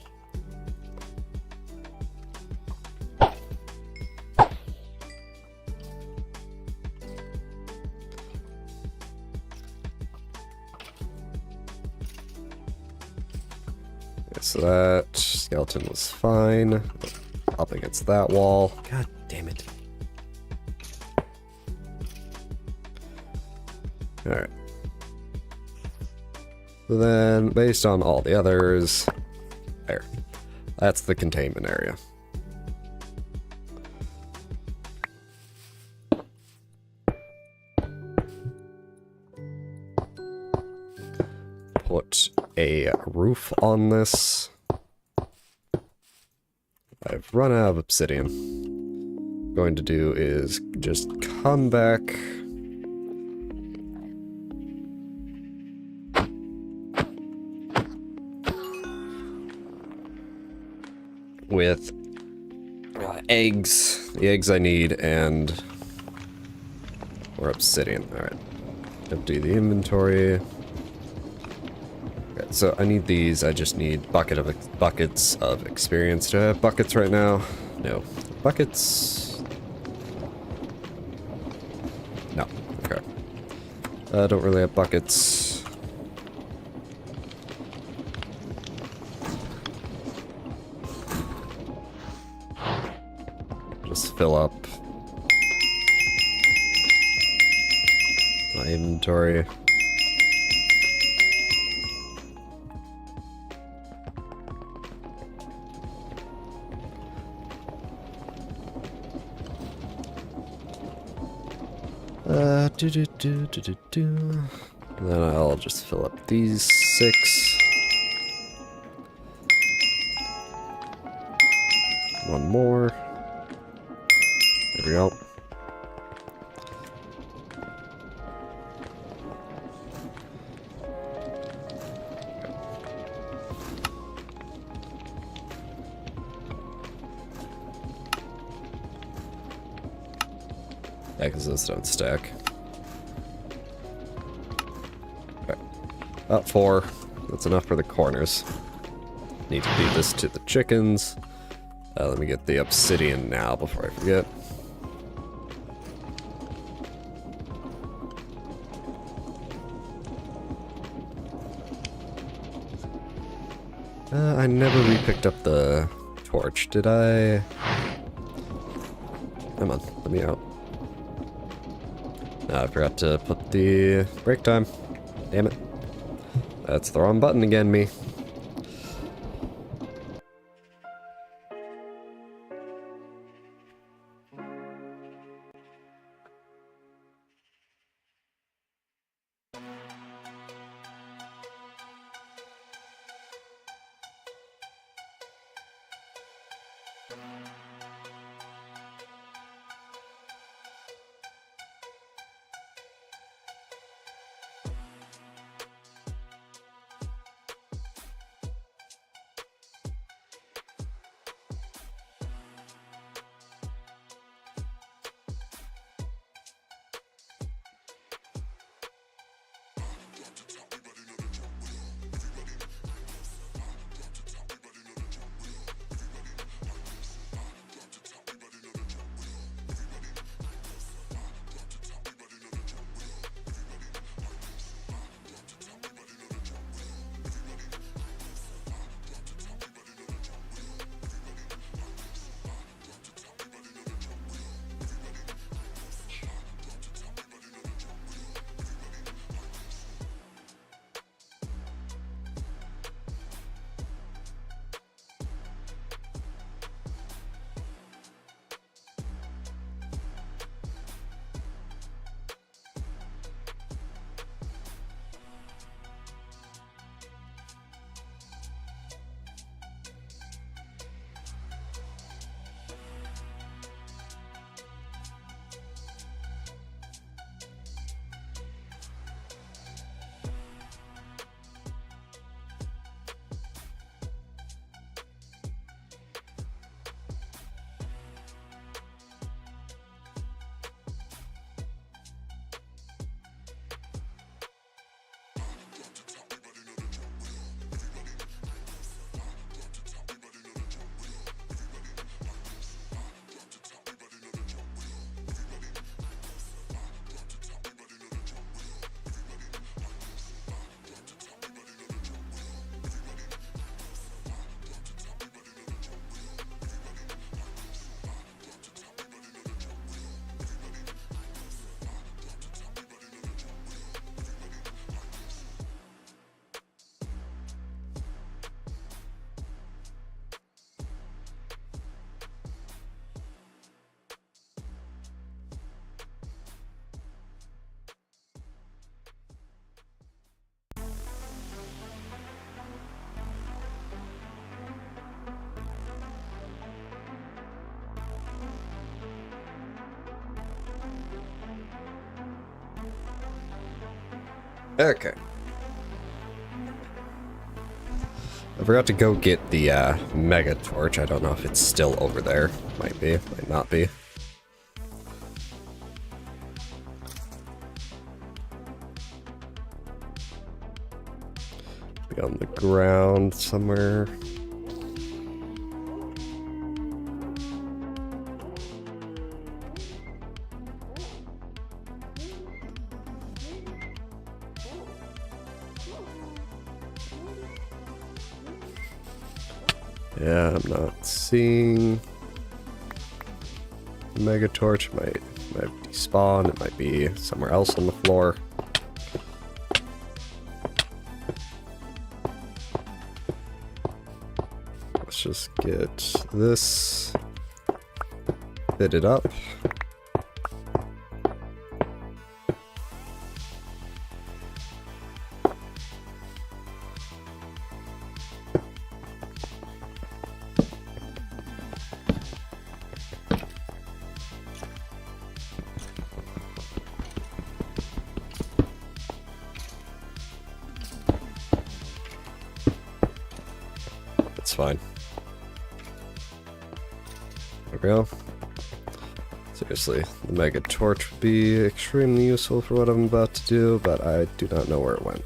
So that skeleton was fine. Up against that wall. God damn it. Alright. So then, based on all the others, there. That's the containment area. Put a roof on this. I've run out of obsidian. What I'm going to do is just come back with eggs, the eggs I need, and more obsidian. Alright. Empty the inventory. Okay, so I need these. I just need buckets of experience. Do I have buckets right now? No. Buckets? No. Okay. I don't really have buckets. Just fill up my inventory. Then I'll just fill up these 6. One more. There we go. Yeah, because those don't stack. Okay. Up 4. That's enough for the corners. Need to feed this to the chickens. Let me get the obsidian now before I forget. I never re-picked up the torch, did I? Come on, let me out. I forgot to put the break time. Damn it. That's the wrong button again, me. Okay. I forgot to go get the mega torch. I don't know if it's still over there. Might be, might not be. Be on the ground somewhere. Yeah, I'm not seeing the mega torch. Might despawn. It might be somewhere else on the floor. Let's just get this fitted up. Fine. There we go. Seriously, the mega torch would be extremely useful for what I'm about to do, but I do not know where it went.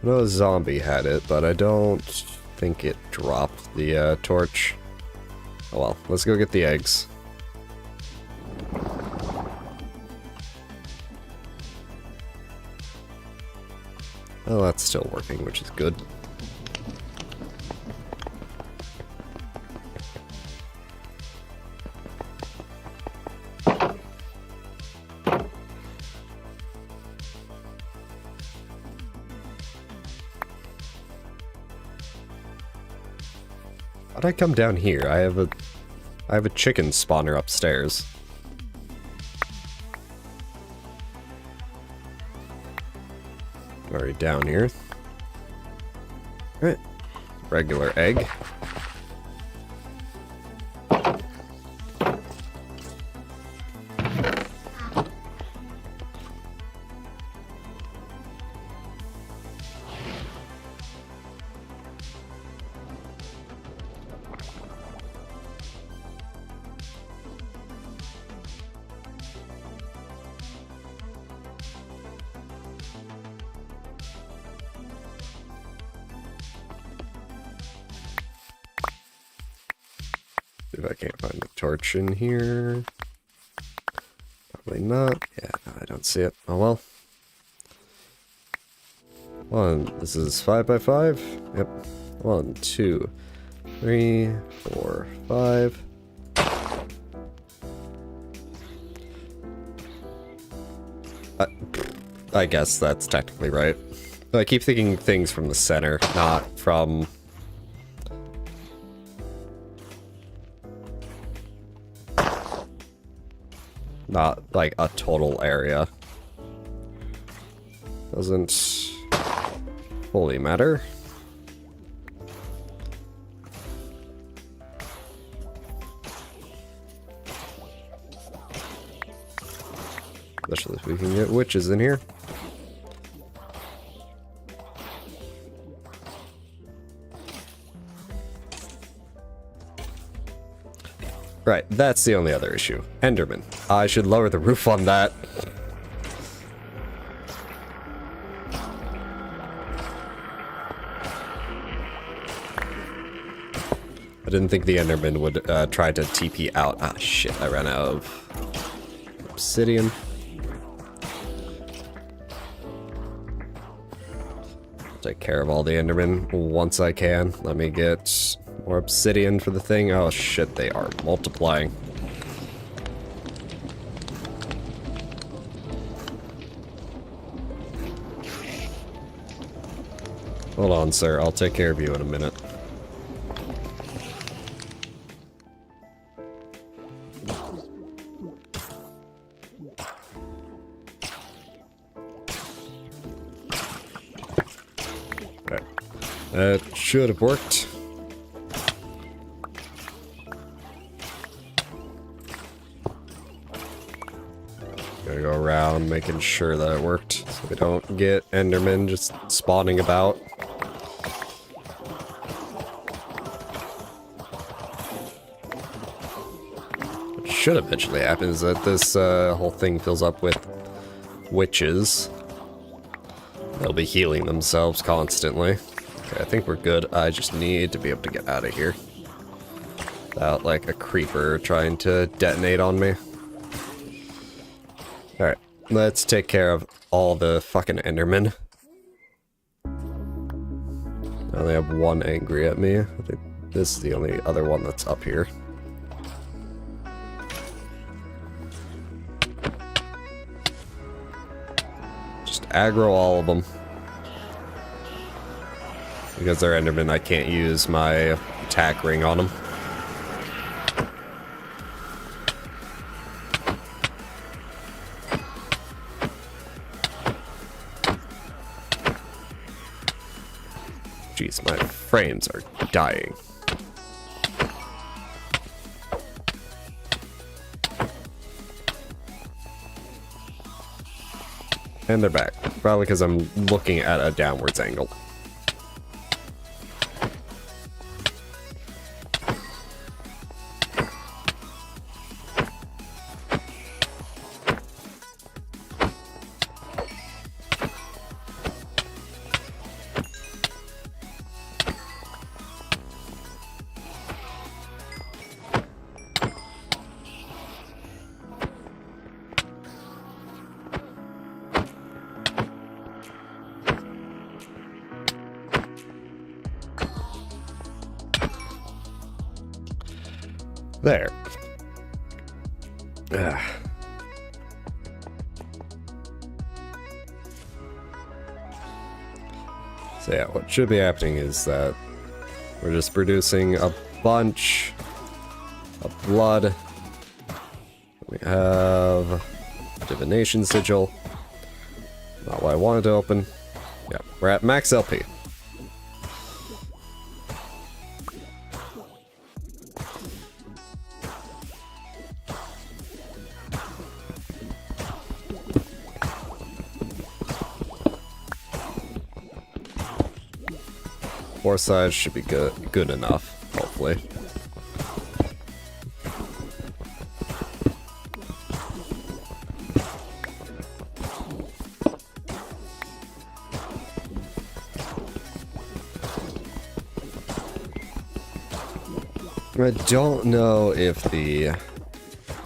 I know a zombie had it, but I don't think it dropped the torch. Oh well, let's go get the eggs. Oh, that's still working, which is good. How'd I come down here? I have a chicken spawner upstairs. Already down here. Alright. Regular egg. If I can't find the torch in here. Probably not. Yeah, no, I don't see it. Oh well. This is 5 by 5. Yep. 1, 2, 3, 4, 5. I guess that's technically right. I keep thinking things from the center, not from... Not like a total area. Doesn't fully matter. Especially if we can get witches in here. Right, that's the only other issue. Enderman. I should lower the roof on that. I didn't think the Enderman would try to TP out. Ah, shit, I ran out of obsidian. Take care of all the Endermen once I can. Let me get more obsidian for the thing. Oh shit, they are multiplying. Hold on, sir. I'll take care of you in a minute. Okay. That should have worked. Gotta go around making sure that it worked, so we don't get Endermen just spawning about. What should eventually happen is that this whole thing fills up with witches. They'll be healing themselves constantly. Okay, I think we're good. I just need to be able to get out of here without like a creeper trying to detonate on me. Alright, let's take care of all the fucking Endermen. I only have one angry at me. I think this is the only other one that's up here. Just aggro all of them. Because they're Endermen, I can't use my attack ring on them. Jeez, my frames are dying. And they're back. Probably because I'm looking at a downwards angle. There. Ugh. So yeah, what should be happening is that we're just producing a bunch of blood. We have divination sigil. Not what I wanted to open. Yeah, we're at max LP. Four sides should be good enough, hopefully. I don't know if the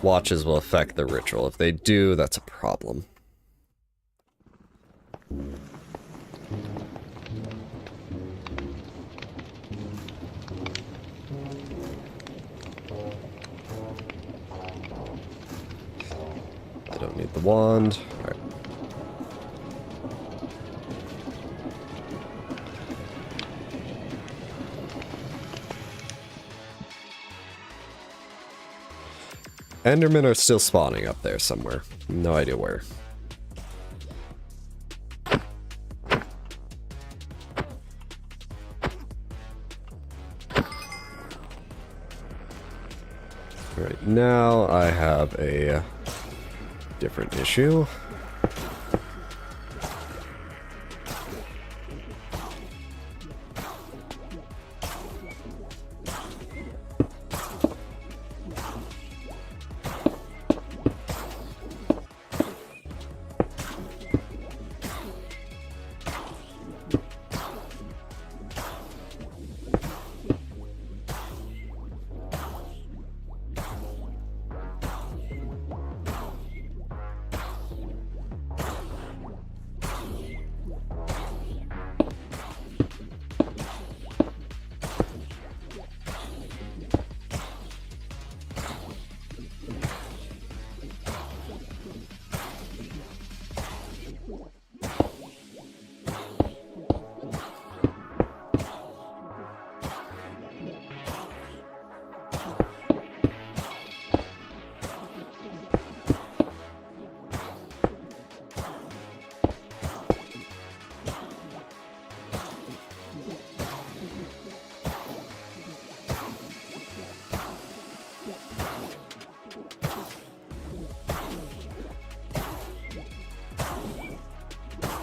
watches will affect the ritual. If they do, that's a problem. I don't need the wand. All right. Endermen are still spawning up there somewhere. No idea where. Right now I have a different issue.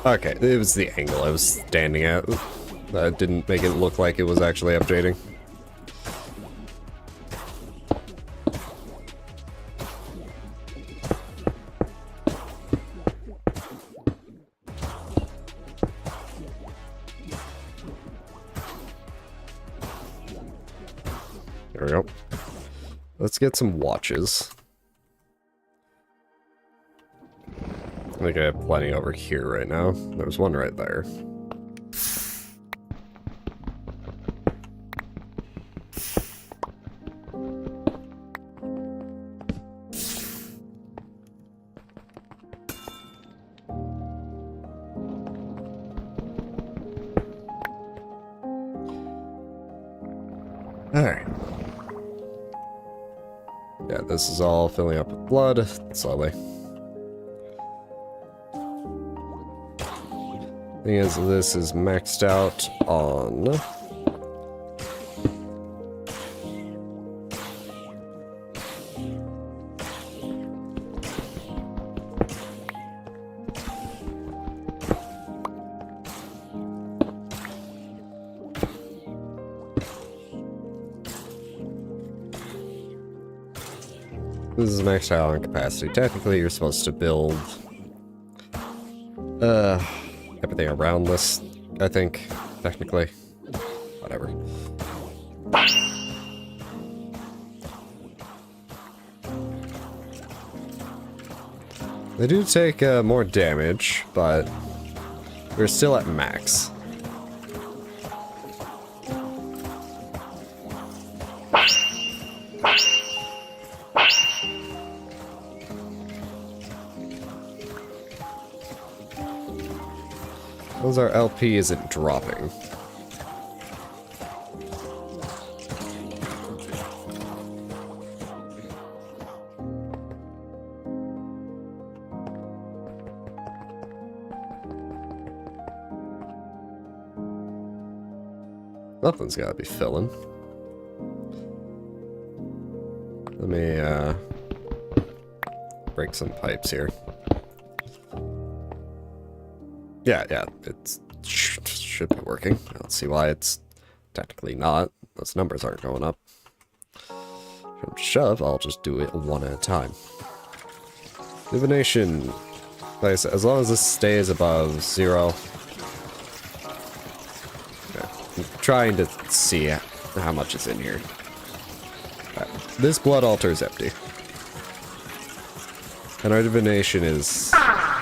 Okay, it was the angle I was standing at. That didn't make it look like it was actually updating. There we go. Let's get some watches. I think I have plenty over here right now. There's one right there. Alright. Yeah, this is all filling up with blood, slowly. Thing is, this is maxed out on... This is maxed out on capacity. Technically, you're supposed to build... everything around this, I think, technically. Whatever. They do take more damage, but we're still at max. As our LP isn't dropping. Nothing's gotta be filling. Let me, break some pipes here. Yeah, it should be working. I don't see why it's technically not. Those numbers aren't going up. From shove, I'll just do it one at a time. Divination. Like I said, as long as this stays above 0. Okay. I'm trying to see how much is in here. Right. This blood altar is empty. And our divination is,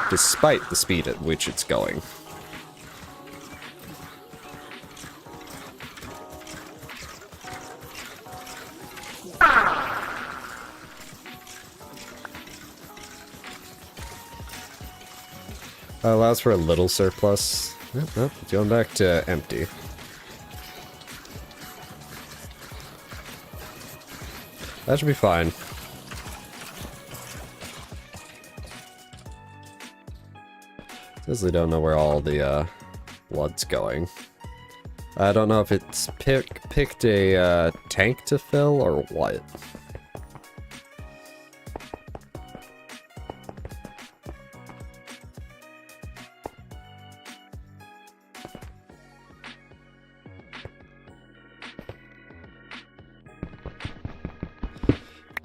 despite the speed at which it's going. Allows for a little surplus. Nope, it's going back to empty. That should be fine. Because they don't know where all the blood's going. I don't know if it's picked a tank to fill or what.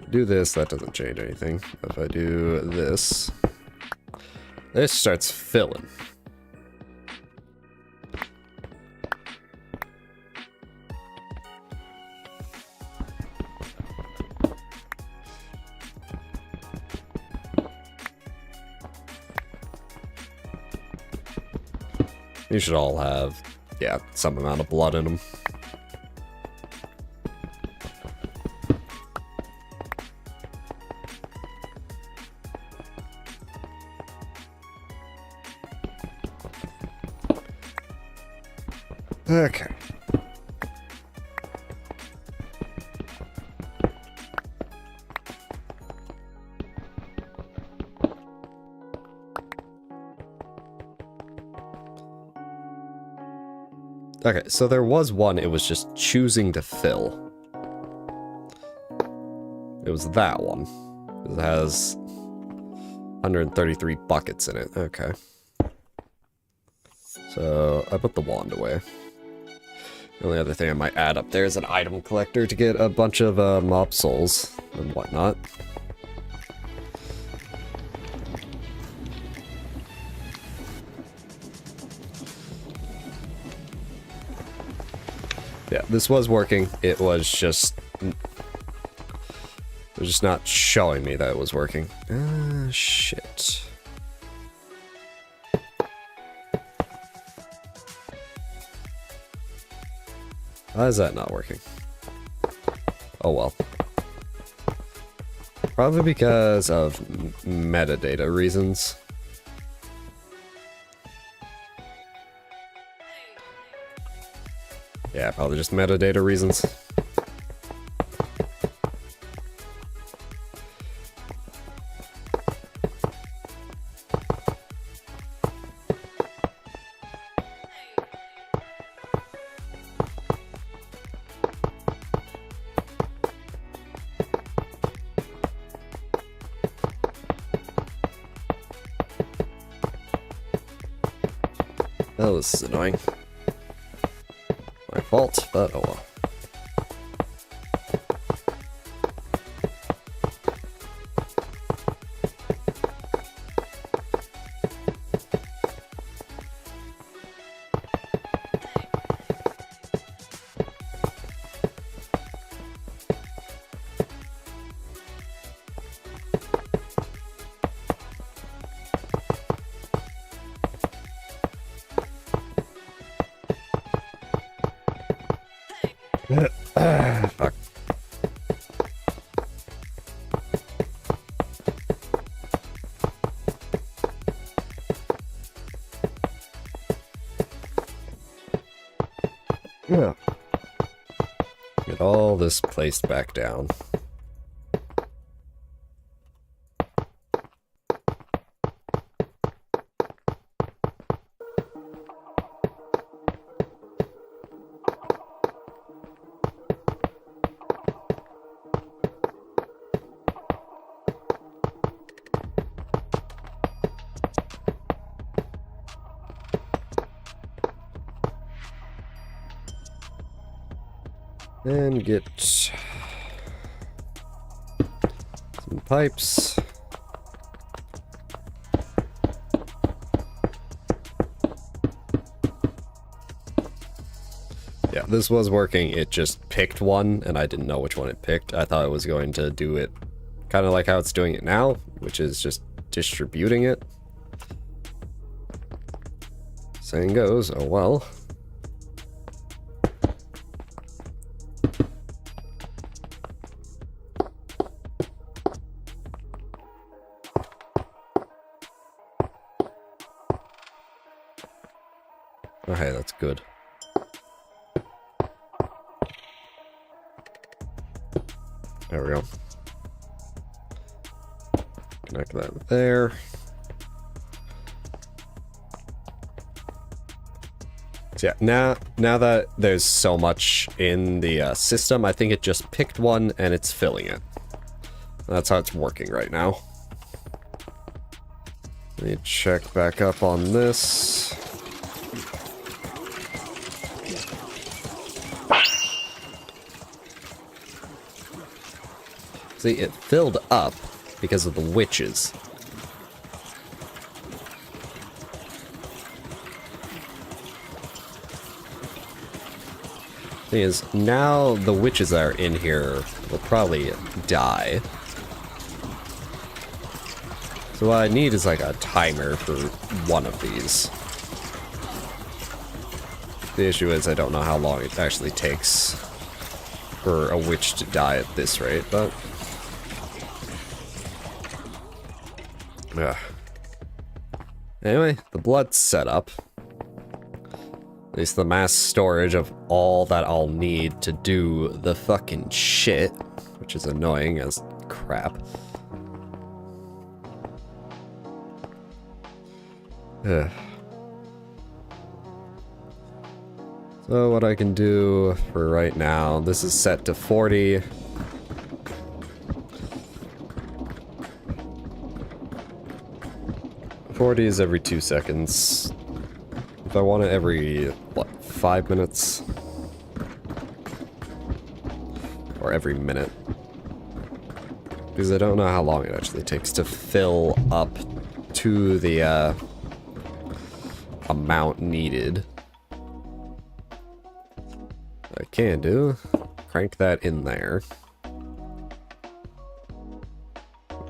Do this, that doesn't change anything. If I do this, this starts filling. You should all have, yeah, some amount of blood in them. Okay. Okay, so there was one, it was just choosing to fill. It was that one. It has 133 buckets in it. Okay. So, I put the wand away. The only other thing I might add up there is an item collector to get a bunch of mob souls and whatnot. Yeah, this was working. It was just not showing me that it was working. Shit. Why is that not working? Oh well. Probably because of metadata reasons. Yeah, probably just metadata reasons. Oh, this is annoying. My fault, but oh well. Fuck. Yeah. Get all this placed back down. And get some pipes. Yeah, this was working. It just picked one, and I didn't know which one it picked. I thought it was going to do it kind of like how it's doing it now, which is just distributing it. Saying goes, oh well. Oh, hey, that's good. There we go. Connect that there. So yeah, now that there's so much in the system, I think it just picked one and it's filling it. That's how it's working right now. Let me check back up on this. See, it filled up because of the witches. Thing is, now the witches that are in here will probably die. So what I need is like a timer for one of these. The issue is I don't know how long it actually takes for a witch to die at this rate, but... yeah. Anyway, the blood's set up. At least the mass storage of all that I'll need to do the fucking shit, which is annoying as crap. Ugh. So what I can do for right now, this is set to 40. Is every 2 seconds. If I want it every, what, 5 minutes? Or every minute. Because I don't know how long it actually takes to fill up to the amount needed. I can do, crank that in there.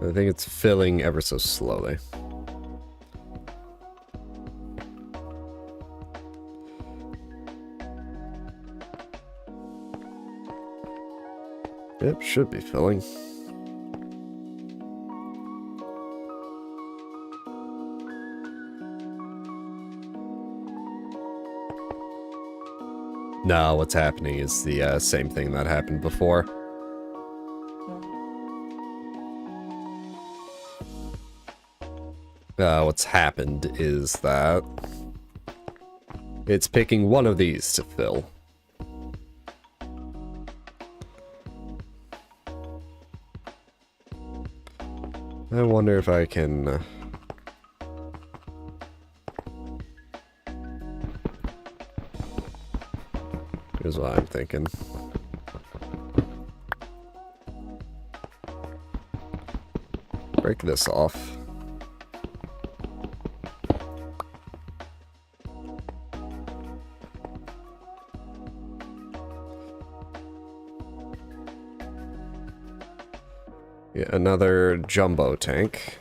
I think it's filling ever so slowly. Yep, should be filling. No, what's happening is the same thing that happened before. What's happened is that it's picking one of these to fill. I wonder if I can... here's what I'm thinking. Break this off. Yeah, another jumbo tank.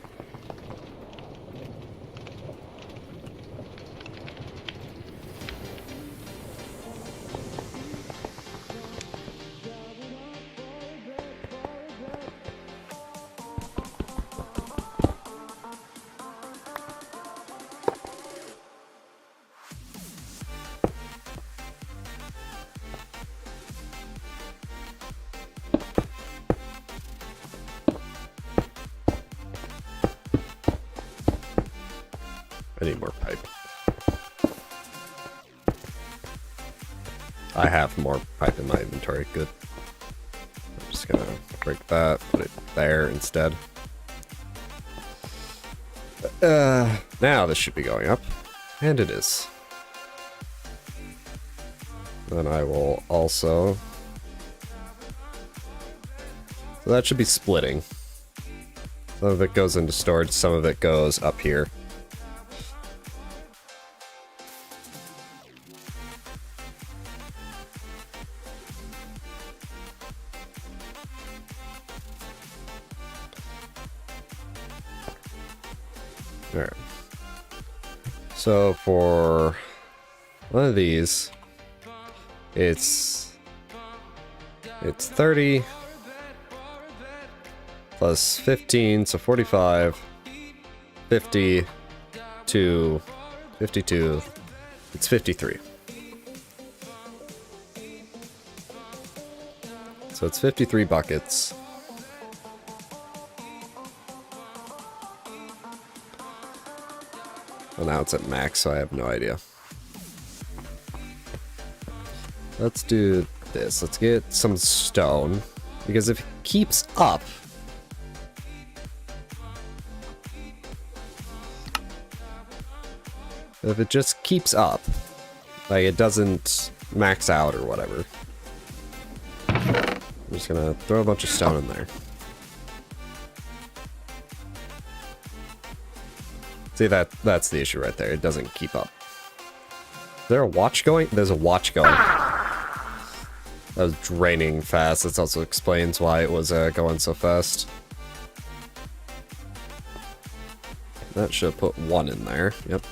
I need more pipe. I have more pipe in my inventory. Good. I'm just gonna break that, put it there instead. Now this should be going up. And it is. Then I will also So that should be splitting. Some of it goes into storage, some of it goes up here. Alright. So for one of these, it's 30 plus 15, so 45, 50 to 52, it's 53. So it's 53 buckets. Well, now it's at max, so I have no idea. Let's do this. Let's get some stone. Because if it keeps up... If it just keeps up, like it doesn't max out or whatever, I'm just gonna throw a bunch of stone in there. See, that's the issue right there. It doesn't keep up. Is there a watch going? There's a watch going. That was draining fast. This also explains why it was going so fast. That should have put 1 in there. Yep.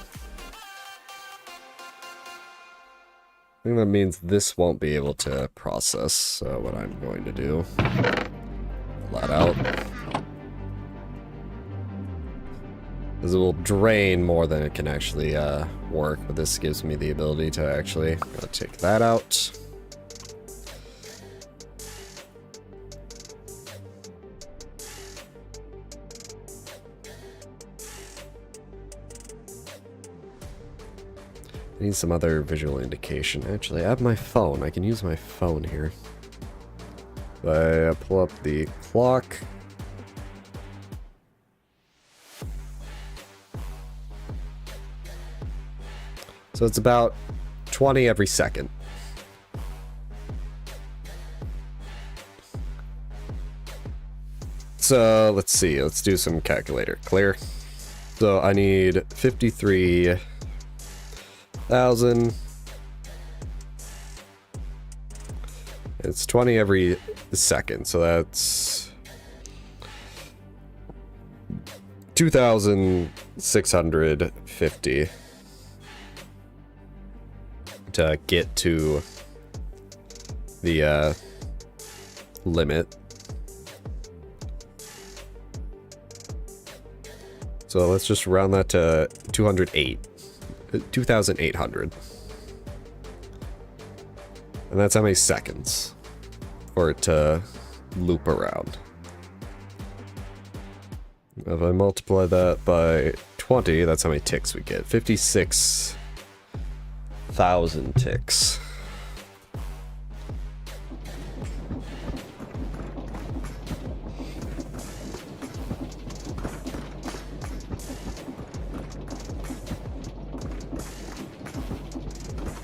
I think that means this won't be able to process. So what I'm going to do, pull that out. Because it will drain more than it can actually work, but this gives me the ability to actually take that out. I need some other visual indication. Actually, I have my phone. I can use my phone here. I pull up the clock. So it's about 20 every second. So let's see. Let's do some calculator. Clear. So I need 53,000. It's 20 every second. So that's 2,650. To get to the limit. So let's just round that to 2,800. And that's how many seconds for it to loop around. If I multiply that by 20, that's how many ticks we get. 56,000 ticks.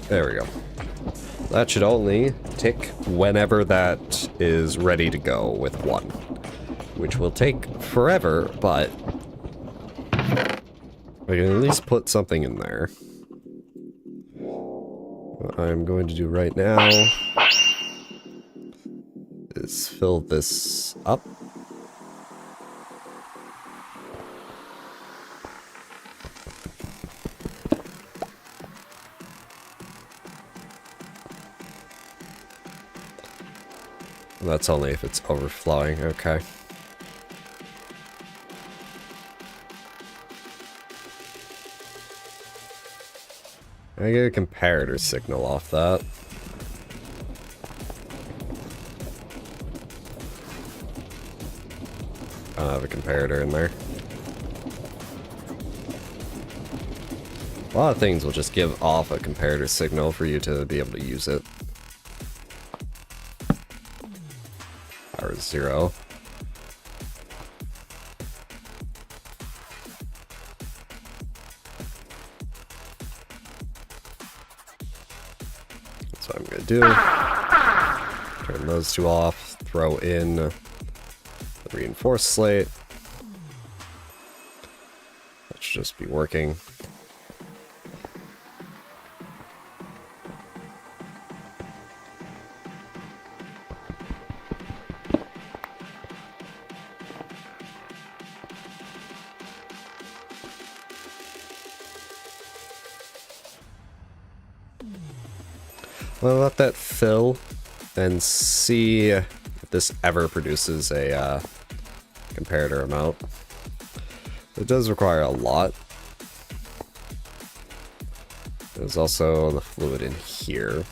There we go. That should only tick whenever that is ready to go with 1. Which will take forever, but I can at least put something in there. What I'm going to do right now is fill this up. That's only if it's overflowing, okay. I get a comparator signal off that. I don't have a comparator in there. A lot of things will just give off a comparator signal for you to be able to use it. Power 0. That's what I'm gonna do. Turn those two off, throw in Reinforced slate. That should just be working. Well, let that fill and see if this ever produces a comparator amount. It does require a lot. There's also the fluid in here.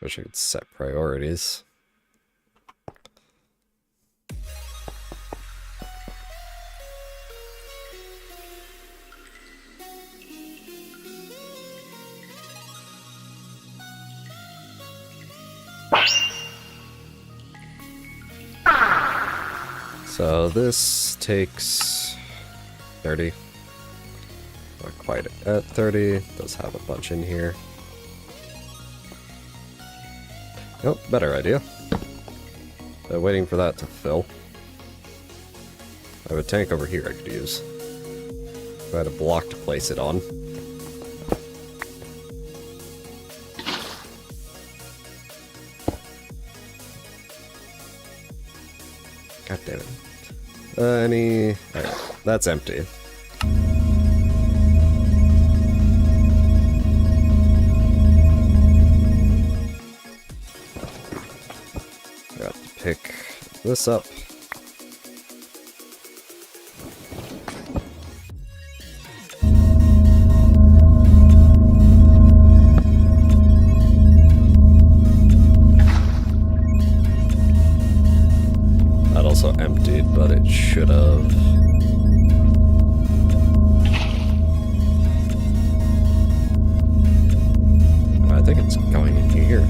Wish I could set priorities. So this takes 30. Not quite at 30. Does have a bunch in here. Nope, better idea. Waiting for that to fill. I have a tank over here I could use. If I had a block to place it on. God damn it. Alright, that's empty. Pick this up. That also emptied, but it should have. I think it's going in here.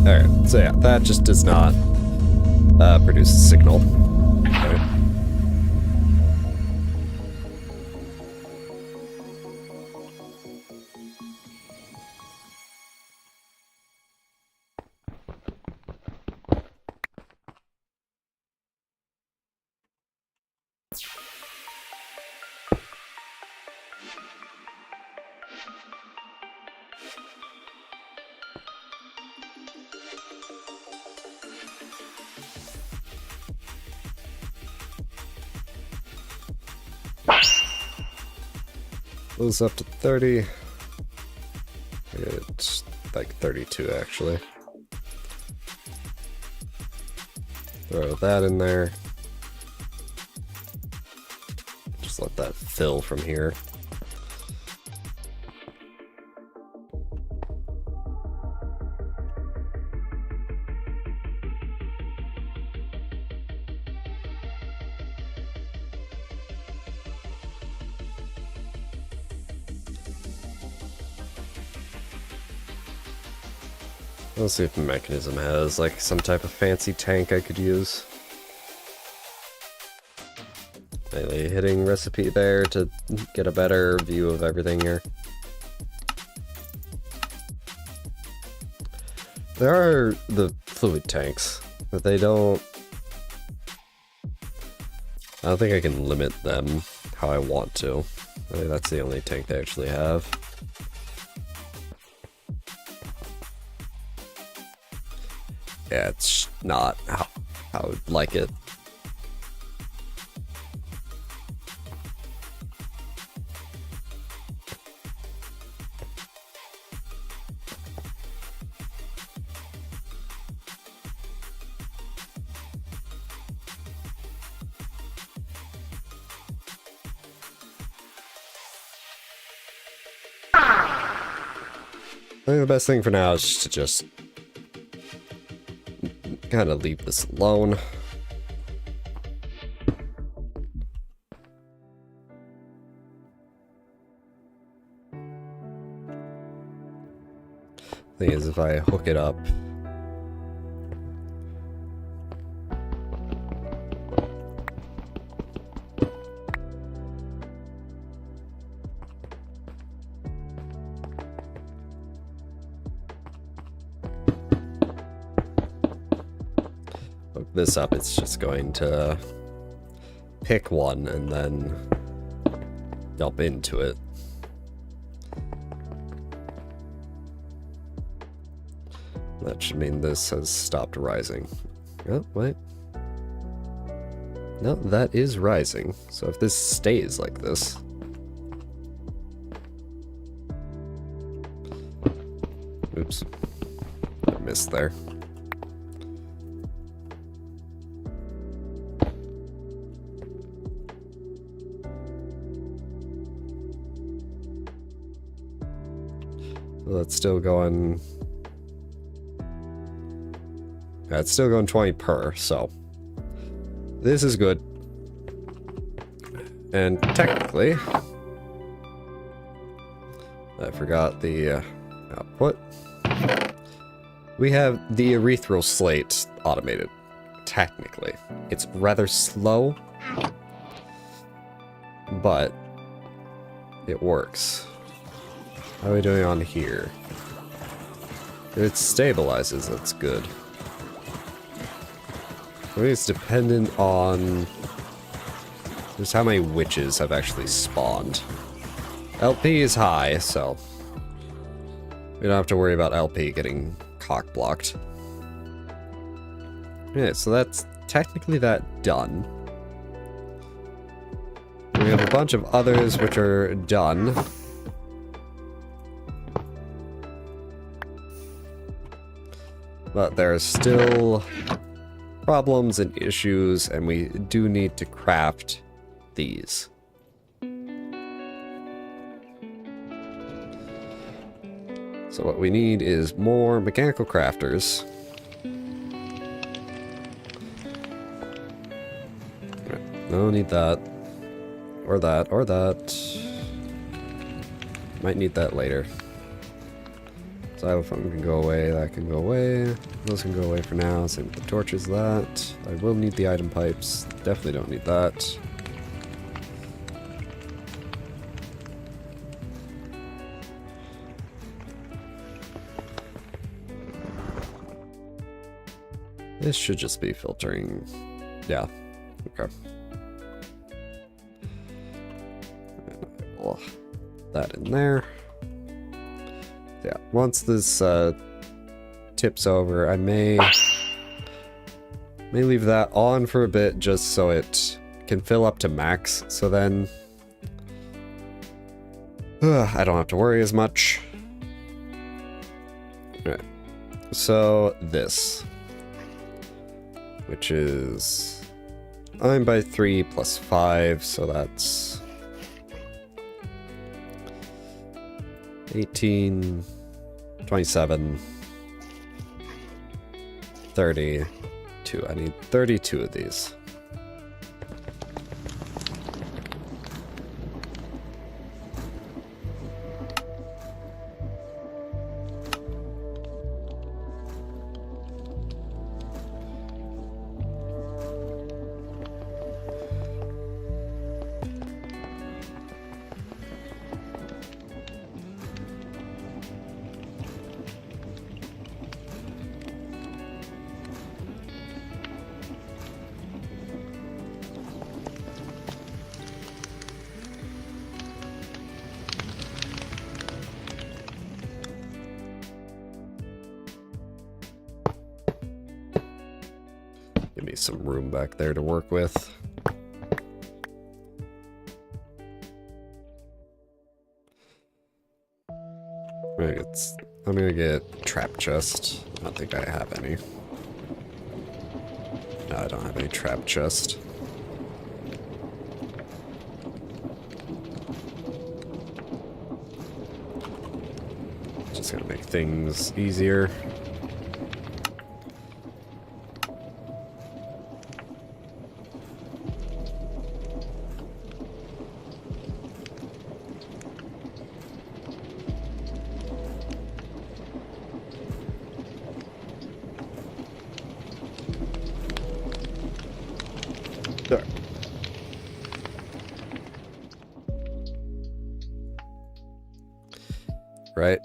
Alright, so yeah, that just does not produce a signal. Okay. Goes up to 30. It's like 32 actually. Throw that in there. Just let that fill from here. Let's see if the mechanism has like some type of fancy tank I could use. Maybe hitting recipe there to get a better view of everything here. There are the fluid tanks, but they don't... I don't think I can limit them how I want to. I think that's the only tank they actually have. Yeah, it's not how I would like it. think the best thing for now is to just kind of leave this alone. Thing is, if I hook it up, hook this up, it's just going to pick one and then dump into it. That should mean this has stopped rising. Oh, wait. No, that is rising. So if this stays like this... Oops. I missed there. So that's still going... Yeah, it's still going 20 per, so this is good. And technically, I forgot the output. We have the erythral slate automated. Technically, it's rather slow, but it works. How are we doing on here? It stabilizes, that's good. I mean, it's dependent on just how many witches have actually spawned. LP is high, so we don't have to worry about LP getting cock blocked. Yeah, so that's technically that done. We have a bunch of others which are done. But there's still problems and issues, and we do need to craft these. So what we need is more mechanical crafters. Right, no, need that. Or that, or that. Might need that later. Xylophone can go away, that can go away. Those can go away for now. Same with the torches, that. I will need the item pipes. Definitely don't need that. This should just be filtering. Yeah. Okay. That in there. Yeah, once this tips over, I may leave that on for a bit just so it can fill up to max, so then I don't have to worry as much. Alright, so this, which is 9 by 3 plus 5, so that's 18, 27, 32. I need 32 of these. Give me some room back there to work with. I'm gonna get trap chest. I don't think I have any. No, I don't have any trap chest. Just Just gonna make things easier. There. Right.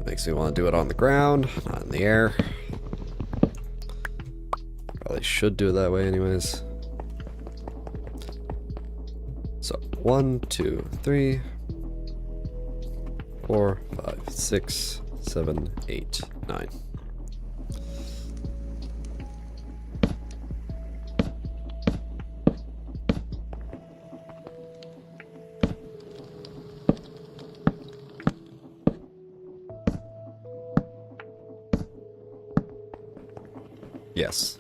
Makes me want to do it on the ground, not in the air. Probably should do it that way anyways. So 1, 2, 3, 4, 5, 6, 7, 8, 9. Yes.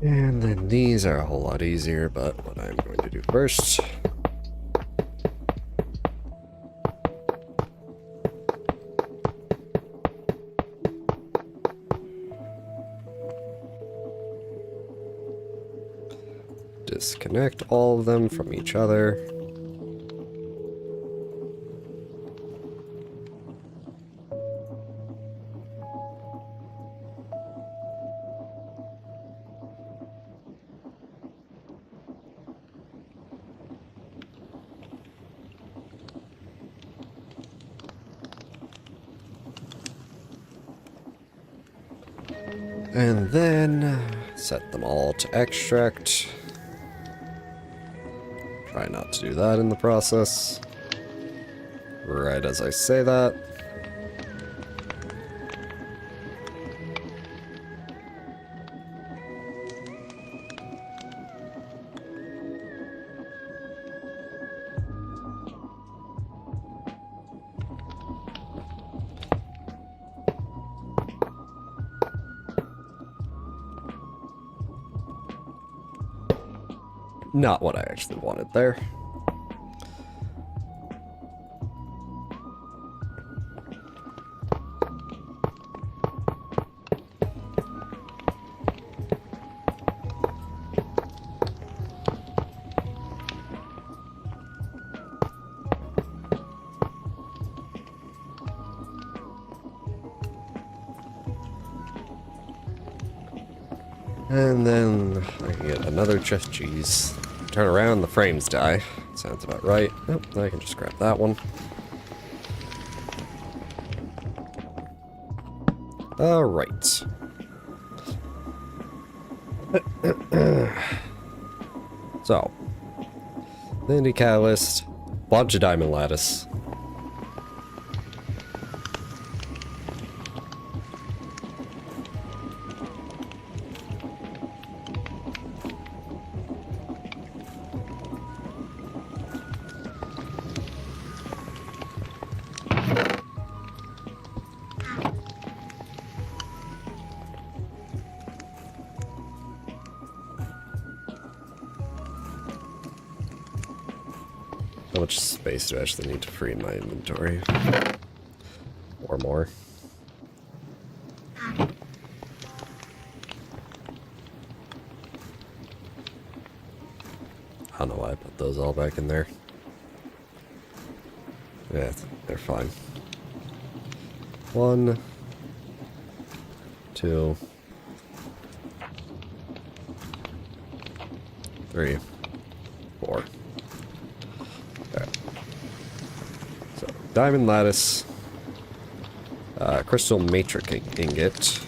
And then these are a whole lot easier, but what I'm going to do first. Disconnect all of them from each other. And then set them all to extract. Try not to do that in the process. Right as I say that. Not what I actually wanted there. And then I can get another chest cheese. Turn around, the frames die. Sounds about right. Nope, I can just grab that one. Alright. So, Lindy Catalyst, bunch of diamond lattice. How much space do I actually need to free in my inventory? Or more. I don't know why I put those all back in there. Yeah, they're fine. 1, 2, 3, 4. Alright. So, diamond lattice, crystal matrix ingot.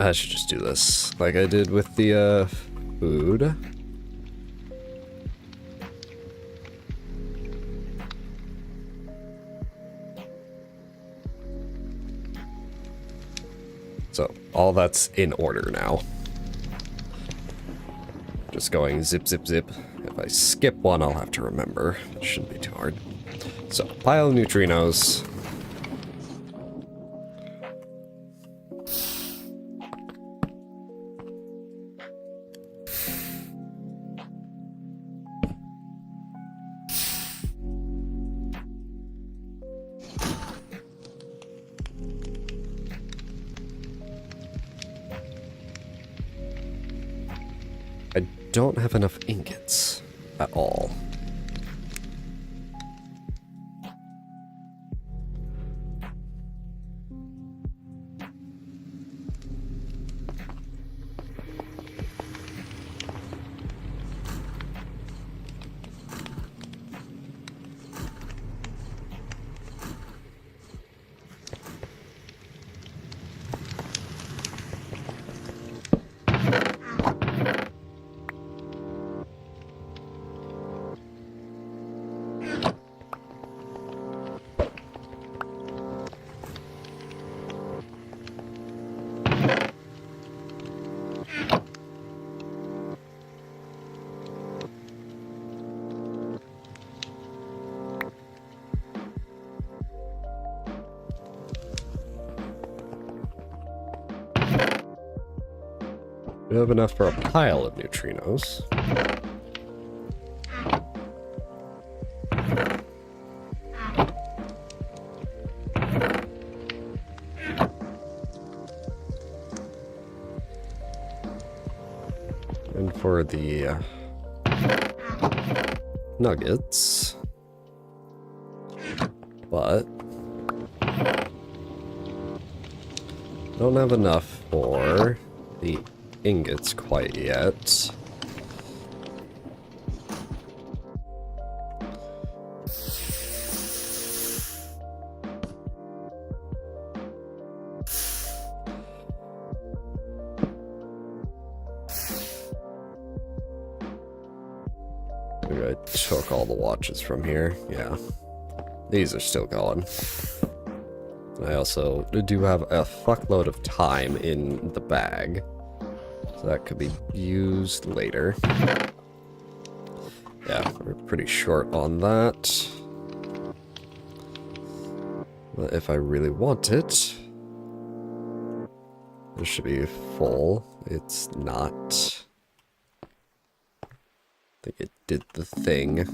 I should just do this like I did with the food. So, all that's in order now. Just going zip, zip, zip. If I skip one, I'll have to remember. It shouldn't be too hard. So, pile of neutrinos. I don't have enough ingots at all. We have enough for a pile of neutrinos. And for the nuggets, but don't have enough for the ingots quite yet. Maybe I took all the watches from here. Yeah. These are still going. I also do have a fuckload of time in the bag. So that could be used later. Yeah, we're pretty short on that. But if I really want it, this should be full. It's not. I think it did the thing.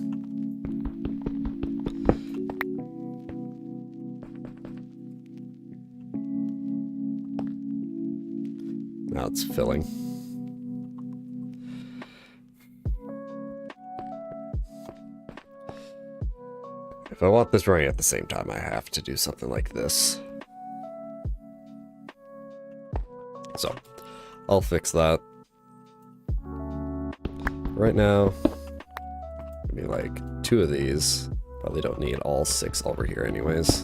Now it's filling. If I want this running at the same time, I have to do something like this. So, I'll fix that. Right now, maybe like 2 of these. Probably don't need all 6 over here anyways.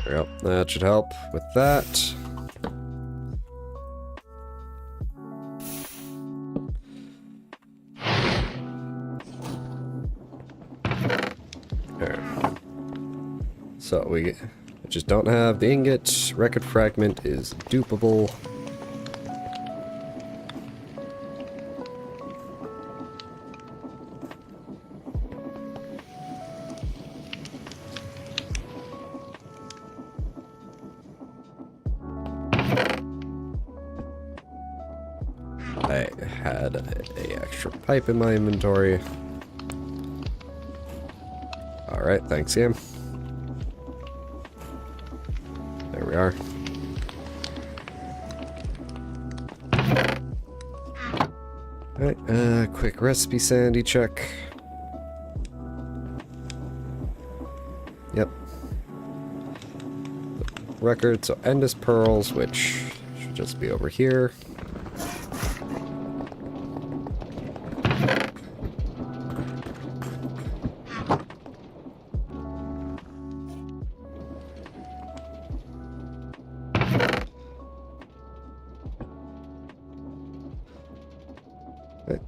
There we go. That should help with that. There. So we just don't have the ingot. Record fragment is dupable. I had a extra pipe in my inventory. Alright, thanks, Sam. There we are. Alright, quick recipe sanity check. Yep. Record, so Endless Pearls, which should just be over here.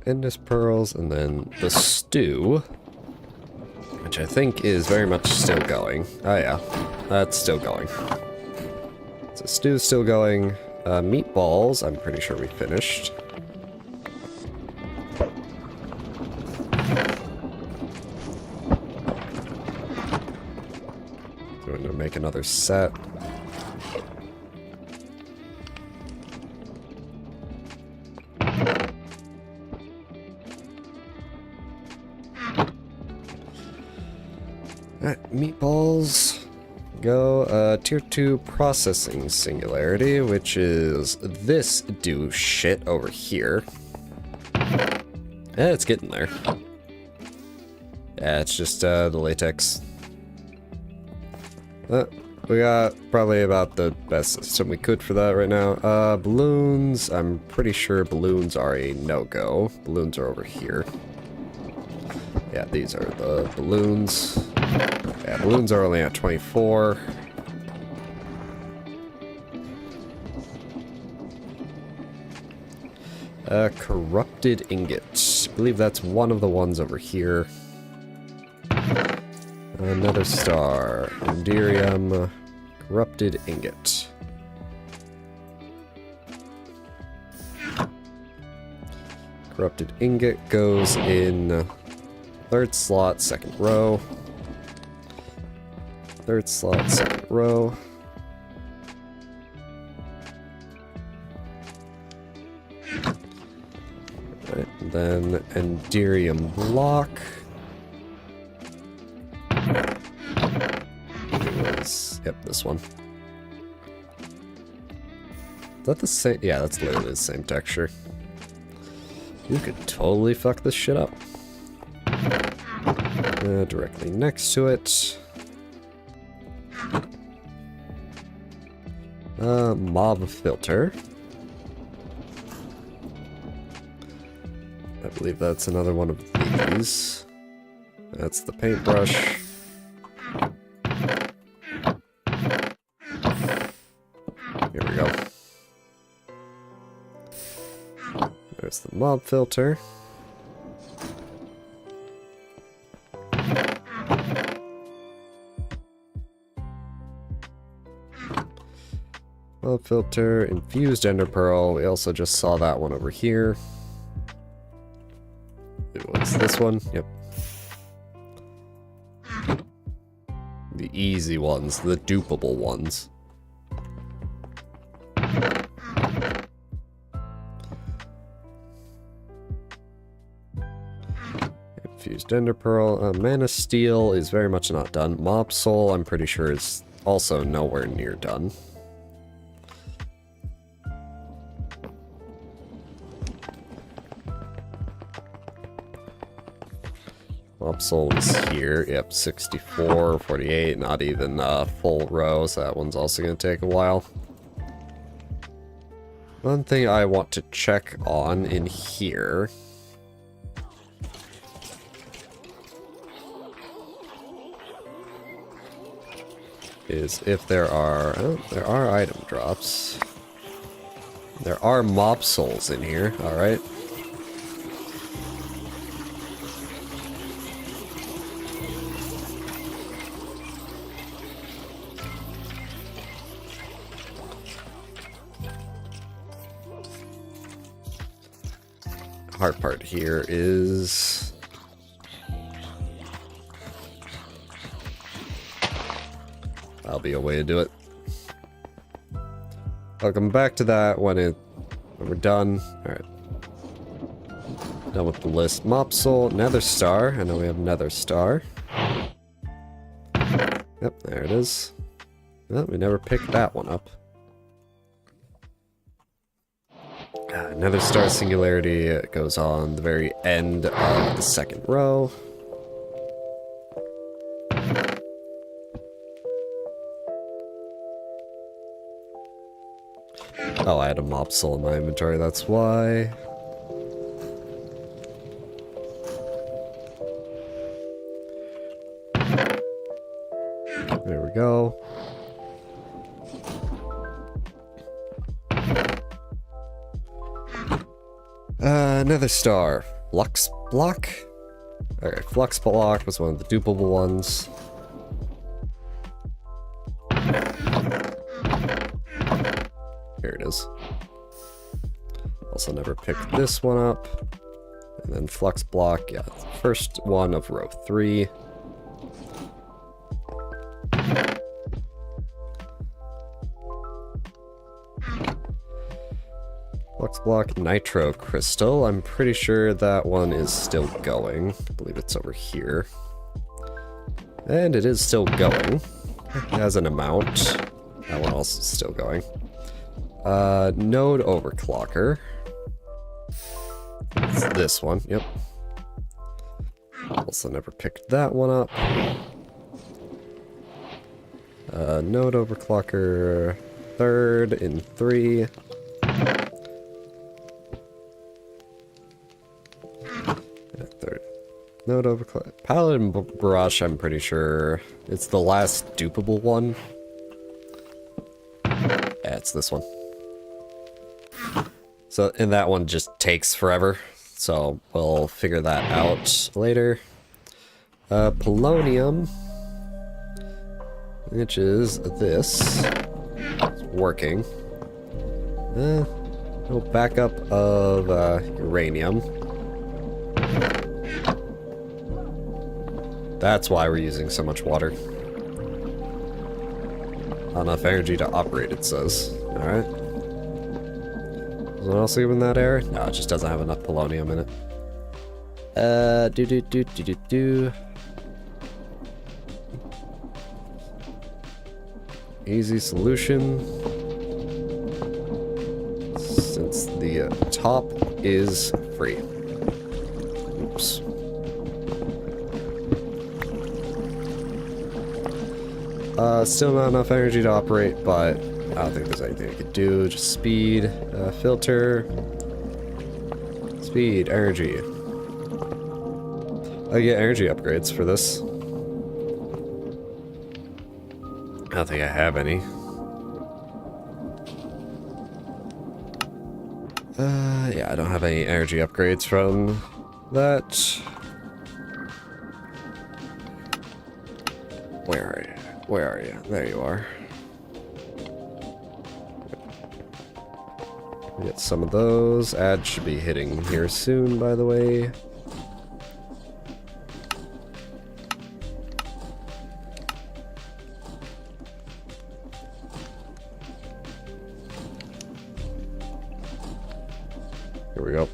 Endless pearls, and then the stew, which I think is very much still going. Oh yeah, that's still going. So stew's still going. Meatballs, I'm pretty sure we finished. So we're gonna make another set. Alright, meatballs. Go, tier 2 processing singularity, which is this do shit over here. Yeah, it's getting there. Yeah, it's just, the latex. We got probably about the best system we could for that right now. Balloons, I'm pretty sure balloons are a no-go. Balloons are over here. Yeah, these are the balloons. Yeah, balloons are only at 24. Corrupted ingot. I believe that's one of the ones over here. Another star. Enderium. Corrupted ingot. Corrupted ingot goes in third slot, second row. Third slot, second row. Right, and then Enderium block. Yep, this one. Is that the same? Yeah, that's literally the same texture. You could totally fuck this shit up. Directly next to it. Mob filter. I believe that's another one of these. That's the paintbrush. Here we go. There's the mob filter. Mob filter, infused ender pearl. We also just saw that one over here. It was this one. Yep. The easy ones, the dupable ones. Infused ender pearl. Mana steel is very much not done. Mob soul, I'm pretty sure, is also nowhere near done. Mob soul is here. Yep, 64, 48, not even full row, so that one's also going to take a while. One thing I want to check on in here is if there are... Oh, there are item drops. There are mob souls in here, alright. Hard part here is... That'll be a way to do it. I'll come back to that when we're done. Alright. Done with the list. Mob soul, nether star. I know we have nether star. Yep, there it is. Well, we never picked that one up. Nether star singularity goes on the very end of the second row. Oh, I had a mob soul in my inventory, that's why. There we go. Another star. Flux block? Okay, flux block was one of the dupable ones. Here it is. Also never picked this one up. And then flux block, yeah, first one of row 3. Flux block, nitro crystal. I'm pretty sure that one is still going. I believe it's over here. And it is still going. It has an amount. That one also is still going. Node overclocker. It's this one, yep. Also never picked that one up. Node overclocker, third in 3. Third. Node overclocker. Paladin brush, I'm pretty sure. It's the last dupable one. Yeah, it's this one. So, and that one just takes forever. So, we'll figure that out later. Polonium. Which is this. It's working. No backup of uranium. That's why we're using so much water. Not enough energy to operate, it says. Alright. Is anyone else given that error? No, it just doesn't have enough polonium in it. Easy solution. Since the top is free. Oops. Still not enough energy to operate, but I don't think there's anything I could do. Just speed, filter, speed, energy. I get energy upgrades for this. I don't think I have any. Yeah, I don't have any energy upgrades from that. Where are you? Where are you? There you are. Get some of those. Ads should be hitting here soon, by the way. Here we go.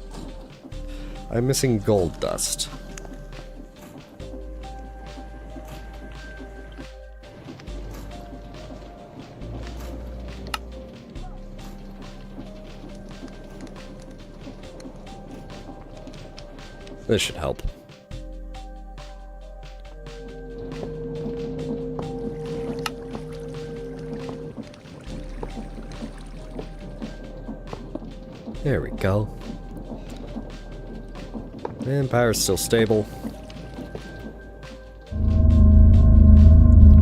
I'm missing gold dust. This should help. There we go. And power's still stable.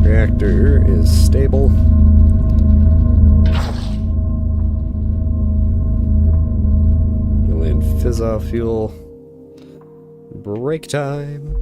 Reactor is stable. Million fizz-off fuel. Break time.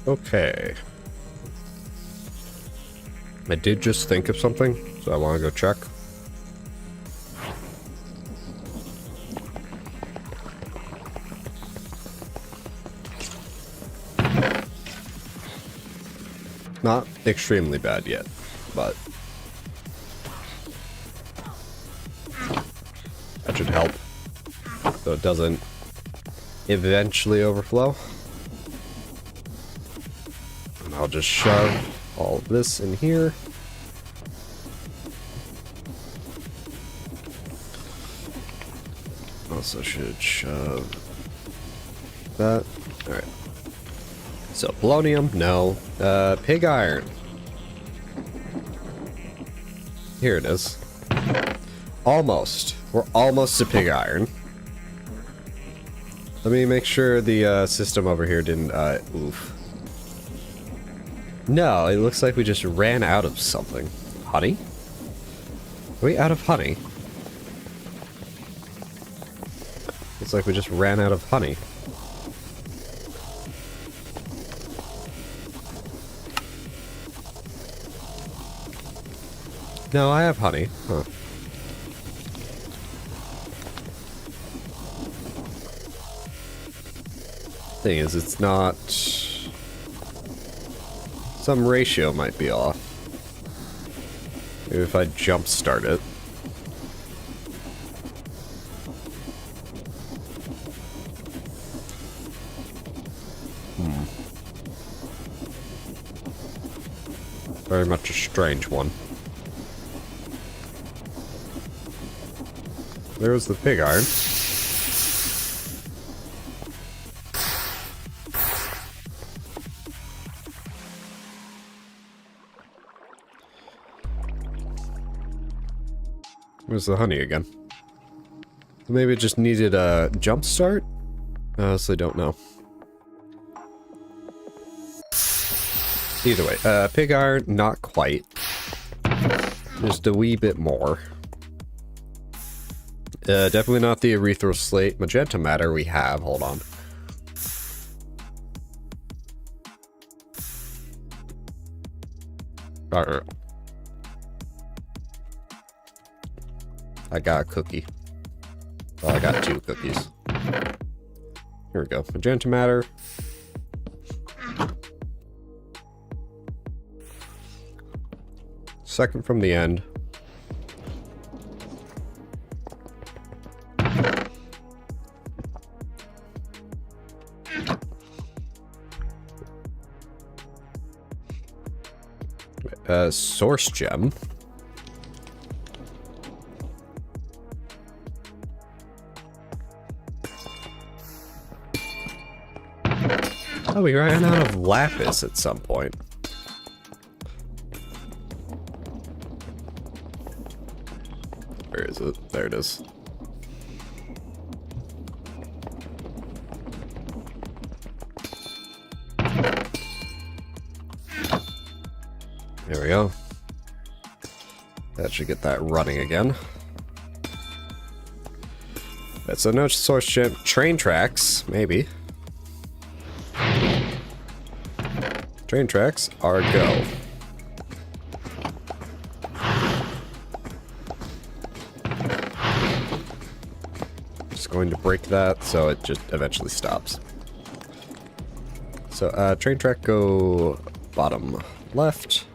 Okay. I did just think of something, so I want to go check. Not extremely bad yet, but that should help so it doesn't eventually overflow. And I'll just shove all of this in here. Also should shove that. Alright. So, polonium, no. Pig iron. Here it is. Almost. We're almost to pig iron. Let me make sure the system over here didn't, oof. No, it looks like we just ran out of something. Honey? Are we out of honey? Looks like we just ran out of honey. No, I have honey. Huh. Thing is, it's not... Some ratio might be off. Maybe if I jump start it. Very much a strange one. There's the pig iron. Where's the honey again? Maybe it just needed a jump start? I honestly don't know. Either way, pig iron, not quite. Just a wee bit more. Definitely not the erythroslate magenta matter we have. Hold on. Alright. I got a cookie. Well, I got 2 cookies. Here we go. Magenta matter. Second from the end. Source gem. Oh, we ran out of lapis at some point. Where is it? There it is. There we go. That should get that running again. That's a no source gem. Train tracks, maybe. Train tracks are go. Just going to break that so it just eventually stops. So, train track go bottom left.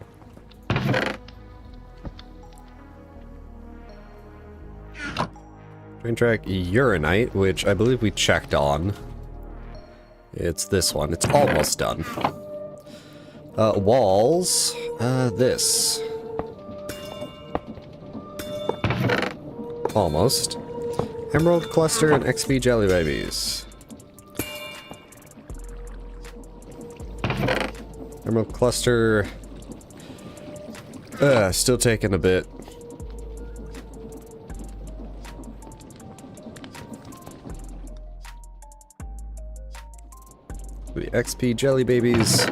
Train track uranite, which I believe we checked on. It's this one. It's almost done. Walls. This. Almost. Emerald cluster and XP jelly babies. Emerald cluster. Still taking a bit. The XP jelly babies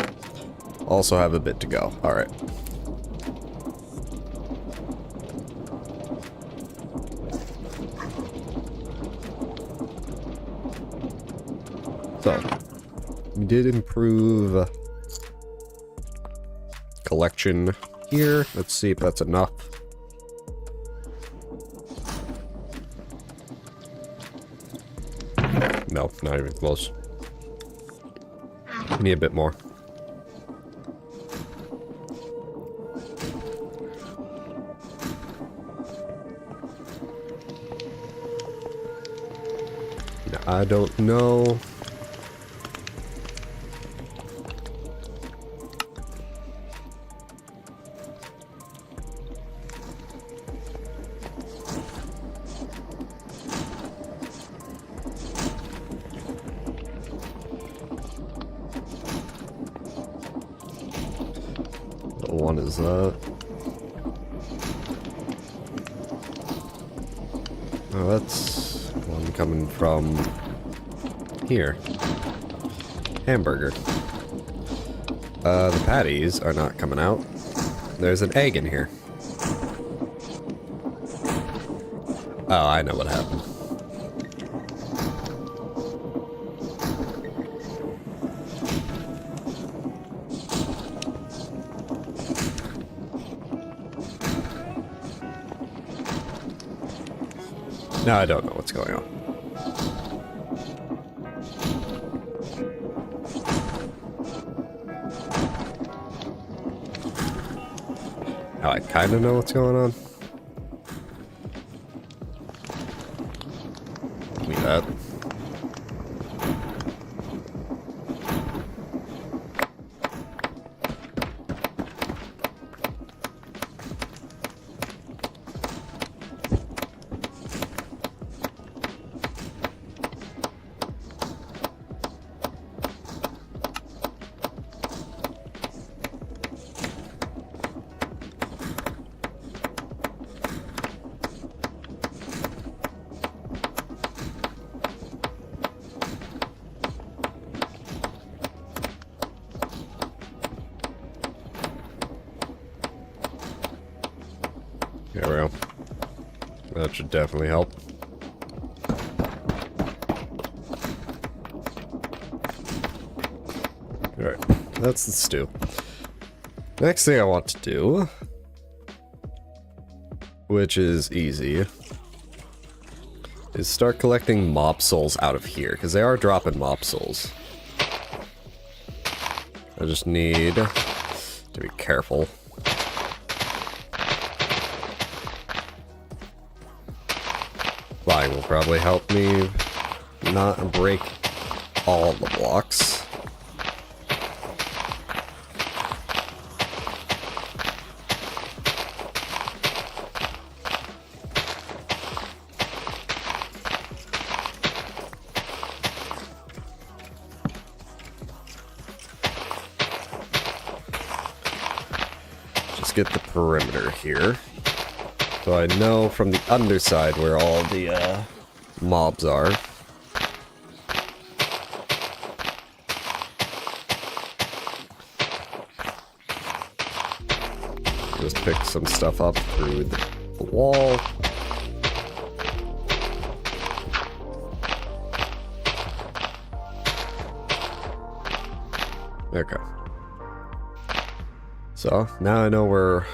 also have a bit to go. Alright. So, we did improve collection here. Let's see if that's enough. No, not even close. Need a bit more. I don't know. What one is that? Oh, that's one coming from here. Hamburger. The patties are not coming out. There's an egg in here. Oh, I know what happened. Now I don't know what's going on. Now I kind of know what's going on. Give me that. There we go. That should definitely help. Alright, that's the stew. Next thing I want to do, which is easy, is start collecting mob souls out of here, because they are dropping mob souls. I just need to be careful. Flying will probably help me not break all the blocks. Just get the perimeter here. So I know from the underside where all the mobs are. Just pick some stuff up through the wall. Okay. So now I know where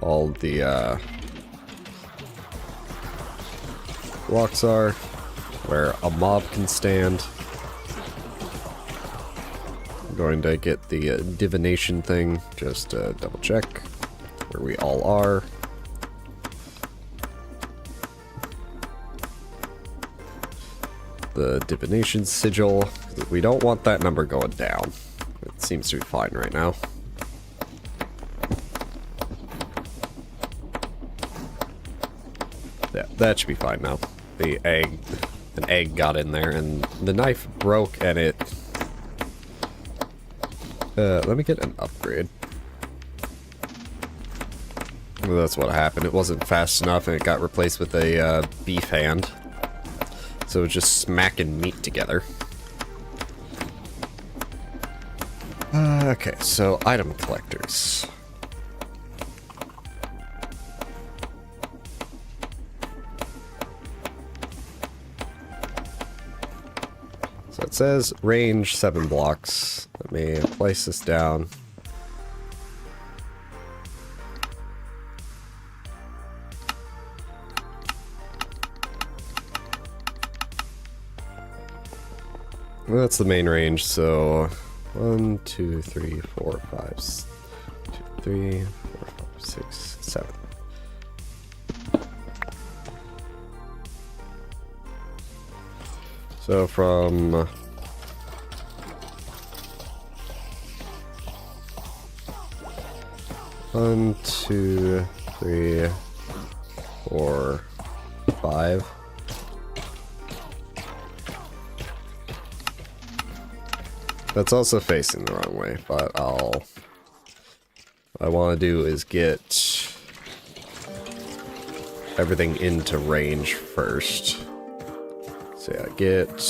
all the blocks are, where a mob can stand. I'm going to get the divination thing, just to double check where we all are. The divination sigil, we don't want that number going down. It seems to be fine right now. Yeah, that should be fine now. An egg got in there, and the knife broke, and it... let me get an upgrade. Well, that's what happened. It wasn't fast enough, and it got replaced with a beef hand. So it was just smacking meat together. Okay, so item collectors. So it says range 7 blocks. That Let me place this down. Well, that's the main range, so 1, 2, 3, 4, 5, 2, 3, 4, 5, 6, 7. So from 1, 2, 3, 4, 5. That's also facing the wrong way, but what I want to do is get everything into range first. So yeah, get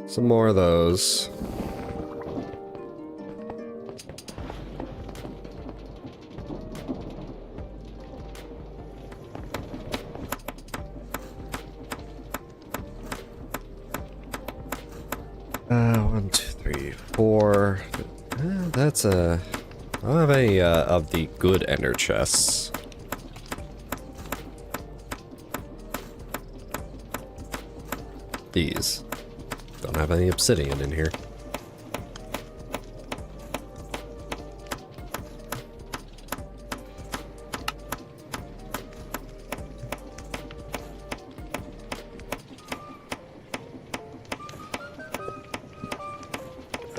some more of those. One, two, three, four. That's a... I don't have any of the good ender chests. These. Don't have any obsidian in here.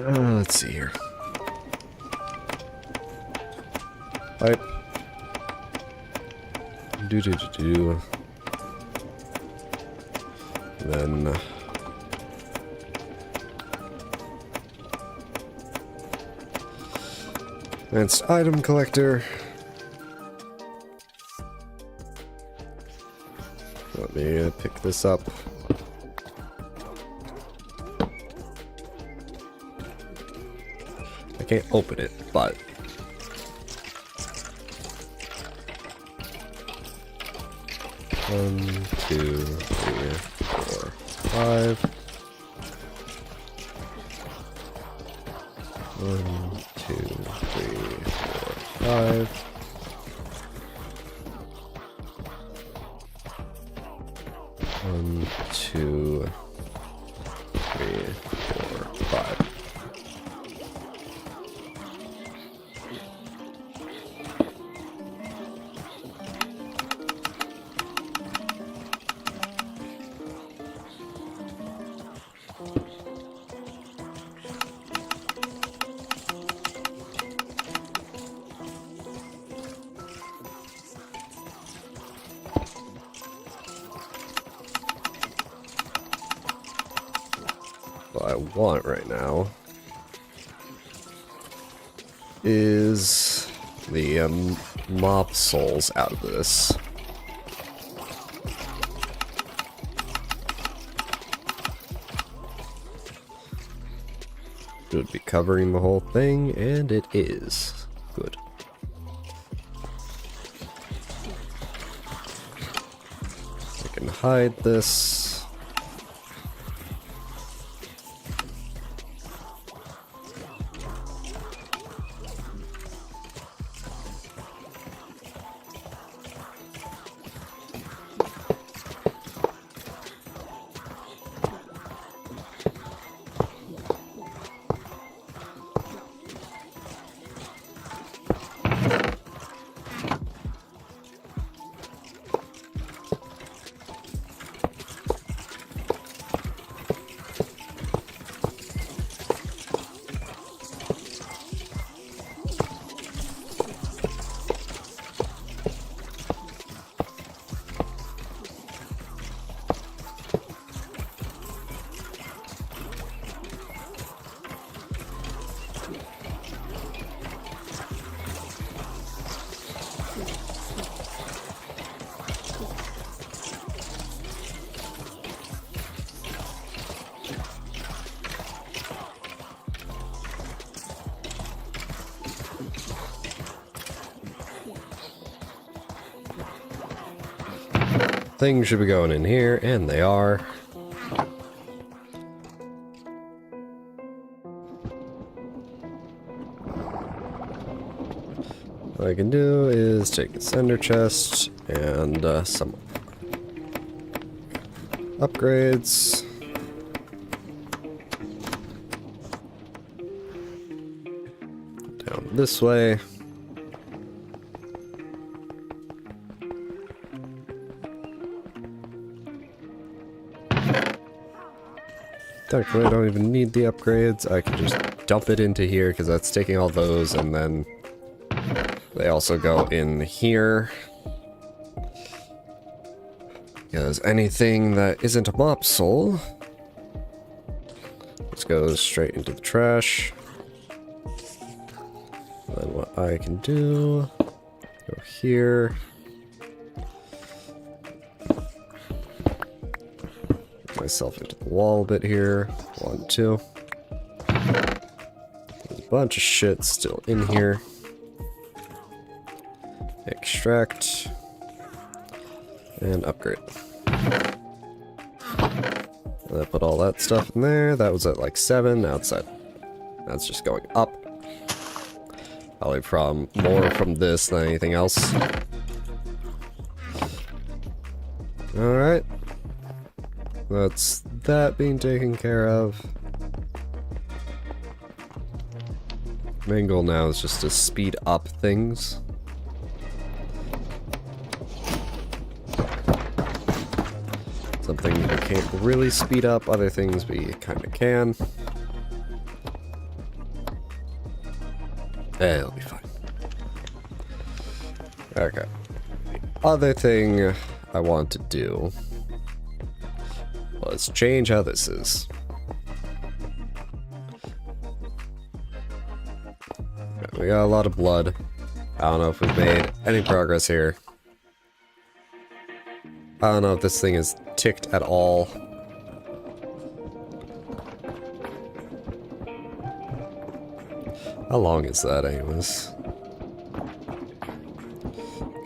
Let's see here. Pipe. Do. Then advanced item collector. Let me pick this up. I can't open it, but 1, 2, 3, 4, 5. 1, 2, 3, 4, 5. 1, 2, 3, 4, 5. What I want right now is the mob souls out of this. Should be covering the whole thing, and it is. Good. I can hide this. Things should be going in here, and they are. What I can do is take a sender chest and some upgrades. Down this way. Technically, I don't even need the upgrades. I can just dump it into here because that's taking all those, and then they also go in here. Because anything that isn't a mop soul just goes straight into the trash. Then what I can do, go here. Myself into the wall a bit here. 1, 2. There's a bunch of shit still in here. Extract. And upgrade. And I put all that stuff in there. That was at like 7. Now it's at... That's just going up. Probably from more from this than anything else. Alright. That's that being taken care of. Main goal now is just to speed up things. Some things we can't really speed up, other things we kinda can. It'll be fine. Okay. The other thing I want to do was change how this is. Okay, we got a lot of blood. I don't know if we've made any progress here. I don't know if this thing is ticked at all. How long is that anyways?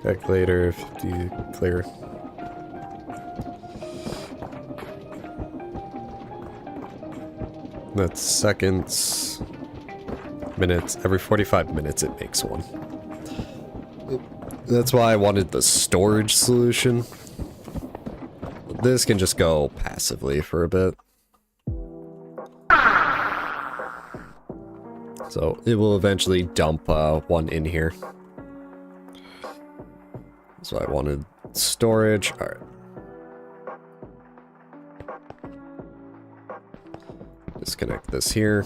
Calculator, 50, clear. That's seconds, minutes. Every 45 minutes it makes one. That's why I wanted the storage solution. This can just go passively for a bit. So it will eventually dump one in here. So I wanted storage. Alright. Disconnect this here.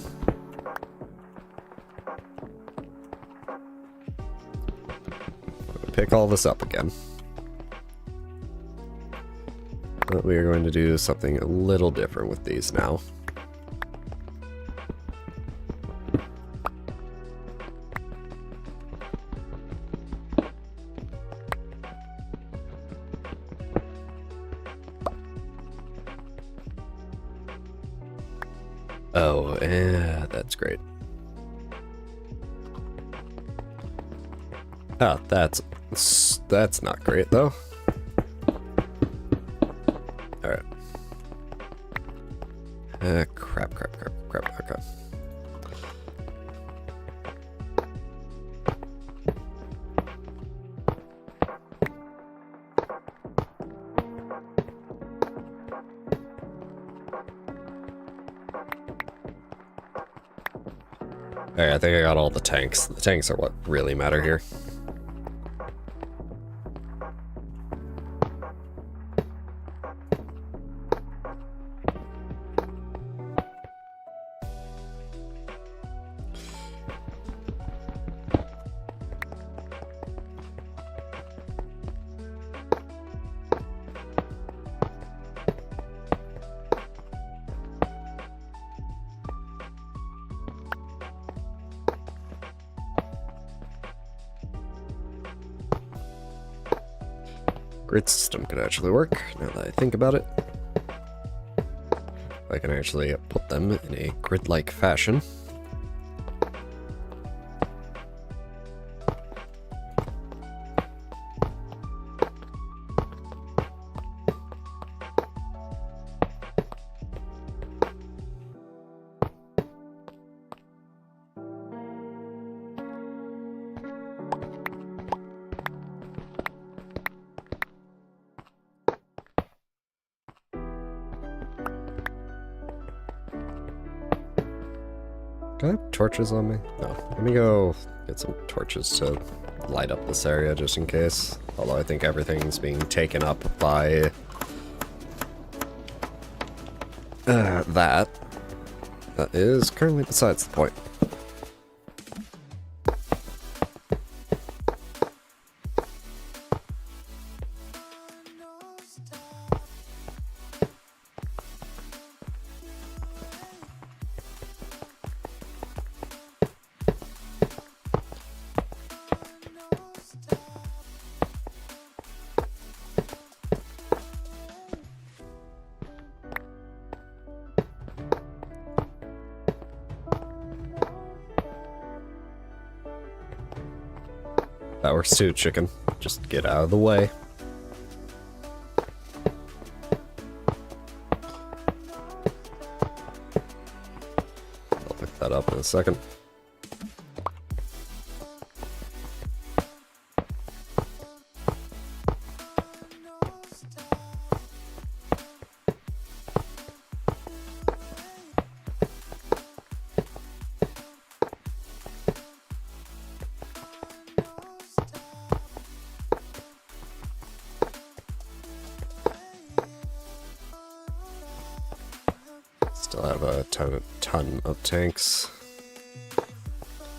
Pick all this up again. But we are going to do something a little different with these now. Oh, yeah, that's great. Oh, that's not great though. All right. Crap. Okay. Alright, I think I got all the tanks. The tanks are what really matter here. Grid system could actually work, now that I think about it. I can actually put them in a grid-like fashion. Do I have torches on me? No. Let me go get some torches to light up this area just in case. Although I think everything's being taken up by that. That is currently besides the point. That works too, chicken. Just get out of the way. I'll pick that up in a second. Still have a ton of tanks.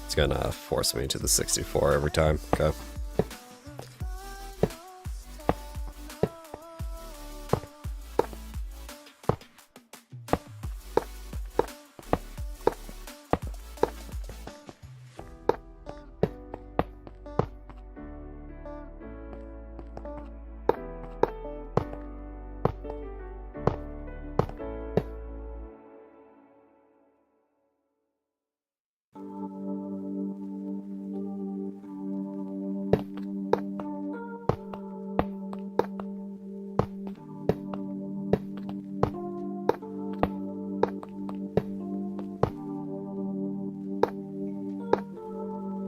It's gonna force me to the 64 every time. Okay.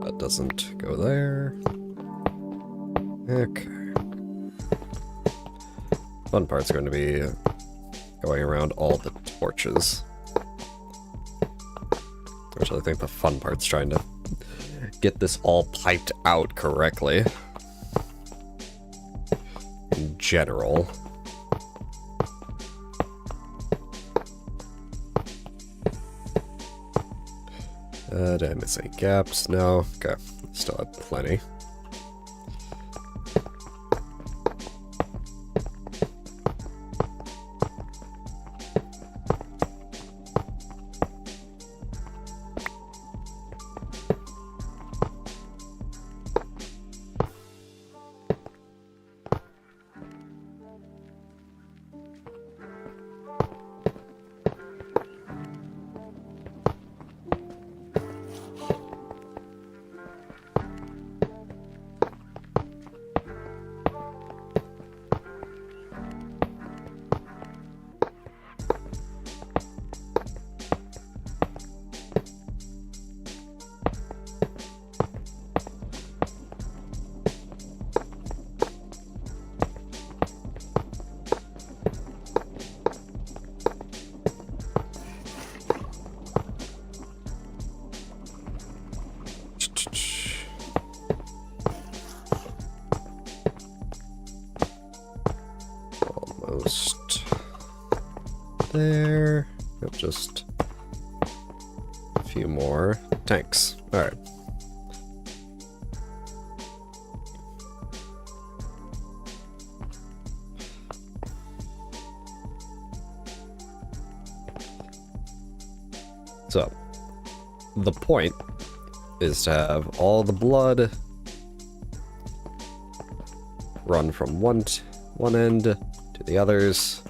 That doesn't go there. Okay. Fun part's going to be going around all the torches. Actually, I think the fun part's trying to get this all piped out correctly. In general. Did I miss any gaps? No. Okay. Still have plenty. Almost there. Yep, just a few more tanks. Alright. So, the point is to have all the blood run from one end to the others.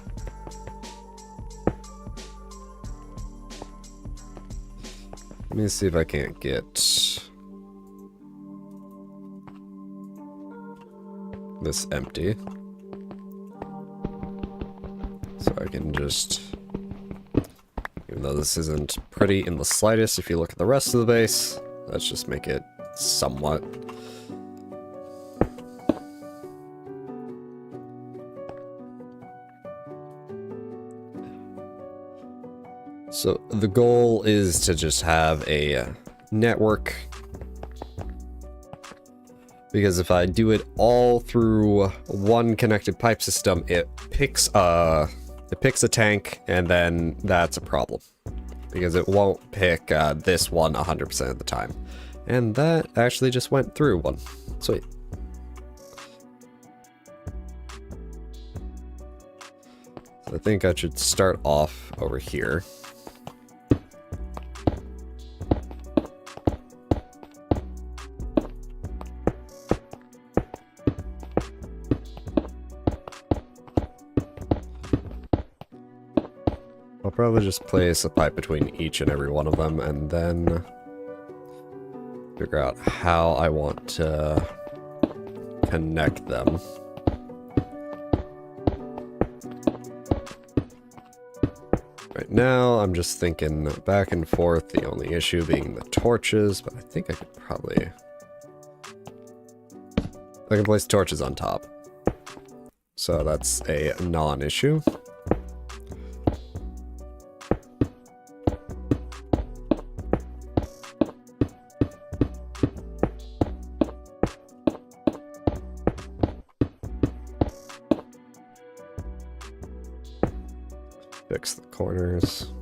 Let me see if I can't get this empty. So I can just, even though this isn't pretty in the slightest, if you look at the rest of the base, let's just make it somewhat. So the goal is to just have a network, because if I do it all through one connected pipe system, it picks a tank, and then that's a problem, because it won't pick this one 100% of the time. And that actually just went through one. Sweet. So I think I should start off over here. I'll probably just place a pipe between each and every one of them, and then figure out how I want to connect them. Right now, I'm just thinking back and forth, the only issue being the torches, but I think I could probably... I can place torches on top. So that's a non-issue. Fix the corners.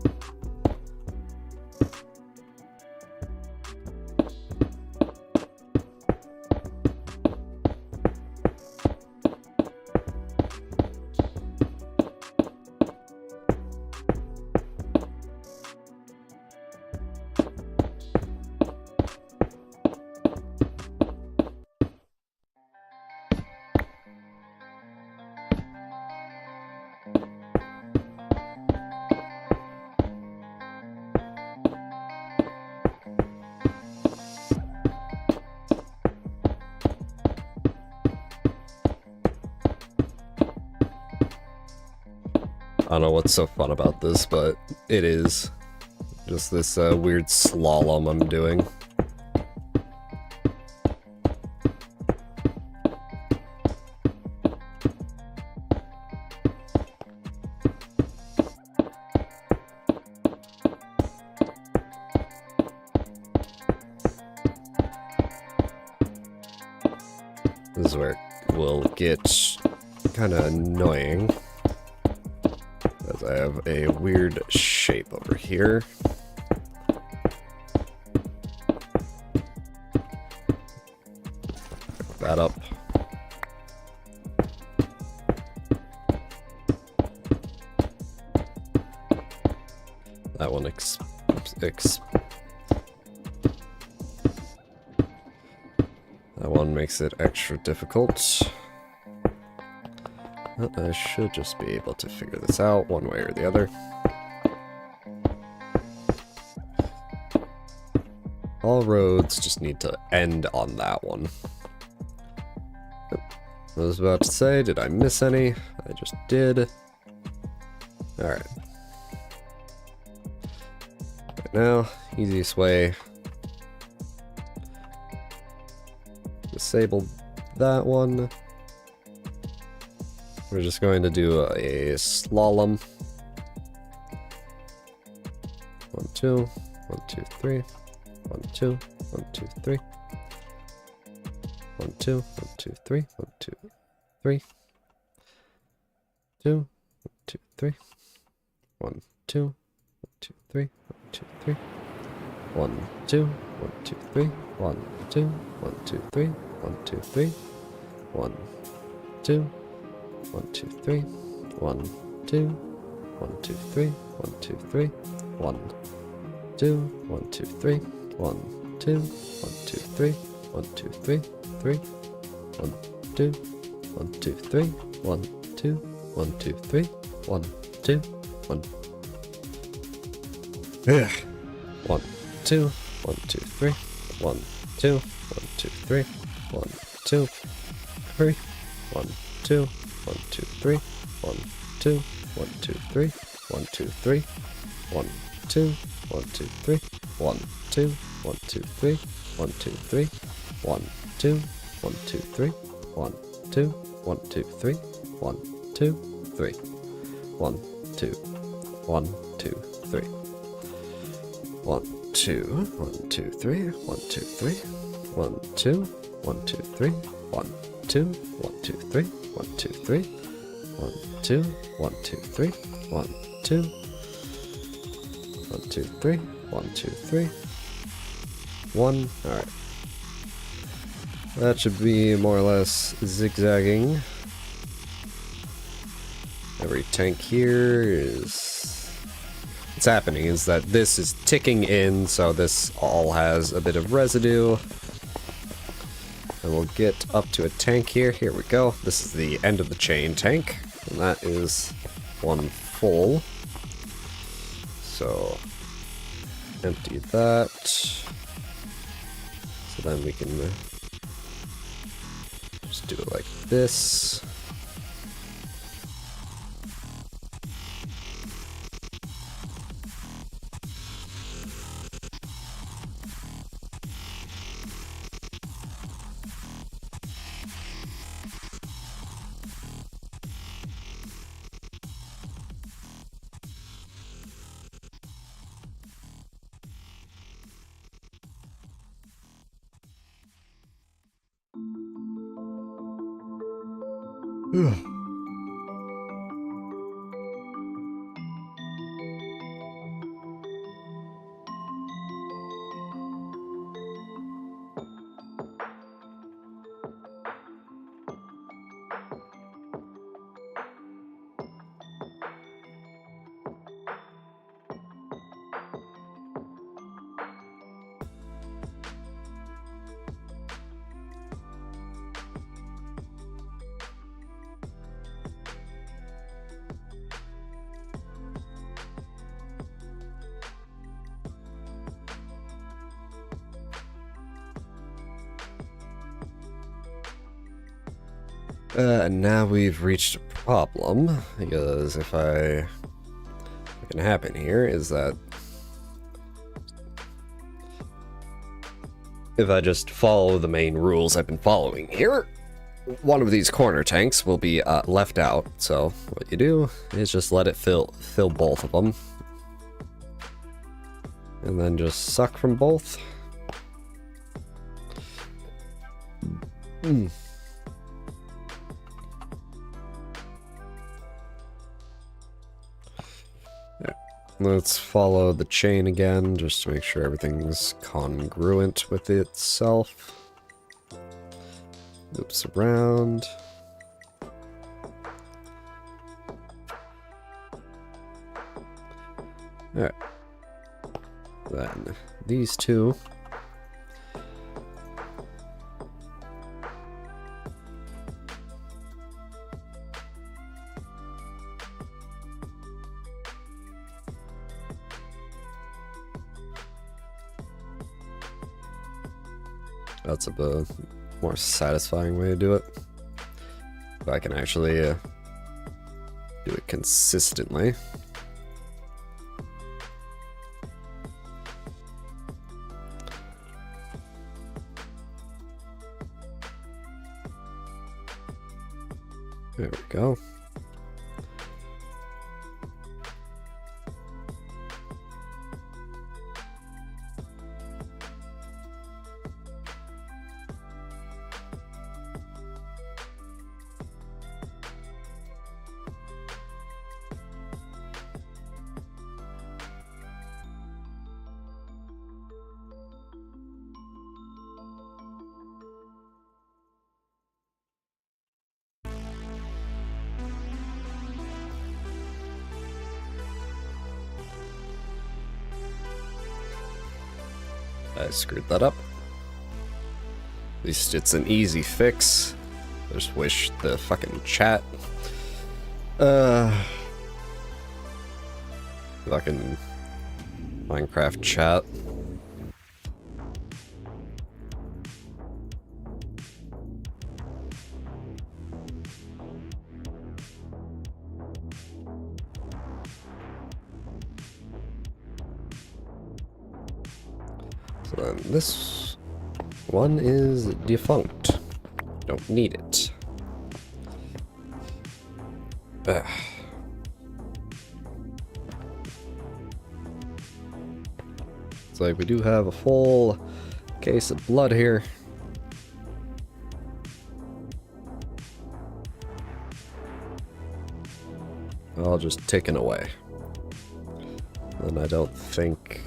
I don't know what's so fun about this, but it is just this weird slalom I'm doing. This is where it will get kind of annoying. I have a weird shape over here. Pick that up. That one that one makes it extra difficult. I should just be able to figure this out one way or the other. All roads just need to end on that one. I was about to say, did I miss any? I just did. Alright. Right now, easiest way. Disable that one. We're just going to do a slalom. 1, 2, 1, 2, 3. 1, 2, 1, 2, 3. 1, 2, 1, 2, 3. 1, 2, 3. 2, 1, 2, 3. 1, 2, 1, 2, 3. 1, 2, 3. 1, 2, 1, 2, 3. 1, 2, 1, 2, 3. 1, 2, 3. 1, 2. 1, 2, 3. 1, 2. 1, 2, 3. 1, 2, 3. 1, 2. 1, 2, 3. 1, 2. 1, 2, 3. 1, 2, 3. 3. 1, 2. 1, 2, 3. 1, 2. 1, 2, 3. 1, 2. 1. Yeah. 1, 2. 1, 2, 3. 1, 2. 1, 2, 3. 1, 2. 3. 1, 2. 1, 2, 3. 1, 2. 1, 2, 3. 1, 2, 3. 1, 2. 1, 2, 3. 1, 2. 1, 2, 3. 1, 2, 3. 1, 2. 1, 2, 3. 1, 2. 1, 2, 3. 1, 2, 3. 1, 2. 1, 2, 3. 1, 2, 1, 2, 3, 1, 2, 3, 1, 2, 1, 2, 3, 1, 2, 1, 2, 3, 1, 2, 3, 1, 2, 1, 2, 3, 1, 2, 1, 2, 3, 1, 2, 3, 1. Alright. That should be more or less zigzagging. Every tank here is... What's happening is that this is ticking in, so this all has a bit of residue. And we'll get up to a tank here. Here we go. This is the end of the chain tank. And that is one full. So, empty that. So then we can just do it like this. And now we've reached a problem, because what can happen here is that if I just follow the main rules I've been following here, one of these corner tanks will be left out. So what you do is just let it fill both of them, and then just suck from both. Let's follow the chain again, just to make sure everything's congruent with itself. Loops around. Alright. Then these two. That's a more satisfying way to do it. If I can actually do it consistently. There we go. I screwed that up. At least it's an easy fix. I just wish the fucking chat. Fucking Minecraft chat. So then this one is defunct. Don't need it. Ugh. Looks like we do have a full case of blood here. All just taken away. And I don't think...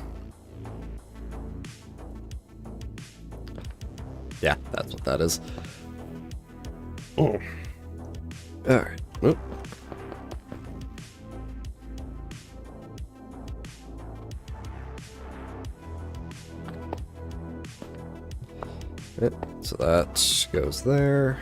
Yeah, that's what that is. Oh. Alright. Oop. Yep, so that goes there.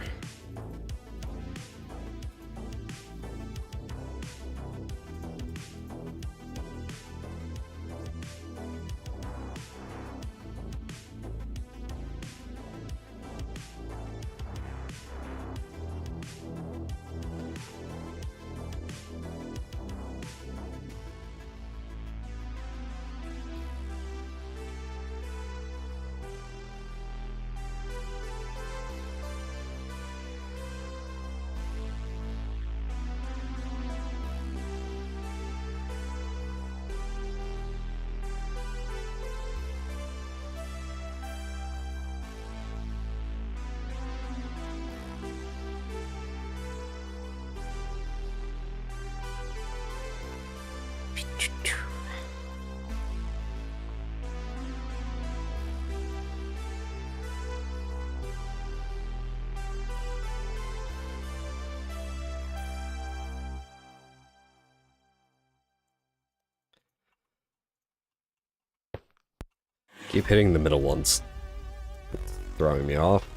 Keep hitting the middle ones. It's throwing me off.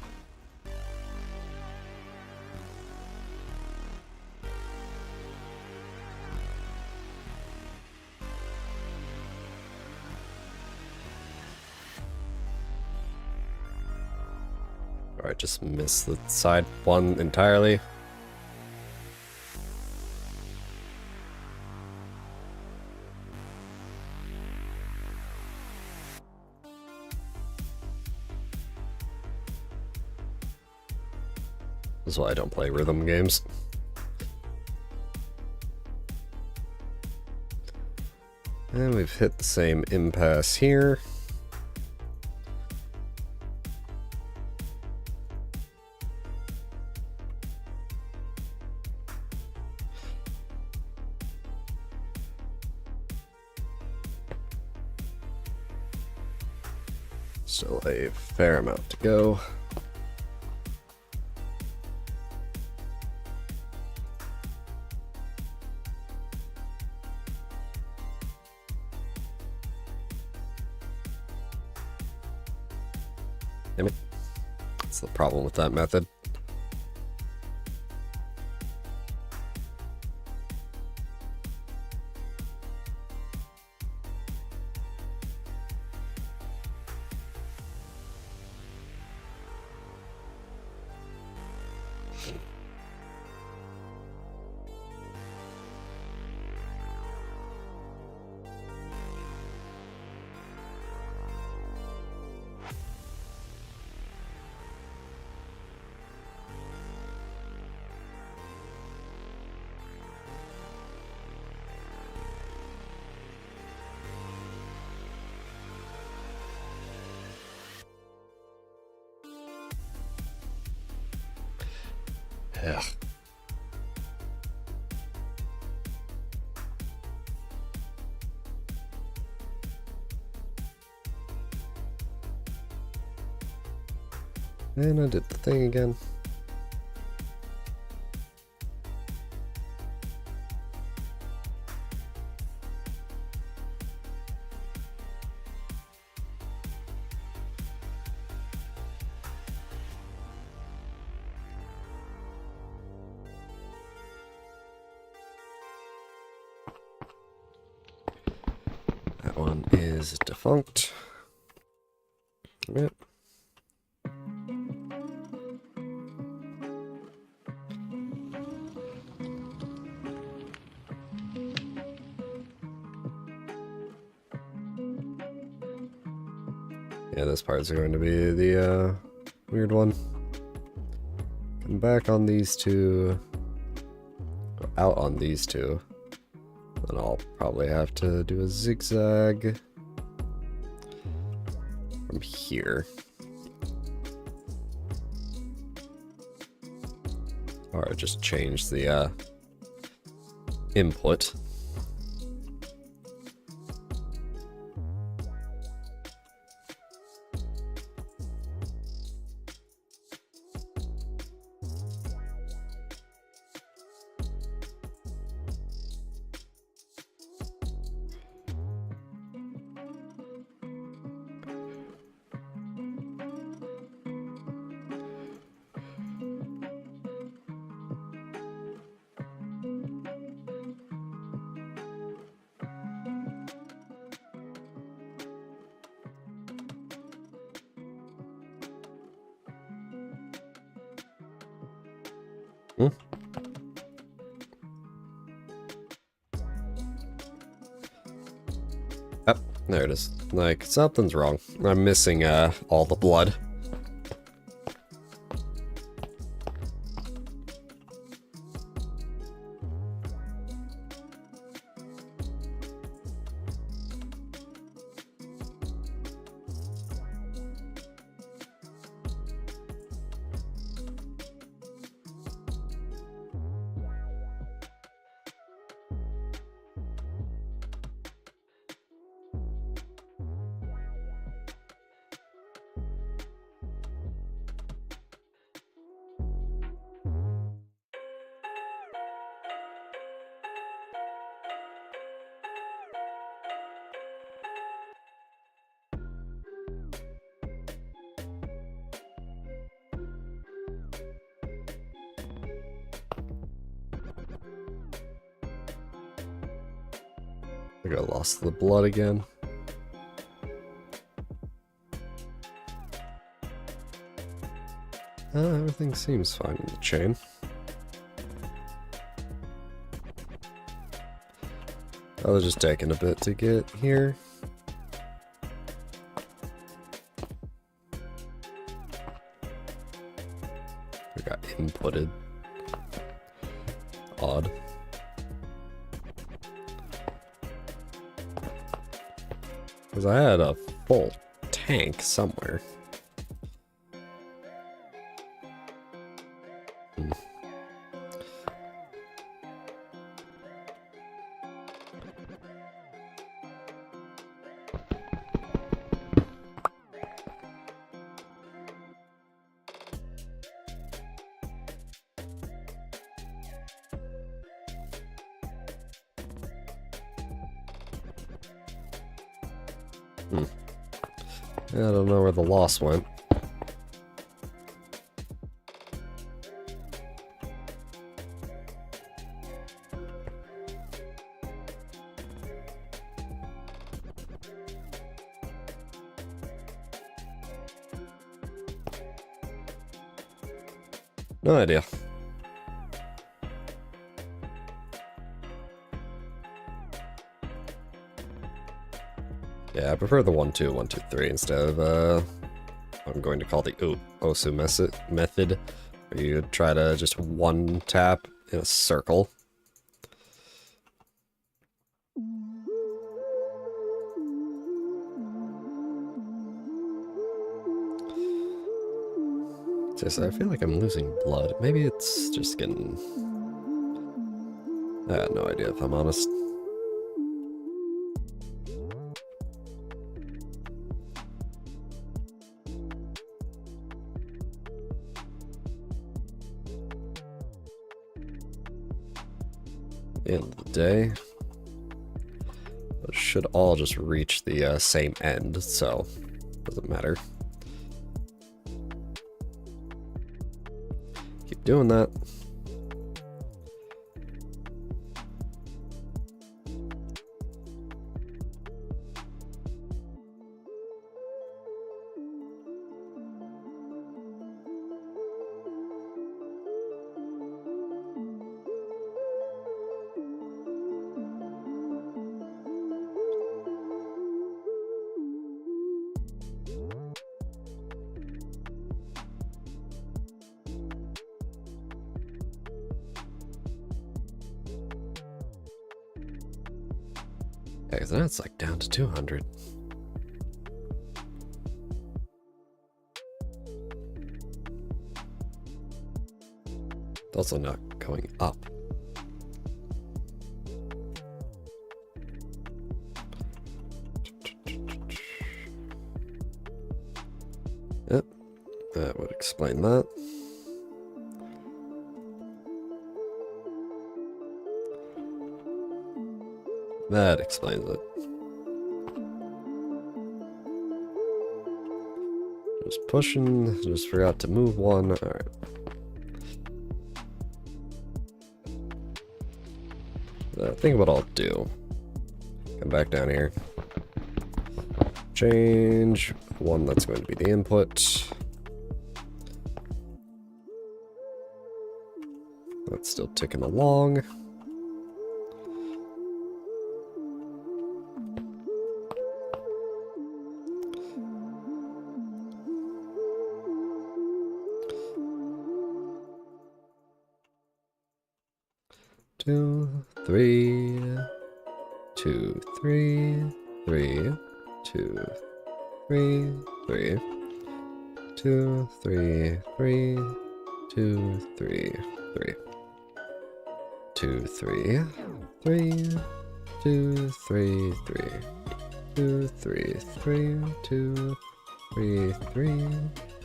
Alright, just missed the side one entirely. That's why I don't play rhythm games. And we've hit the same impasse here. Still a fair amount to go. Damn it. That's the problem with that method. Ugh. And I did the thing again. That one is defunct. Yep. Yeah, this part's going to be the weird one. Come back on these two. Go out on these two. Then I'll probably have to do a zigzag. from here. Or just change the input. Oh, there it is. Like, something's wrong. I'm missing all the blood. I got lost the blood again. Everything seems fine in the chain. Oh, they're just taking a bit to get here. We got inputted. Odd. Because I had a full tank somewhere. I don't know where the loss went. No idea. Yeah, I prefer the 1-2, 1-2-3 instead of I'm going to call the Osu method, where you try to just one tap in a circle. Just, I feel like I'm losing blood. Maybe it's just getting... I have no idea if I'm honest. At the end of the day, it should all just reach the same end, so it doesn't matter. Keep doing that. Okay, so now it's like down to 200. also not going up. Yep, that would explain that. That explains it. Just pushing, just forgot to move one. Alright. I think what I'll do, come back down here, change one that's going to be the input. That's still ticking along. Two, three, 2, 3, 3, 2, 3, 3, 2, 3, 3, 2, 3, 3, 2, 3, 3, 2, 3, 3, 2, 3, 3, 2, 3, 3,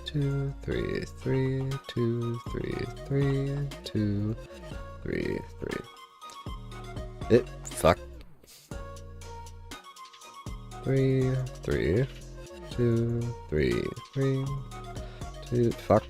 2, 3, 3, 2, 3, 3, 2, 3, 3. It fuck. 3, 3, 2, 3, 3, 2, fuck.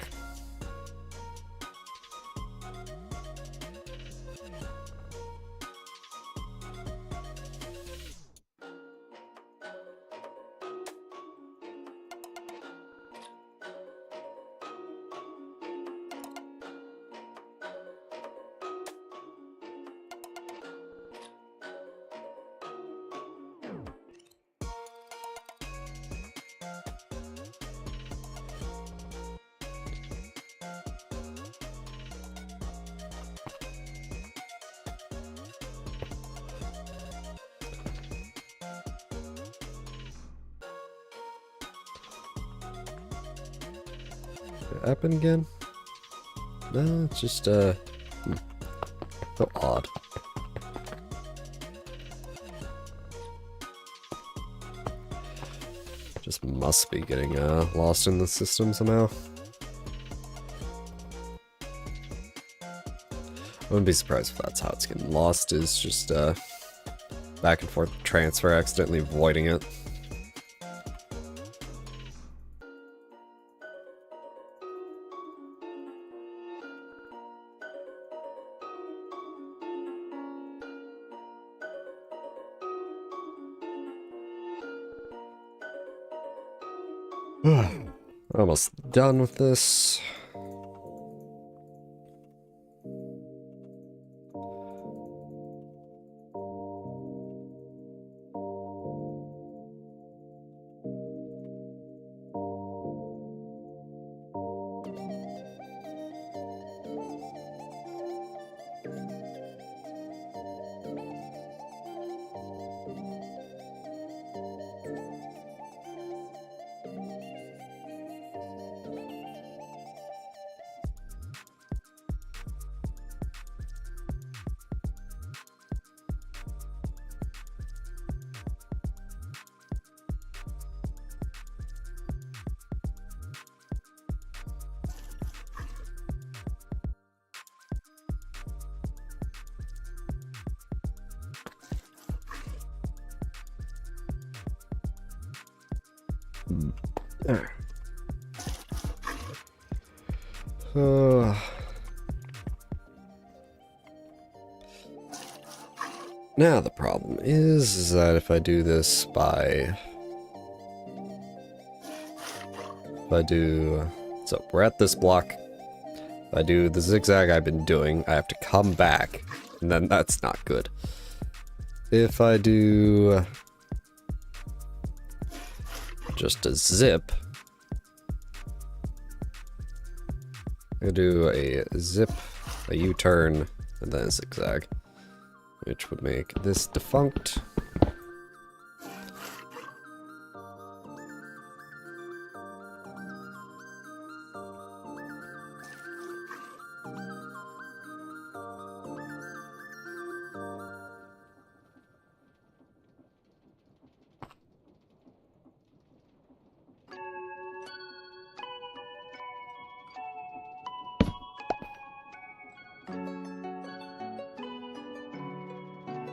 Did it happen again? No, it's just, so odd. Just must be getting, lost in the system somehow. I wouldn't be surprised if that's how it's getting lost, is just, back and forth transfer, accidentally voiding it. Almost done with this. Now the problem is that if I do this by... So we're at this block. If I do the zigzag I've been doing, I have to come back, and then that's not good. If I do just a zip, I do a zip, a U-turn, and then a zigzag, which would make this defunct.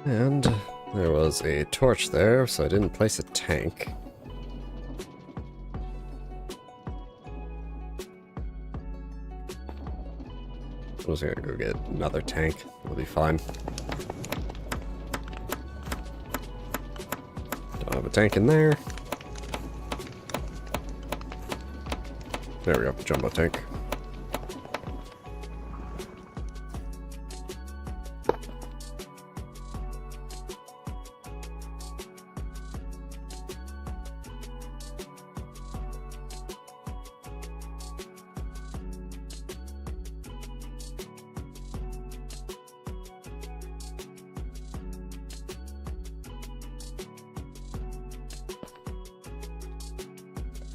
And there was a torch there, so I didn't place a tank. I'm just gonna go get another tank. We'll be fine. Don't have a tank in there. There we go, jumbo tank.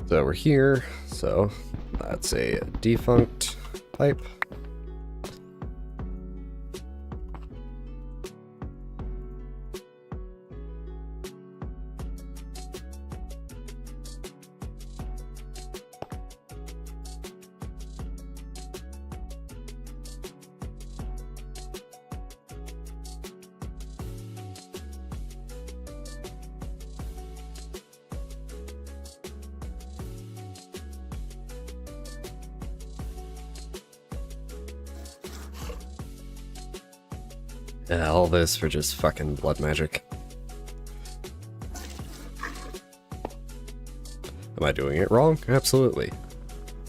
So we're here, so that's a defunct pipe. Yeah, all this for just fucking blood magic. Am I doing it wrong? Absolutely.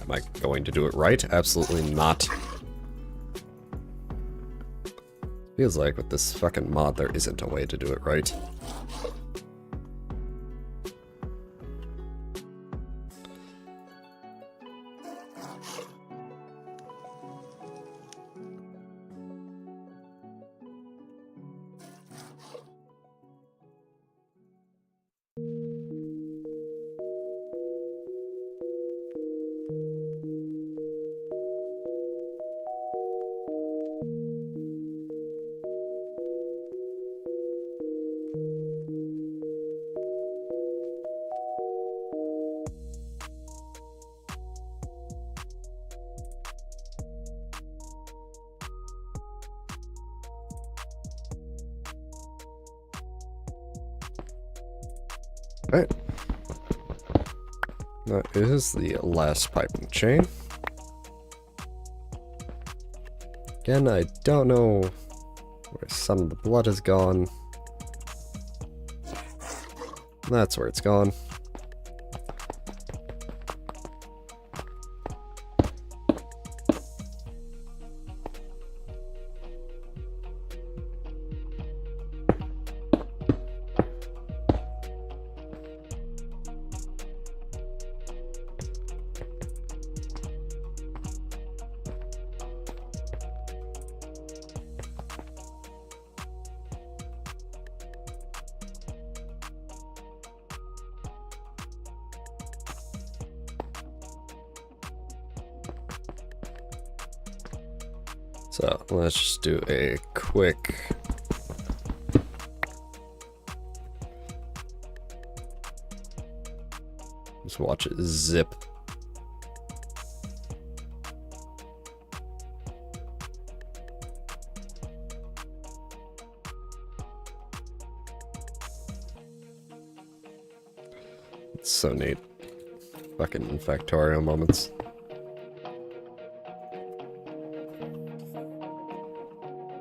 Am I going to do it right? Absolutely not. Feels like with this fucking mod there isn't a way to do it right. Alright. That is the last pipe in the chain. Again, I don't know where some of the blood has gone. That's where it's gone. So let's just do a quick just watch it zip. It's so neat. Fucking Factorio moments.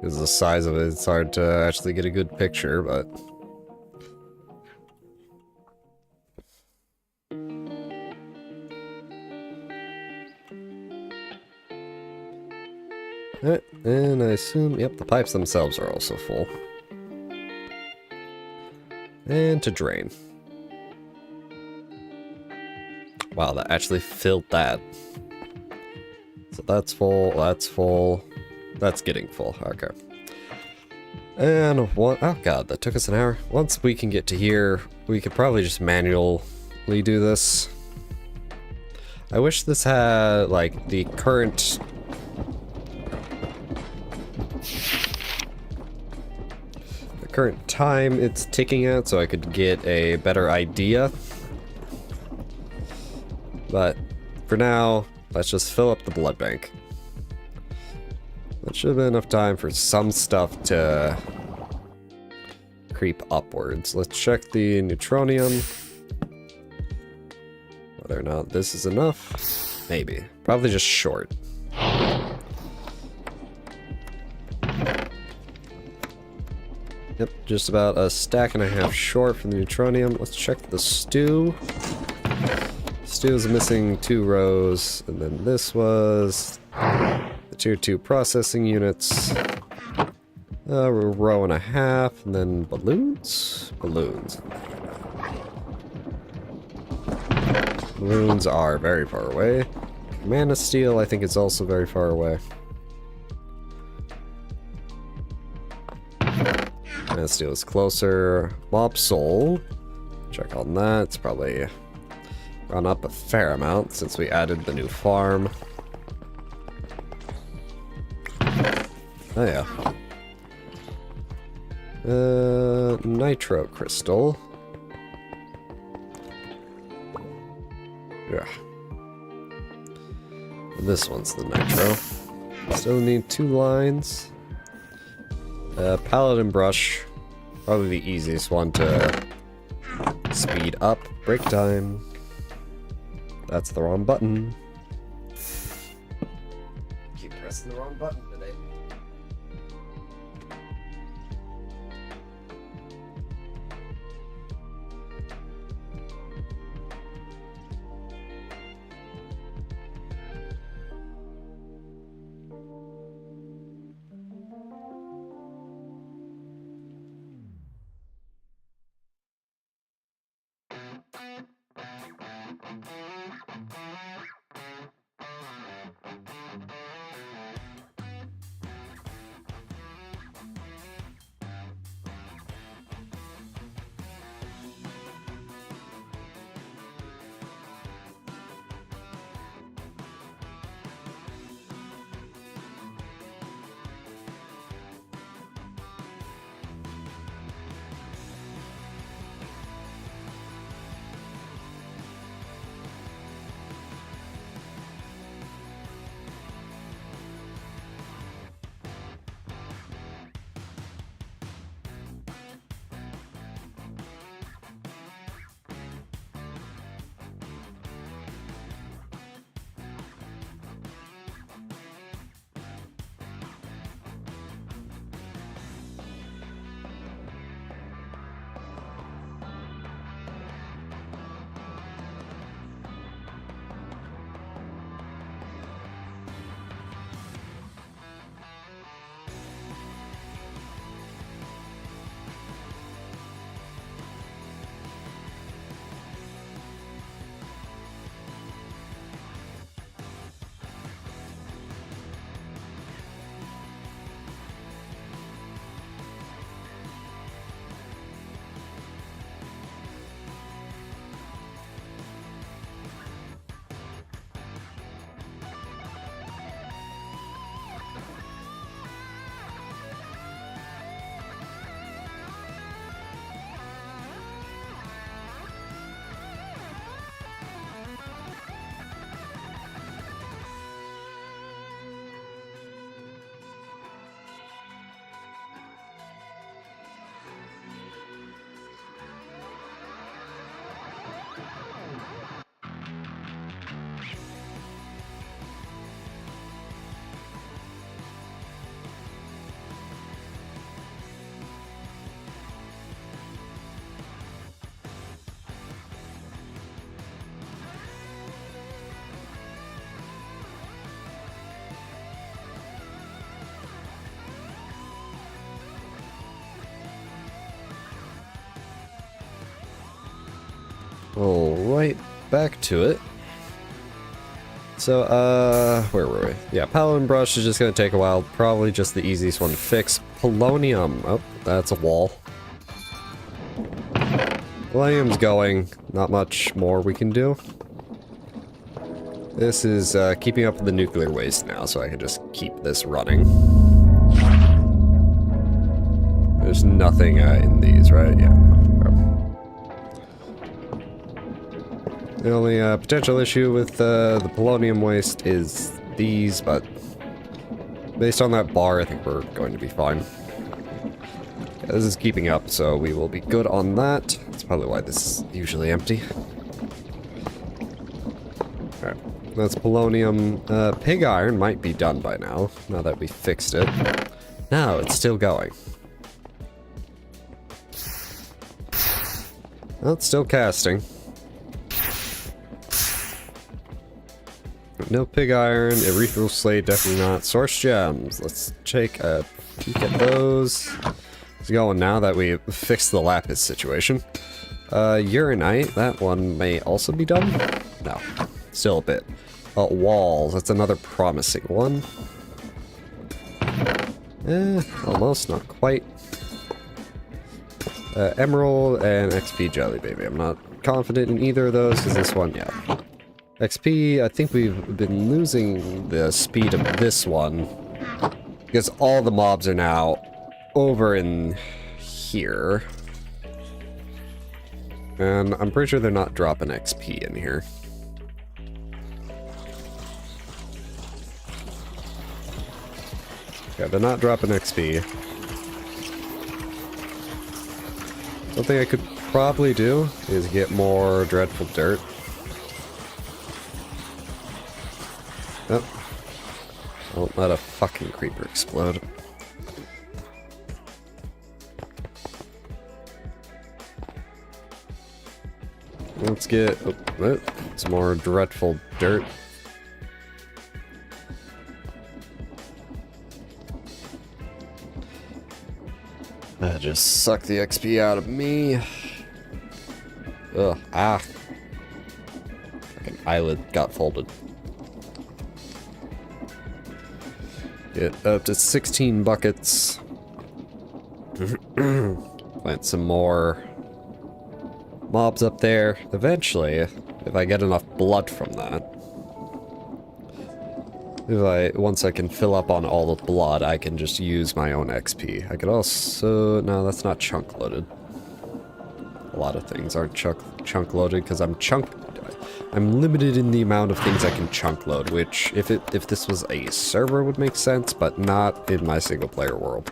Because the size of it, it's hard to actually get a good picture, but... Alright, and I assume, yep, the pipes themselves are also full. And to drain. Wow, that actually filled that. So that's full, that's getting full, okay. And one, oh god, that took us an hour. Once we can get to here, we could probably just manually do this. I wish this had, like, the current... current time it's ticking at, so I could get a better idea. But for now, let's just fill up the blood bank. That should have been enough time for some stuff to creep upwards. Let's check the neutronium. Whether or not this is enough. Maybe. Probably just short. Yep, just about a stack and a half short from the neutronium. Let's check the stew. Stew is missing 2 rows, and then this was the tier 2 processing units. A row and a half, and then balloons? Balloons. Balloons are very far away. Man of Steel, I think, is also very far away. Man of Steel is closer. Mob Soul. Check on that. It's probably gone up a fair amount since we added the new farm. Oh yeah. Nitro Crystal. Yeah. This one's the Nitro. Still need 2 lines. Paladin Brush. Probably the easiest one to speed up break time. That's the wrong button. Keep pressing the wrong button today. Alright, back to it. So, where were we? Yeah, Paladin Brush is just gonna take a while. Probably just the easiest one to fix. Polonium. Oh, that's a wall. Polonium's going. Not much more we can do. This is keeping up with the nuclear waste now, so I can just keep this running. There's nothing in these, right? Yeah. The only potential issue with the polonium waste is these, but Based on that bar, I think we're going to be fine. Yeah, this is keeping up, so we will be good on that. That's probably why this is usually empty. Alright, that's polonium. Pig iron might be done by now that we fixed it. No, it's still going. Well, it's still casting. No pig iron, erythral slate, definitely not. Source gems, let's take a peek at those. It's going now that we fixed the lapis situation. Uranite, that one may also be done. No, still a bit. Walls, that's another promising one. Almost, not quite. Emerald and XP jelly baby. I'm not confident in either of those, because this one, yeah. XP, I think we've been losing the speed of this one, because all the mobs are now over in here. And I'm pretty sure they're not dropping XP in here. Yeah, they're not dropping XP. Something I could probably do is get more dreadful dirt. Oh. Don't let a fucking creeper explode. Let's get some more dreadful dirt. That just sucked the XP out of me. Ugh, ah. Fucking eyelid got folded. Get up to 16 buckets. Plant some more mobs up there. Eventually, if I get enough blood from that. Once I can fill up on all the blood, I can just use my own XP. I could also... No, that's not chunk loaded. A lot of things aren't chunk loaded because I'm limited in the amount of things I can chunk load, which if this was a server would make sense, but not in my single player world.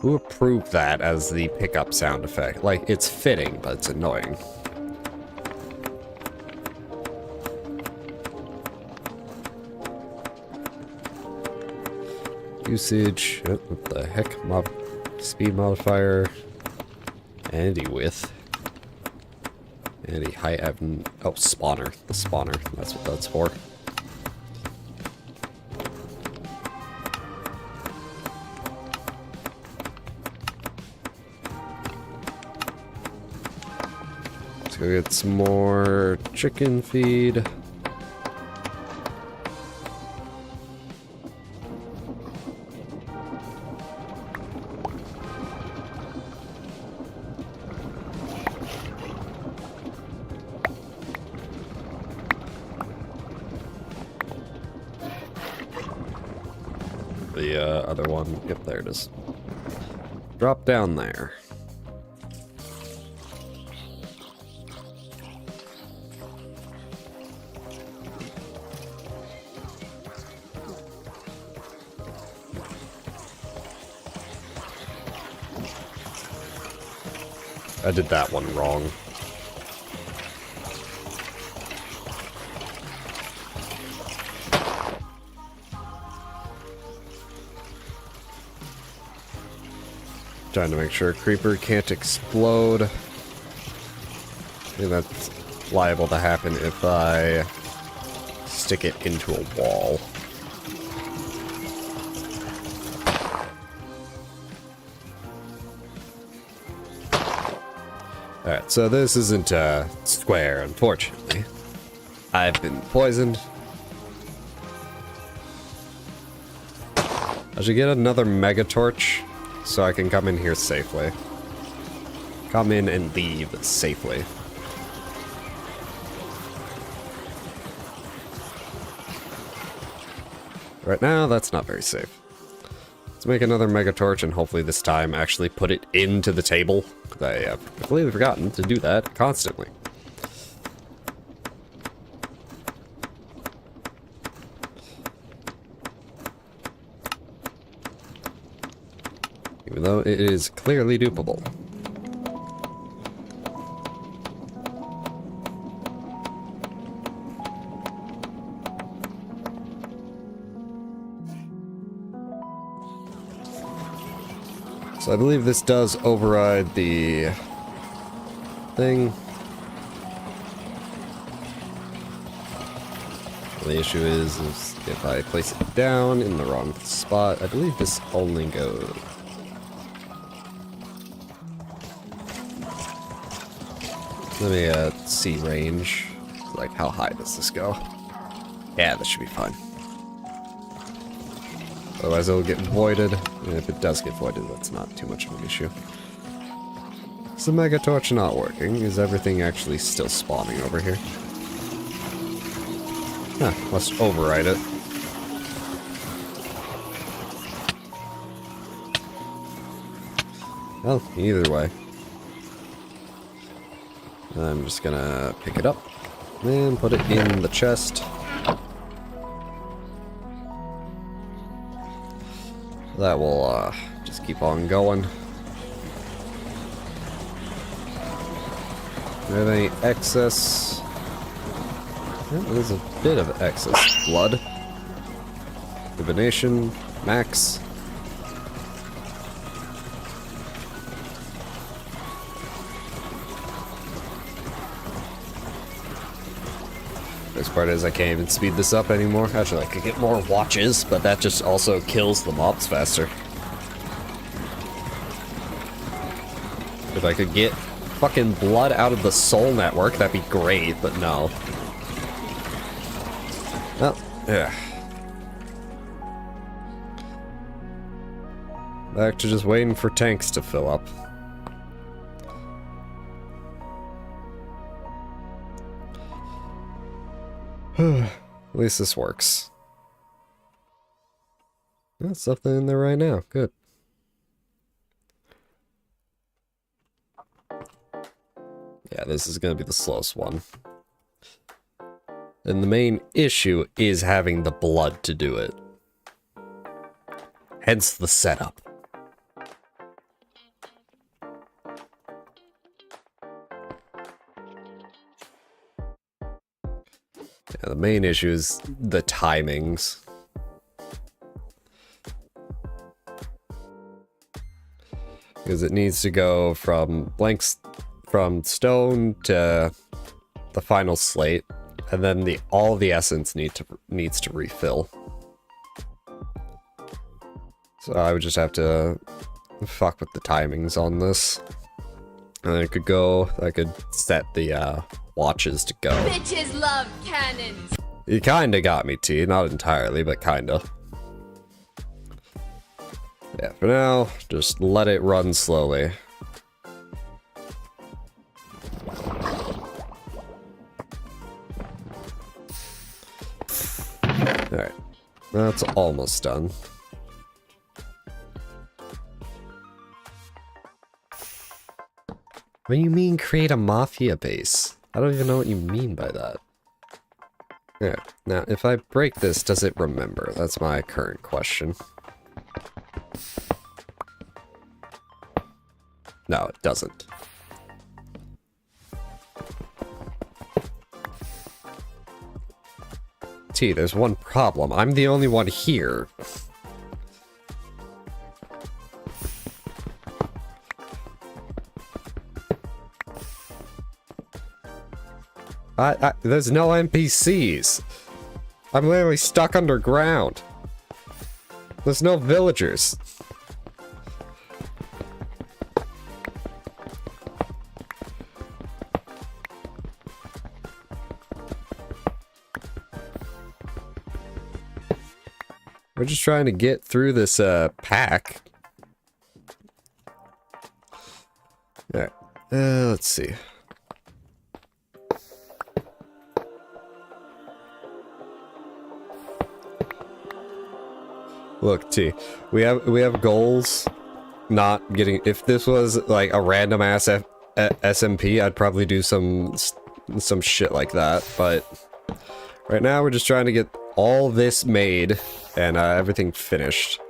Who approved that as the pickup sound effect? Like, it's fitting, but it's annoying. Usage, what the heck, speed modifier, anti-width, anti-height, oh, spawner, the spawner, that's what that's for. Let's go get some more chicken feed. The other one, yep, there it is. Drop down there. I did that one wrong. Trying to make sure a creeper can't explode. And that's liable to happen if I stick it into a wall. Alright, so this isn't square, unfortunately. I've been poisoned. I should get another mega torch so I can come in here safely. Come in and leave safely. Right now, that's not very safe. Let's make another mega torch and hopefully this time actually put it into the table. I have completely forgotten to do that constantly. Even though it is clearly dupable. So I believe this does override the thing. The issue is if I place it down in the wrong spot, I believe this only goes. Let me see range. Like, how high does this go? Yeah, this should be fine. Otherwise it'll get voided, and if it does get voided, that's not too much of an issue. Is the mega torch not working? Is everything actually still spawning over here? Huh, let's override it. Well, either way. I'm just gonna pick it up and put it in the chest. That will just keep on going. Do we have any excess? Yeah, there's a bit of excess blood. Divination, max. Next part is I can't even speed this up anymore. Actually, I could get more watches, but that just also kills the mobs faster. If I could get fucking blood out of the soul network, that'd be great, but no. Well, yeah. Back to just waiting for tanks to fill up. At least this works. There's something in there right now. Good. Yeah, this is going to be the slowest one. And the main issue is having the blood to do it. Hence the setup. Yeah, the main issue is the timings. Because it needs to go from from stone to the final slate, and then all the essence needs to refill. So I would just have to fuck with the timings on this. And I could set the watches to go. Bitches love cannons. You kinda got me, T. Not entirely, but kinda. Yeah, for now, just let it run slowly. Alright, that's almost done. What do you mean create a mafia base? I don't even know what you mean by that. Alright, now if I break this, does it remember? That's my current question. No, it doesn't. T, there's one problem. I'm the only one here. There's no NPCs. I'm literally stuck underground. There's no villagers. We're just trying to get through this pack. Alright, let's see. Look, T, we have goals. Not getting. If this was like a random ass SMP, I'd probably do some shit like that. But right now, we're just trying to get all this made and everything finished.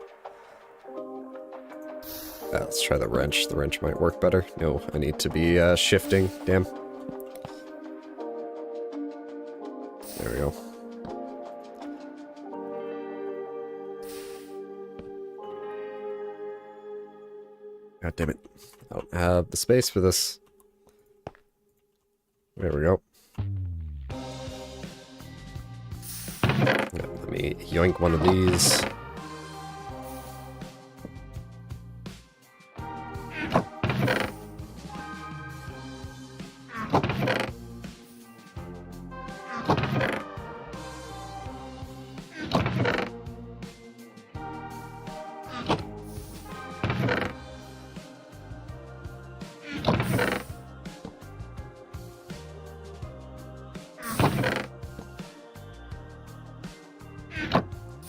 Let's try the wrench. The wrench might work better. No, I need to be shifting. Damn. There we go. God damn it. I don't have the space for this. There we go. Let me yoink one of these.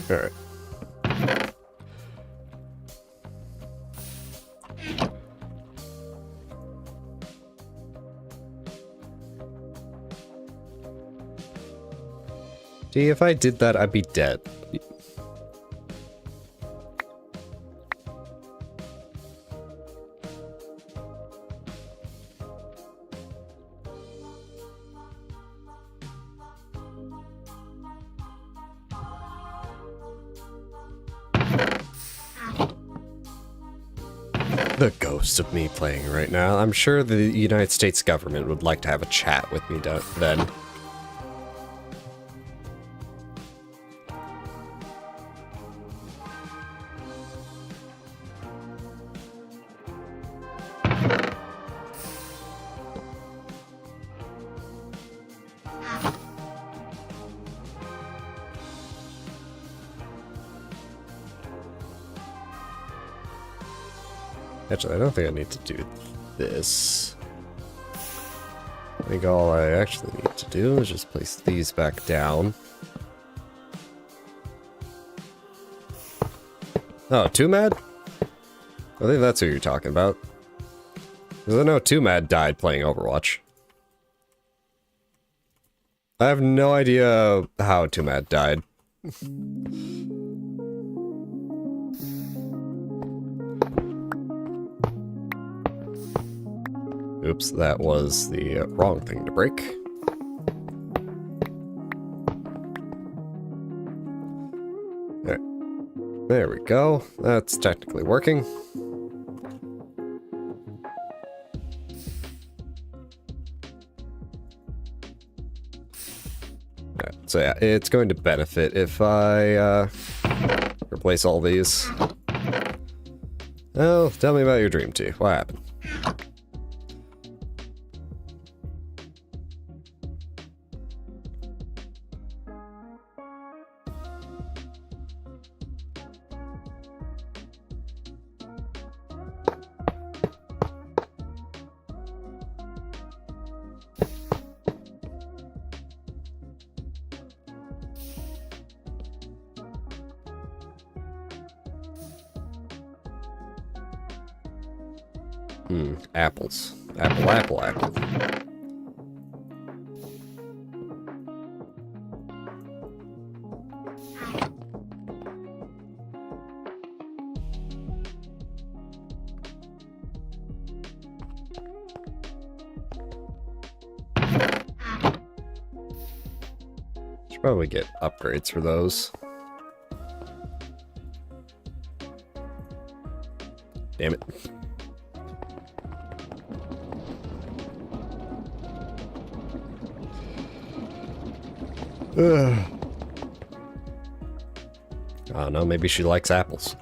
Alright. See, if I did that, I'd be dead. The ghost of me playing right now. I'm sure the United States government would like to have a chat with me then. Actually, I don't think I need to do this. I think all I actually need to do is just place these back down. Oh, Too Mad? I think that's who you're talking about. Because I know Too Mad died playing Overwatch. I have no idea how Too Mad died. Oops, that was the wrong thing to break. There we go. That's technically working. So yeah, it's going to benefit if I replace all these. Oh, tell me about your dream, T. What happened? Apples. Apple. Should probably get upgrades for those. Damn it. I don't know, maybe she likes apples.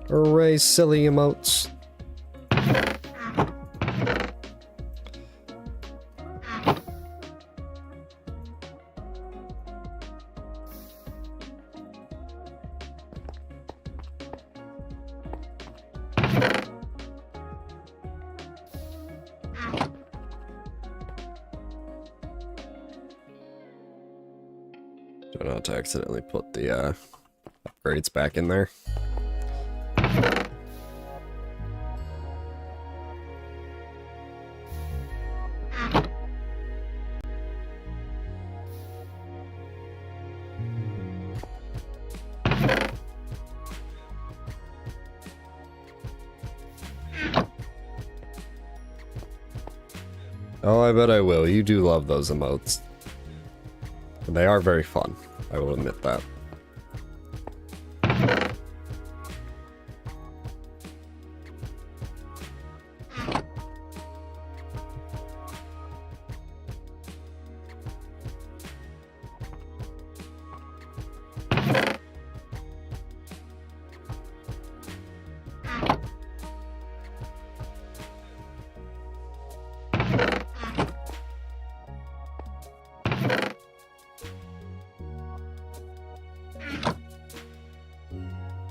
Hooray, silly emotes. Don't know to accidentally put the upgrades back in there. Oh, I bet I will. You do love those emotes. And they are very fun. I will admit that.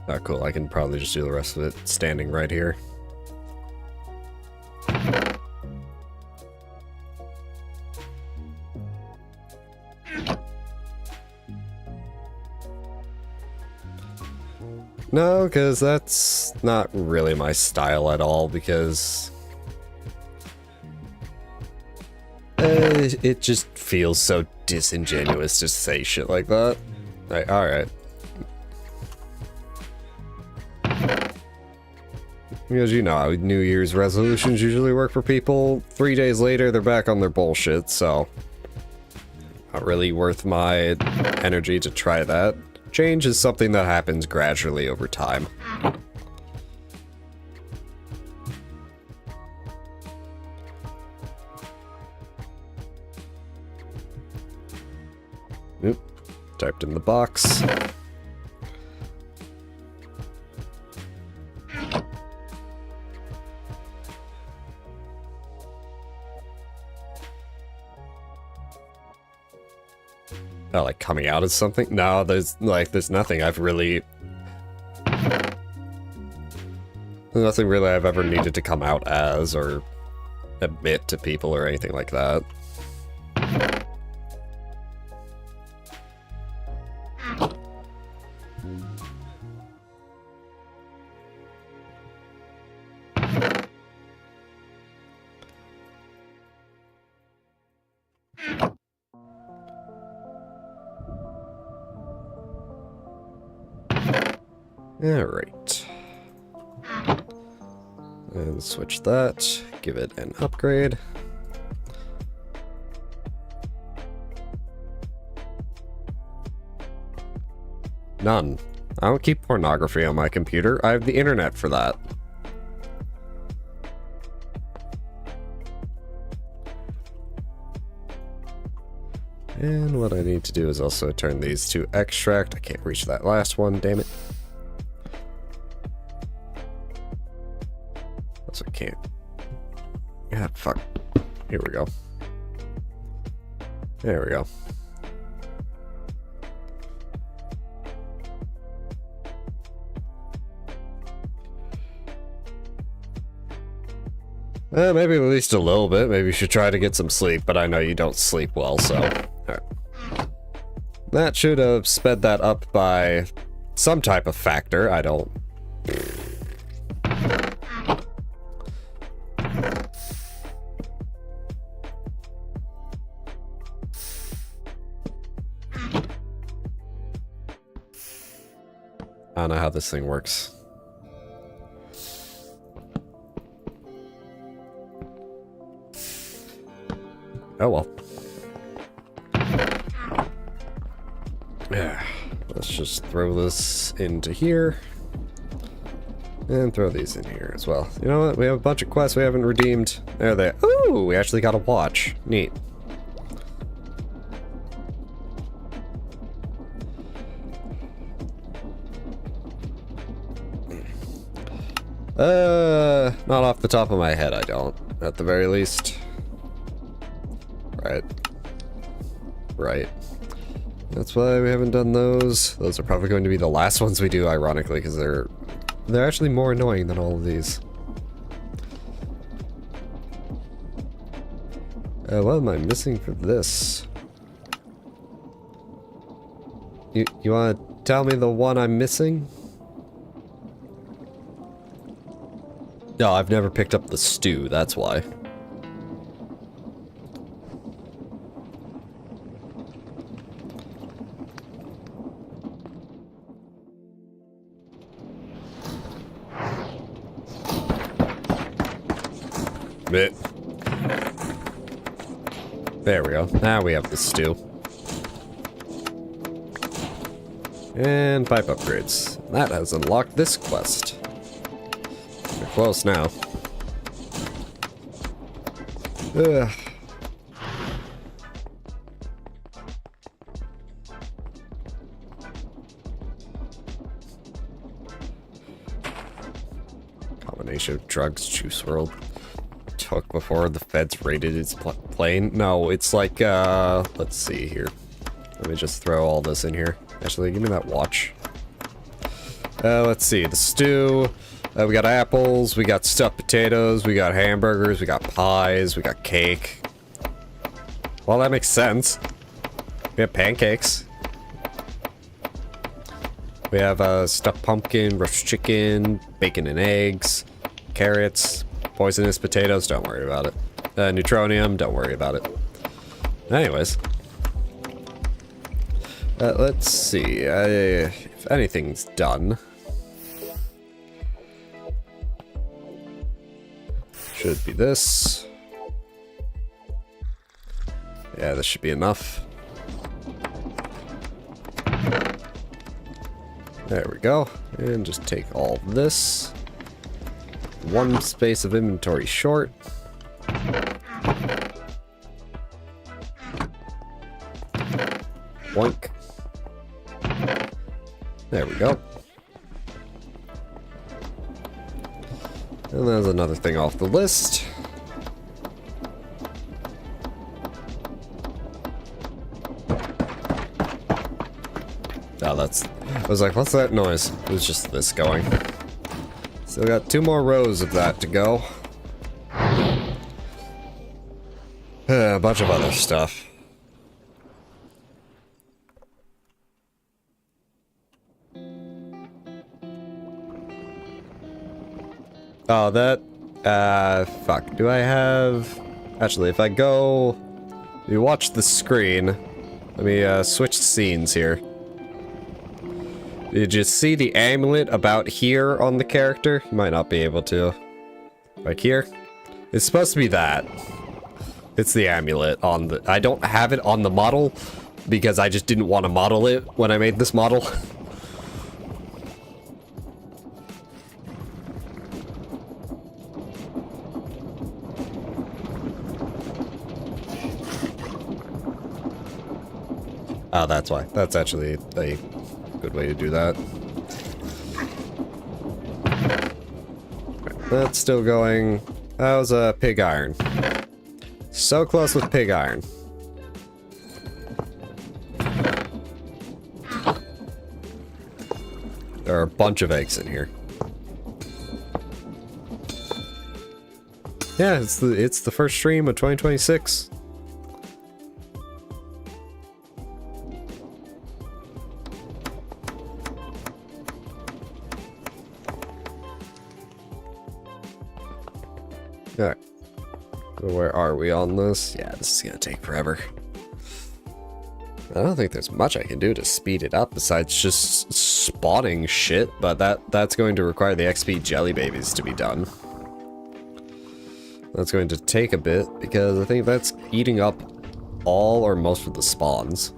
Oh, cool. I can probably just do the rest of it standing right here. No, because that's not really my style at all, because it just feels so disingenuous to say shit like that. Like, alright. Because you know how New Year's resolutions usually work for people. 3 days later, they're back on their bullshit, so not really worth my energy to try that. Change is something that happens gradually over time. Oop, typed in the box. Oh, like coming out as something? No, there's nothing I've really... There's nothing really I've ever needed to come out as or admit to people or anything like that. Alright. And switch that, give it an upgrade. None. I don't keep pornography on my computer. I have the internet for that. And what I need to do is also turn these to extract. I can't reach that last one, damn it. Also can't. Yeah, fuck. Here we go. There we go. Maybe at least a little bit. Maybe you should try to get some sleep, but I know you don't sleep well, so... Alright. That should have sped that up by some type of factor. I don't... I don't know how this thing works. Oh well. Yeah, let's just throw this into here. And throw these in here as well. You know what? We have a bunch of quests we haven't redeemed. There they are. Ooh, we actually got a watch. Neat. Not off the top of my head, I don't. At the very least. Right. Right. That's why we haven't done those. Those are probably going to be the last ones we do, ironically, because they're actually more annoying than all of these. What am I missing for this? You want to tell me the one I'm missing? No, I've never picked up the stew, that's why. Bit. There we go. Now we have the stew. And pipe upgrades. That has unlocked this quest. We're close now. Ugh. Combination of drugs Juice World took before the feds raided its plane. No, it's like, let's see here. Let me just throw all this in here. Actually, give me that watch. Let's see, the stew. We got apples, we got stuffed potatoes, we got hamburgers, we got pies, we got cake. Well, that makes sense. We have pancakes. We have stuffed pumpkin, roast chicken, bacon and eggs, carrots, poisonous potatoes, don't worry about it. Neutronium, don't worry about it. Anyways. Let's see, if anything's done. Should be this. Yeah, this should be enough. There we go. And just take all this. One space of inventory short. Boink. There we go. And there's another thing off the list. Oh, that's... I was like, what's that noise? It was just this going. Still got 2 more rows of that to go. A bunch of other stuff. Oh, that... fuck. Do I have... Actually, if I go... You watch the screen. Let me, switch scenes here. You just see the amulet about here on the character? You might not be able to. Like here? It's supposed to be that. It's the amulet on the... I don't have it on the model, because I just didn't want to model it when I made this model. Oh, that's why. That's actually a good way to do that. That's still going. How's pig iron? So close with pig iron. There are a bunch of eggs in here. Yeah, it's the first stream of 2026. Alright. Where are we on this? Yeah, this is gonna take forever. I don't think there's much I can do to speed it up besides just spawning shit, but that's going to require the XP jelly babies to be done. That's going to take a bit because I think that's eating up all or most of the spawns.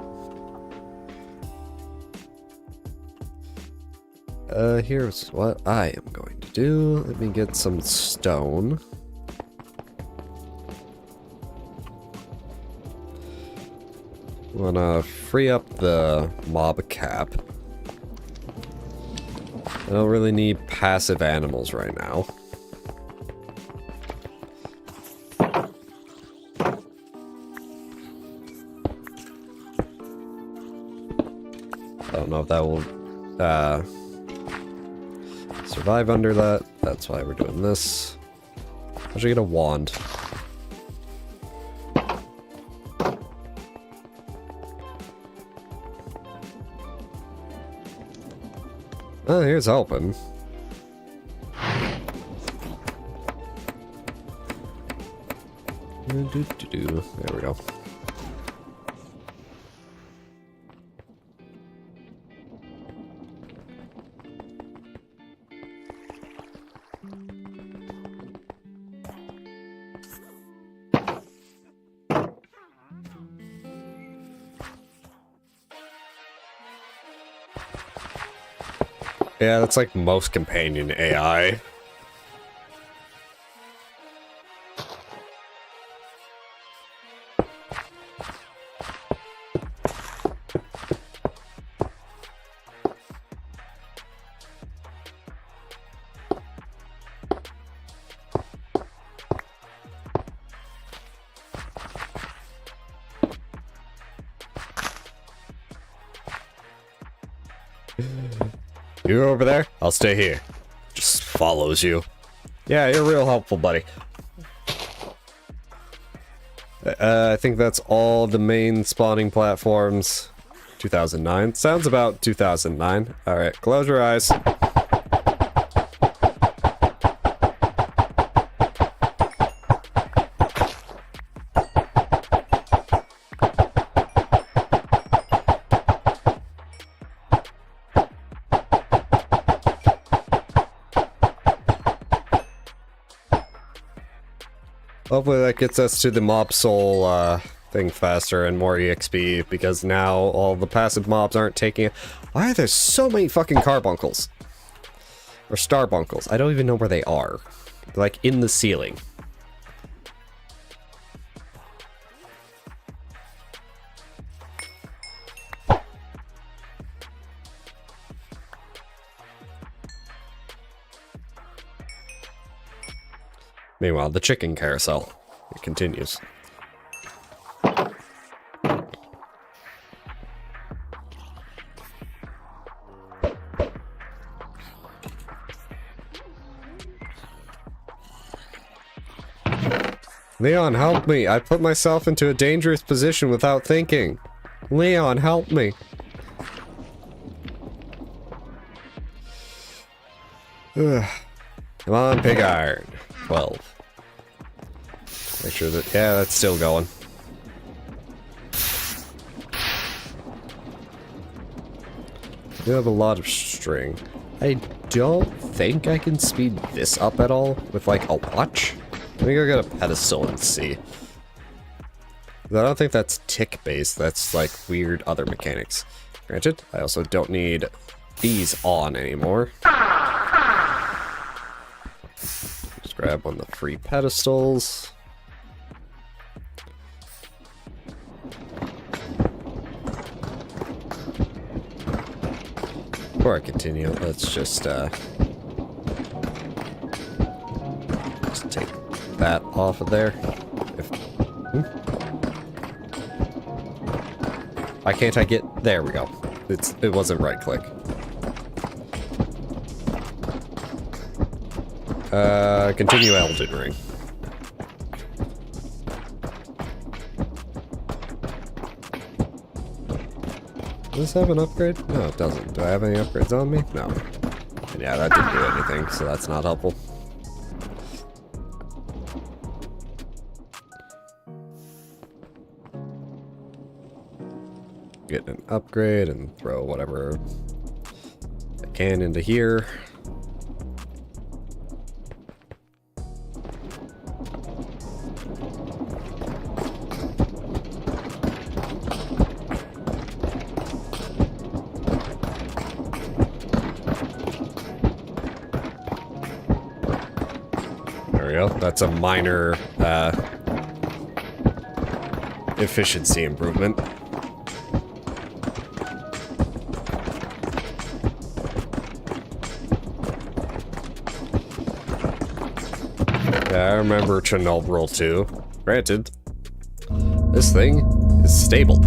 Here's what I am going to do. Let me get some stone. Wanna free up the mob cap. I don't really need passive animals right now. I don't know if that will survive under that. That's why we're doing this. I should get a wand. Oh, here's open. There we go. Yeah, that's like most companion AI. You over there? I'll stay here. Just follows you. Yeah, you're real helpful, buddy. I think that's all the main spawning platforms. 2009. Sounds about 2009. Alright, close your eyes. Hopefully that gets us to the mob soul thing faster and more EXP, because now all the passive mobs aren't taking it. Why are there so many fucking carbuncles? Or starbuncles? I don't even know where they are. They're like in the ceiling. Meanwhile, the chicken carousel, it continues. Leon, help me! I put myself into a dangerous position without thinking. Leon, help me! Ugh. Come on, pig iron. 12. Make sure that, yeah, that's still going. We have a lot of string. I don't think I can speed this up at all with like a watch. Let me go get a pedestal and see. I don't think that's tick based, that's like weird other mechanics. Granted, I also don't need these on anymore. Grab one of the free pedestals. Before I continue, let's just take that off of there. Why can't I get... There we go. It wasn't right click. Continue Elden Ring. Does this have an upgrade? No, it doesn't. Do I have any upgrades on me? No. And yeah, that didn't do anything, so that's not helpful. Get an upgrade and throw whatever I can into here. That's a minor efficiency improvement. Yeah, I remember Chernobyl too. Granted, this thing is stable.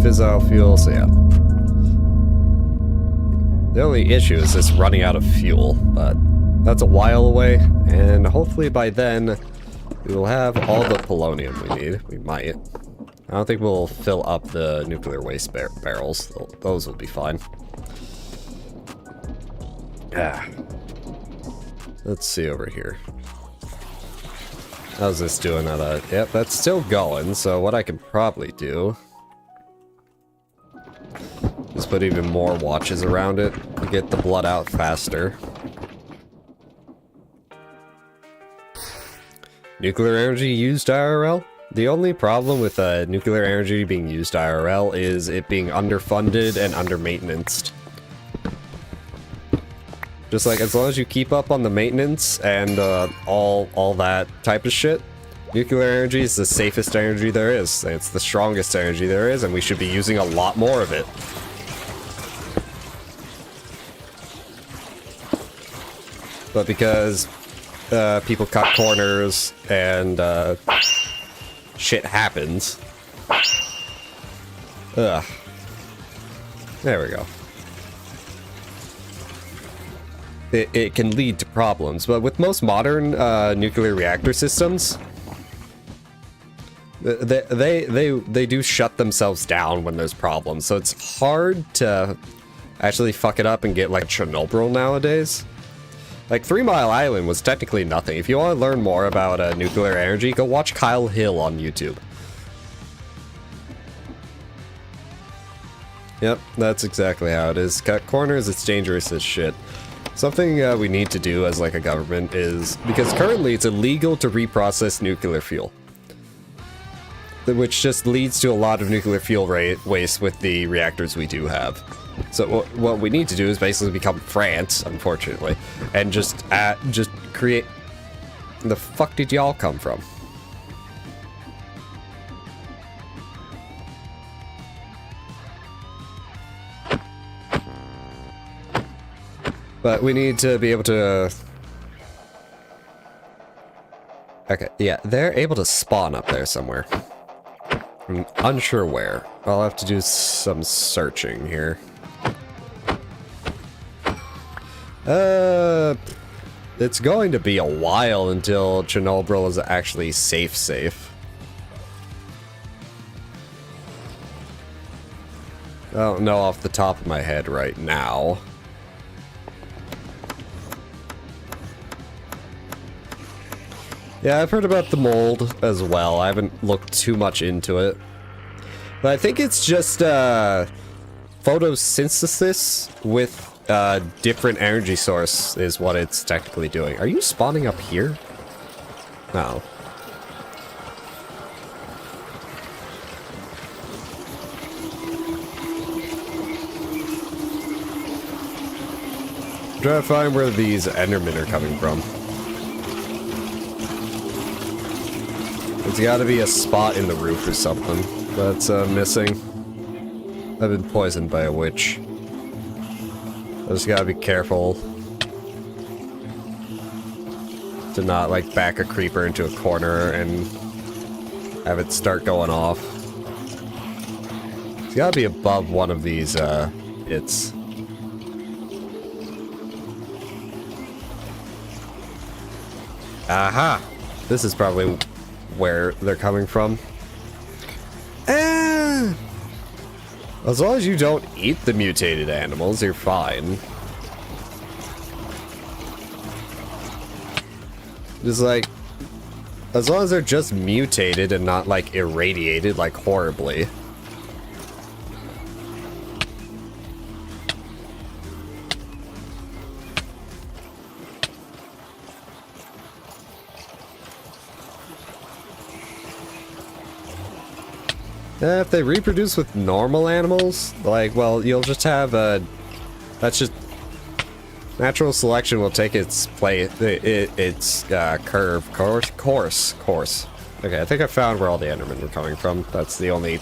Fissile fuel, so yeah. The only issue is this running out of fuel, but that's a while away, and hopefully by then We will have all the polonium we need. We might. I don't think we'll fill up the nuclear waste barrels. Those will be fine. Ah. Let's see over here. How's this doing? Yep, that's still going, so what I can probably do is put even more watches around it to get the blood out faster. Nuclear energy used IRL? The only problem with nuclear energy being used IRL is it being underfunded and under-maintenanced. Just like, as long as you keep up on the maintenance and all that type of shit, nuclear energy is the safest energy there is. It's the strongest energy there is, and we should be using a lot more of it. But because people cut corners and shit happens. Ugh. There we go. It can lead to problems, but with most modern nuclear reactor systems, they do shut themselves down when there's problems, so it's hard to actually fuck it up and get like Chernobyl nowadays. Like 3 Mile Island was technically nothing. If you want to learn more about nuclear energy, go watch Kyle Hill on YouTube. Yep, that's exactly how it is. Cut corners, it's dangerous as shit. Something we need to do as like a government is, because currently it's illegal to reprocess nuclear fuel, which just leads to a lot of nuclear fuel waste with the reactors we do have. So what we need to do is basically become France, unfortunately, and just create. The fuck did y'all come from? But we need to be able to... Okay, yeah, they're able to spawn up there somewhere. I'm unsure where. I'll have to do some searching here. It's going to be a while until Chernobyl is actually safe. I don't know off the top of my head right now. Yeah, I've heard about the mold as well. I haven't looked too much into it. But I think it's just photosynthesis with different energy source is what it's technically doing. Are you spawning up here? No. I'm trying to find where these Endermen are coming from. There's gotta be a spot in the roof or something that's missing. I've been poisoned by a witch. I just gotta be careful to not like back a creeper into a corner and have it start going off. It's gotta be above one of these pits. Aha! This is probably where they're coming from. As long as you don't eat the mutated animals, you're fine. Just like, as long as they're just mutated and not like irradiated like horribly. If they reproduce with normal animals, like, well, you'll just have that's just... Natural selection will take its course. Okay, I think I found where all the Endermen were coming from. That's the only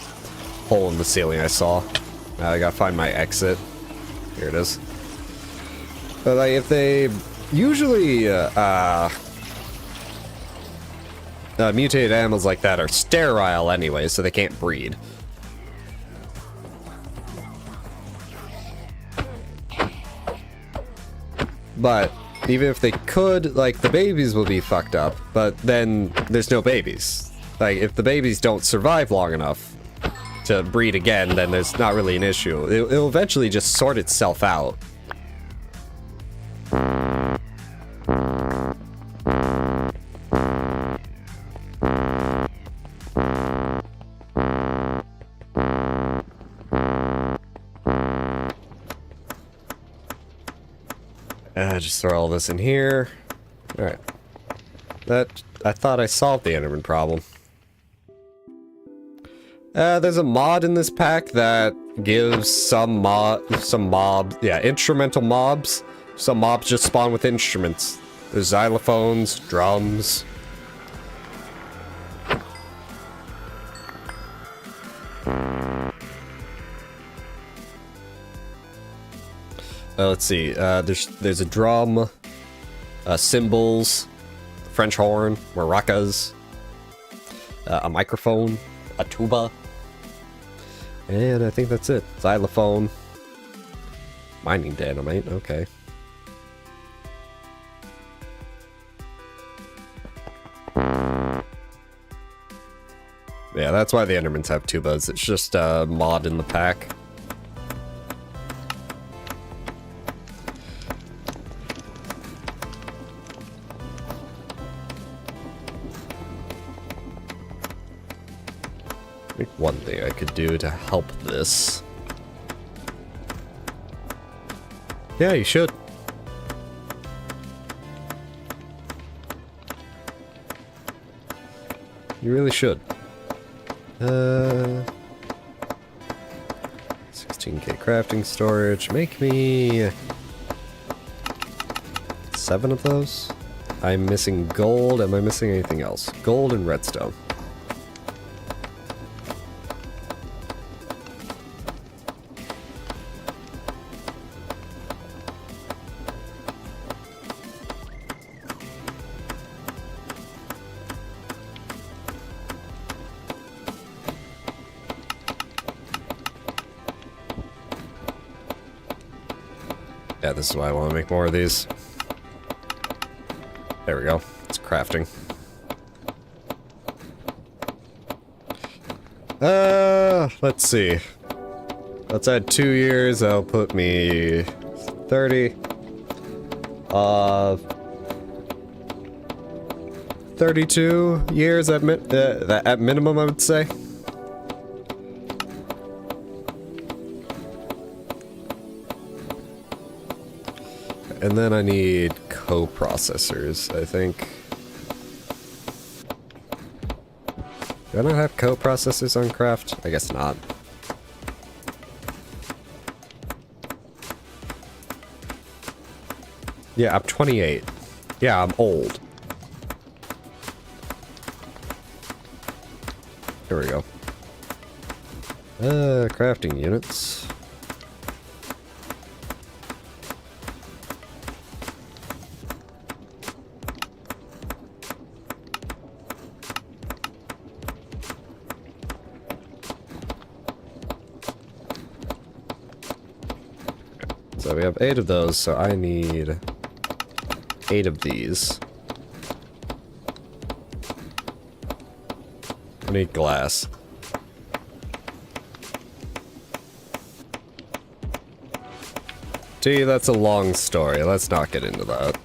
hole in the ceiling I saw. Now I gotta find my exit. Here it is. But like, if they... Usually, mutated animals like that are sterile anyway, so they can't breed. But even if they could, like, the babies will be fucked up, but then there's no babies. Like, if the babies don't survive long enough to breed again, then there's not really an issue. It'll eventually just sort itself out. Just throw all this in here. Alright. I thought I solved the Enderman problem. There's a mod in this pack that gives some mobs, yeah, instrumental mobs. Some mobs just spawn with instruments. There's xylophones, drums. Let's see. There's a drum, cymbals, French horn, maracas, a microphone, a tuba, and I think that's it. Xylophone, mining dynamite. Okay. Yeah, that's why the Endermans have tubas. It's just a mod in the pack. I think one thing I could do to help this. Yeah, you should. You really should. 16k crafting storage. Make me 7 of those. I'm missing gold. Am I missing anything else? Gold and redstone. Yeah, this is why I want to make more of these. There we go. It's crafting. Let's see. Let's add 2 years. That'll put me 30. 32 years at minimum, I would say. And then I need co-processors, I think. Do I not have co-processors on craft? I guess not. Yeah, I'm 28. Yeah, I'm old. Here we go. Crafting units. So we have 8 of those, so I need 8 of these. I need glass. Gee, that's a long story. Let's not get into that.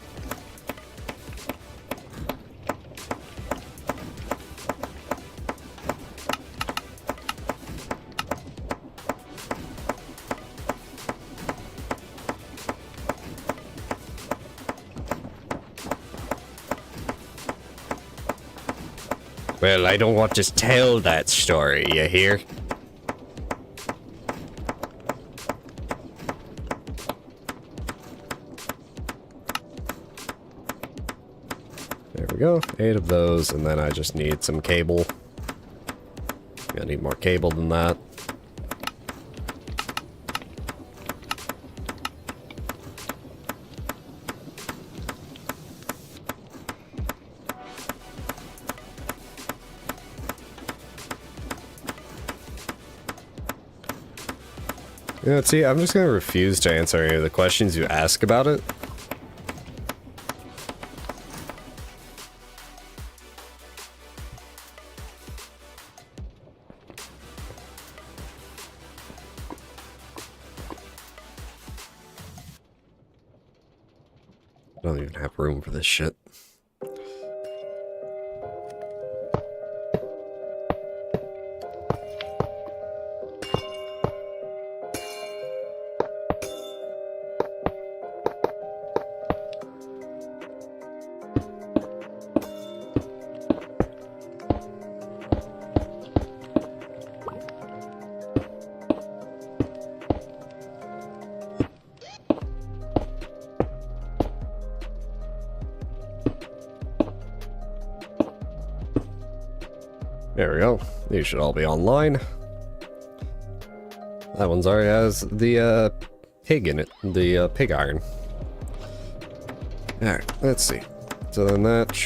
Well, I don't want to tell that story, you hear? There we go, 8 of those, and then I just need some cable. I need more cable than that. You know, see, I'm just gonna refuse to answer any of the questions you ask about it. don't even have room for this shit. There we go. These should all be online. That one's already has the pig in it, the pig iron. Alright, let's see. So then that...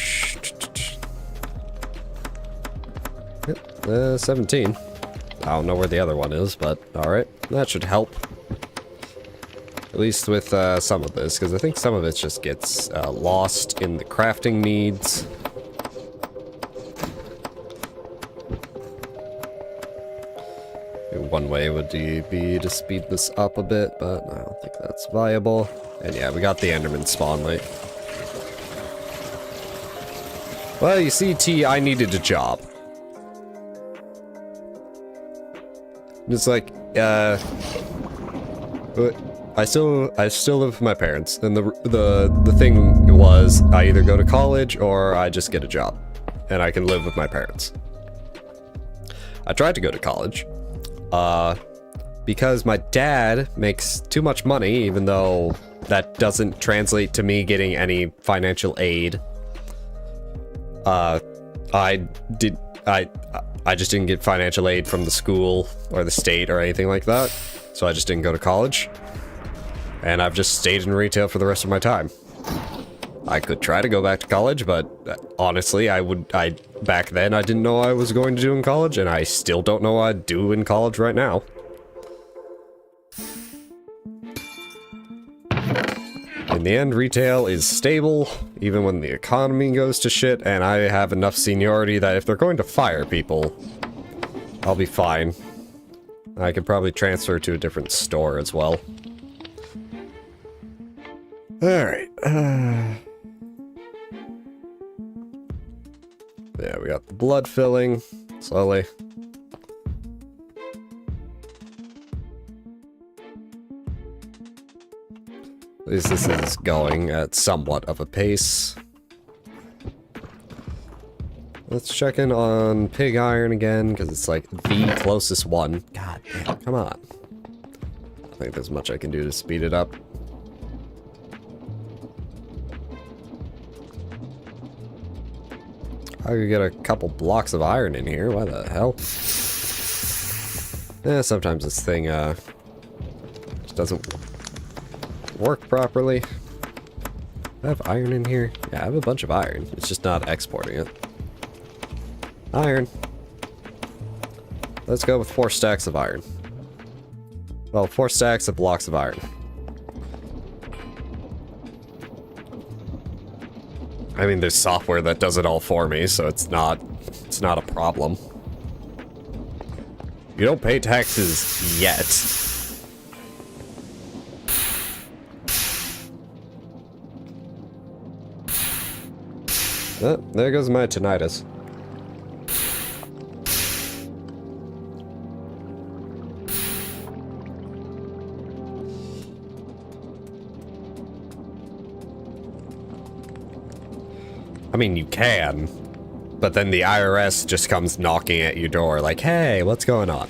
Yep, 17. I don't know where the other one is, but alright. That should help. At least with some of this, because I think some of it just gets lost in the crafting needs. One way would be to speed this up a bit, but I don't think that's viable. And yeah, we got the Enderman spawn late. Well, you see, T, I needed a job. It's like, I still live with my parents, and the thing was, I either go to college or I just get a job, and I can live with my parents. I tried to go to college. Because my dad makes too much money, even though that doesn't translate to me getting any financial aid. I just didn't get financial aid from the school or the state or anything like that, so I just didn't go to college. And I've just stayed in retail for the rest of my time. I could try to go back to college, but honestly, back then I didn't know I was going to do in college, and I still don't know what I'd do in college right now. In the end, retail is stable, even when the economy goes to shit, and I have enough seniority that if they're going to fire people, I'll be fine. I could probably transfer to a different store as well. Alright, yeah, we got the blood filling, slowly. At least this is going at somewhat of a pace. Let's check in on pig iron again, because it's like the closest one. God damn, come on. I think there's much I can do to speed it up. I could get a couple blocks of iron in here, why the hell? Yeah, sometimes this thing, just doesn't work properly. I have iron in here? Yeah, I have a bunch of iron. It's just not exporting it. Iron. Let's go with 4 stacks of iron. Well, 4 stacks of blocks of iron. I mean, there's software that does it all for me, so it's not a problem. You don't pay taxes yet. Oh, there goes my tinnitus. I mean, you can, but then the IRS just comes knocking at your door like, hey, what's going on?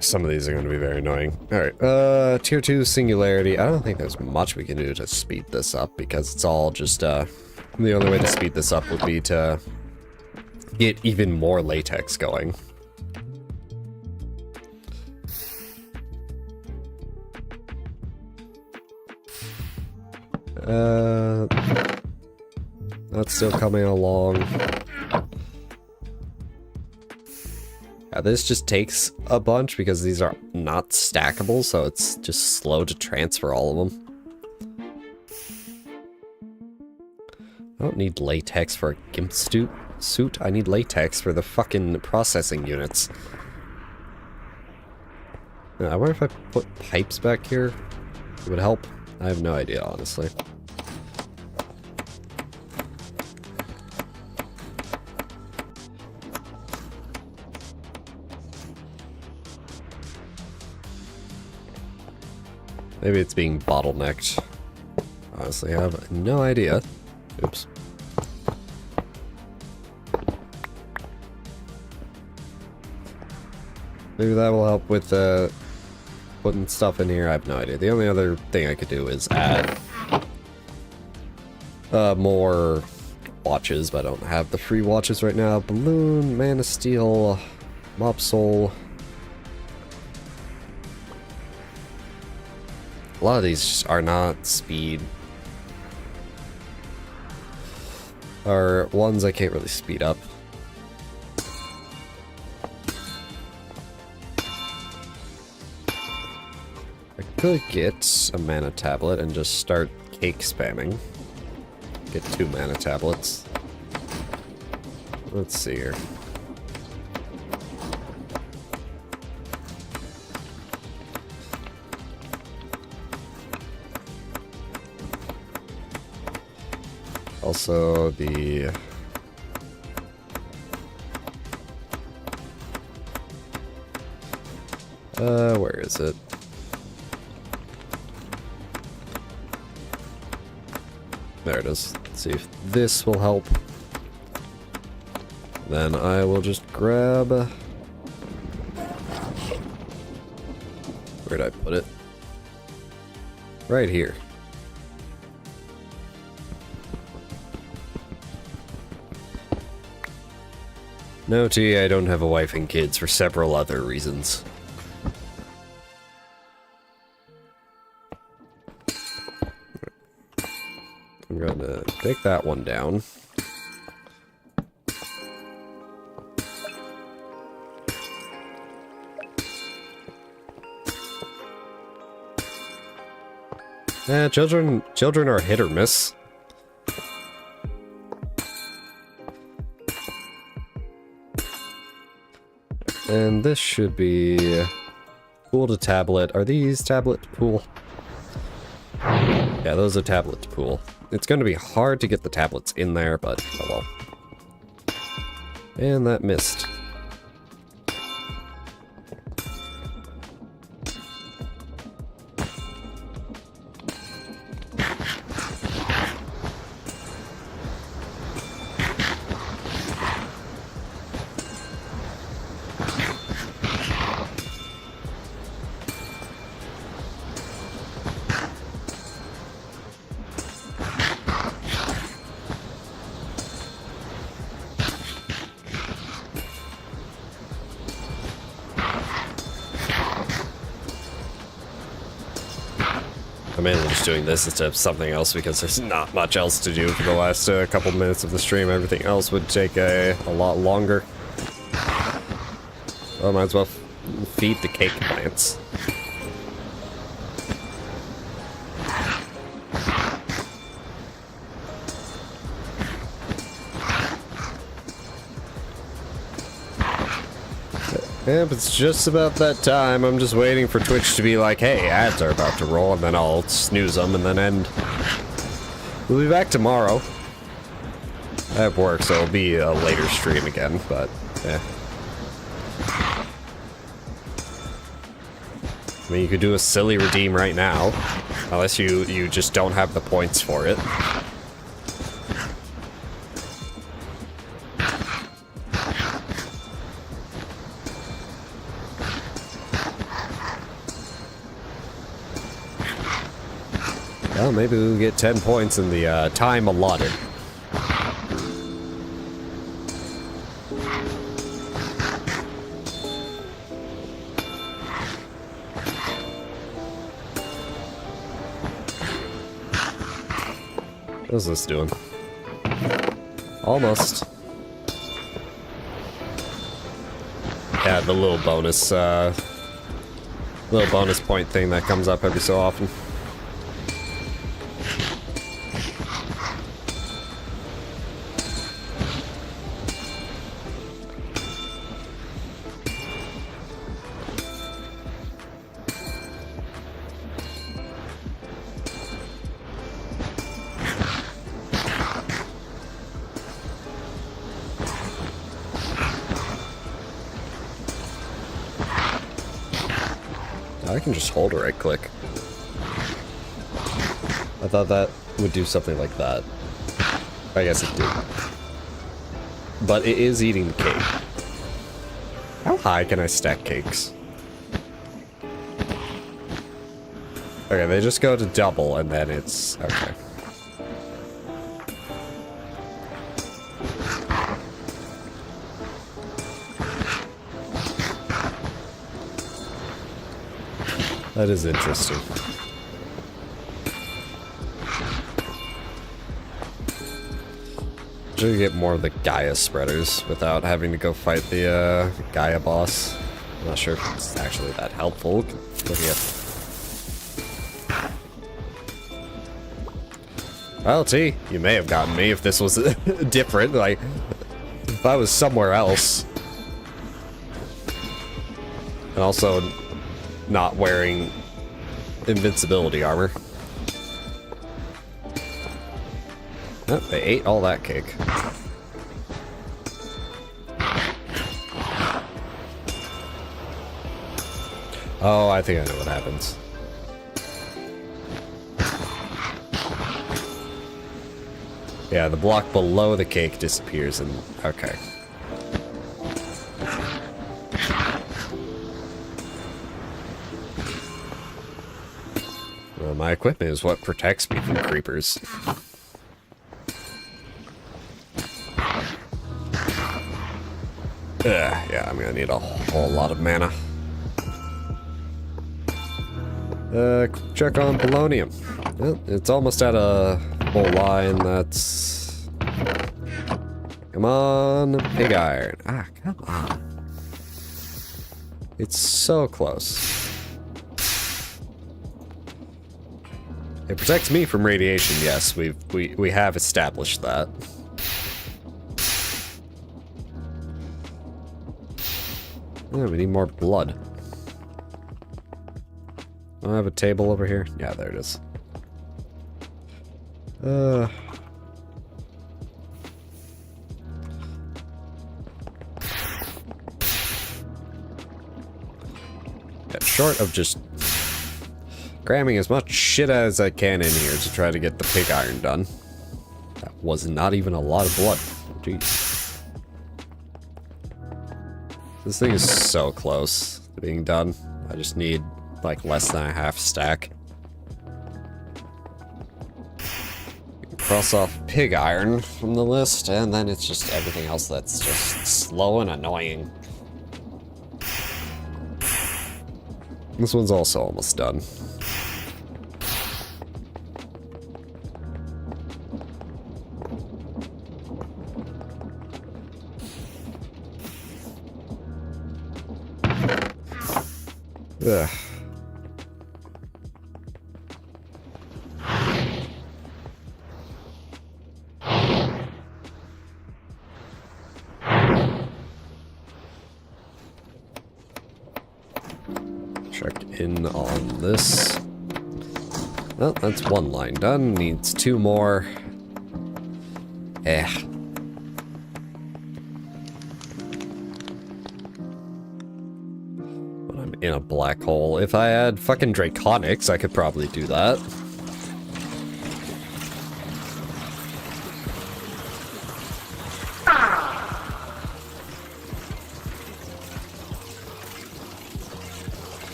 Some of these are going to be very annoying. Alright, tier 2 singularity. I don't think there's much we can do to speed this up, because it's all just, the only way to speed this up would be to get even more latex going. That's still coming along. Yeah, this just takes a bunch because these are not stackable, so it's just slow to transfer all of them. don't need latex for a gimp suit. I need latex for the fucking processing units. I wonder if I put pipes back here, it would help. I have no idea, honestly. Maybe it's being bottlenecked. Honestly, I have no idea. Oops. Maybe that will help with putting stuff in here. I have no idea. The only other thing I could do is add more watches, but I don't have the free watches right now. Balloon, Man of Steel, Mob Soul. A lot of these are not speed. Are ones I can't really speed up. I could get a mana tablet and just start cake spamming. Get 2 mana tablets. Let's see here. Also, the... where is it? There it is. Let's see if this will help. Then I will just grab... Where'd I put it? Right here. No, T, I don't have a wife and kids for several other reasons. I'm gonna take that one down. Children are hit or miss. And this should be pool to tablet. Are these tablet to pool? Yeah, those are tablet to pool. It's going to be hard to get the tablets in there, but oh well. And that missed. I'm mainly just doing this instead of something else because there's not much else to do for the last couple minutes of the stream. Everything else would take a lot longer. Well, I might as well feed the cake plants. Yep, it's just about that time. I'm just waiting for Twitch to be like, hey, ads are about to roll, and then I'll snooze them and then end. We'll be back tomorrow. I have work, so it'll be a later stream again, but, yeah. I mean, you could do a silly redeem right now, unless you just don't have the points for it. Well, maybe we'll get 10 points in the time allotted. What's this doing? Almost. Yeah, the little bonus point thing that comes up every so often. I can just hold right click. I thought that would do something like that. I guess it did. But it is eating the cake. How high can I stack cakes? Okay, they just go to double and then it's... okay. That is interesting. Should get more of the Gaia spreaders without having to go fight the Gaia boss. I'm not sure if it's actually that helpful. Looking at... well, see, you may have gotten me if this was different. Like, if I was somewhere else. And also not wearing invincibility armor. Oh, they ate all that cake. Oh, I think I know what happens. Yeah, the block below the cake disappears and... okay. Well, my equipment is what protects me from creepers. Yeah, I'm gonna need a whole lot of mana. Check on polonium. Well, it's almost at a whole line. That's... come on, pig iron. Ah, come on. It's so close. It protects me from radiation. Yes, we have established that. Yeah, we need more blood. Do I have a table over here? Yeah, there it is. Yeah, short of just cramming as much shit as I can in here to try to get the pig iron done. That was not even a lot of blood. Jeez. This thing is so close to being done. I just need, like, less than a half stack. Cross off pig iron from the list, and then it's just everything else that's just slow and annoying. This one's also almost done. Ugh. Check in on this. Well, that's one line done. Needs two more. In a black hole. If I had fucking Draconics, I could probably do that.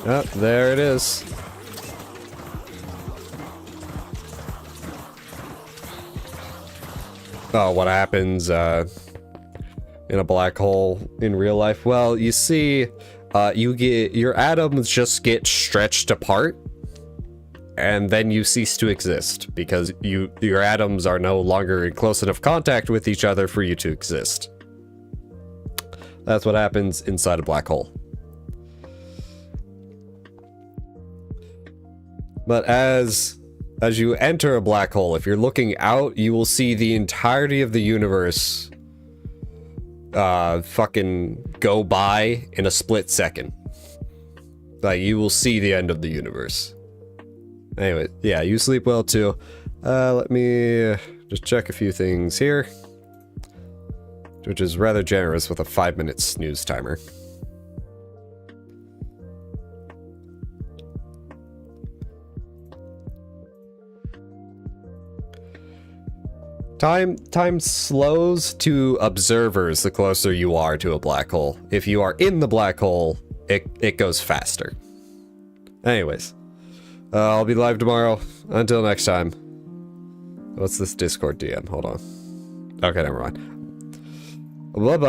Oh, there it is. Oh, what happens in a black hole in real life? Well, you see, your atoms just get stretched apart, and then you cease to exist because your atoms are no longer in close enough contact with each other for you to exist. That's what happens inside a black hole. But as you enter a black hole, if you're looking out, you will see the entirety of the universe fucking go by in a split second. Like, you will see the end of the universe. Anyway, yeah, you sleep well too. Let me just check a few things here. which is rather generous with a 5-minute snooze timer. Time slows to observers the closer you are to a black hole. If you are in the black hole, it goes faster. Anyways, I'll be live tomorrow. Until next time. What's this Discord DM? Hold on. Okay, never mind. Bye-bye.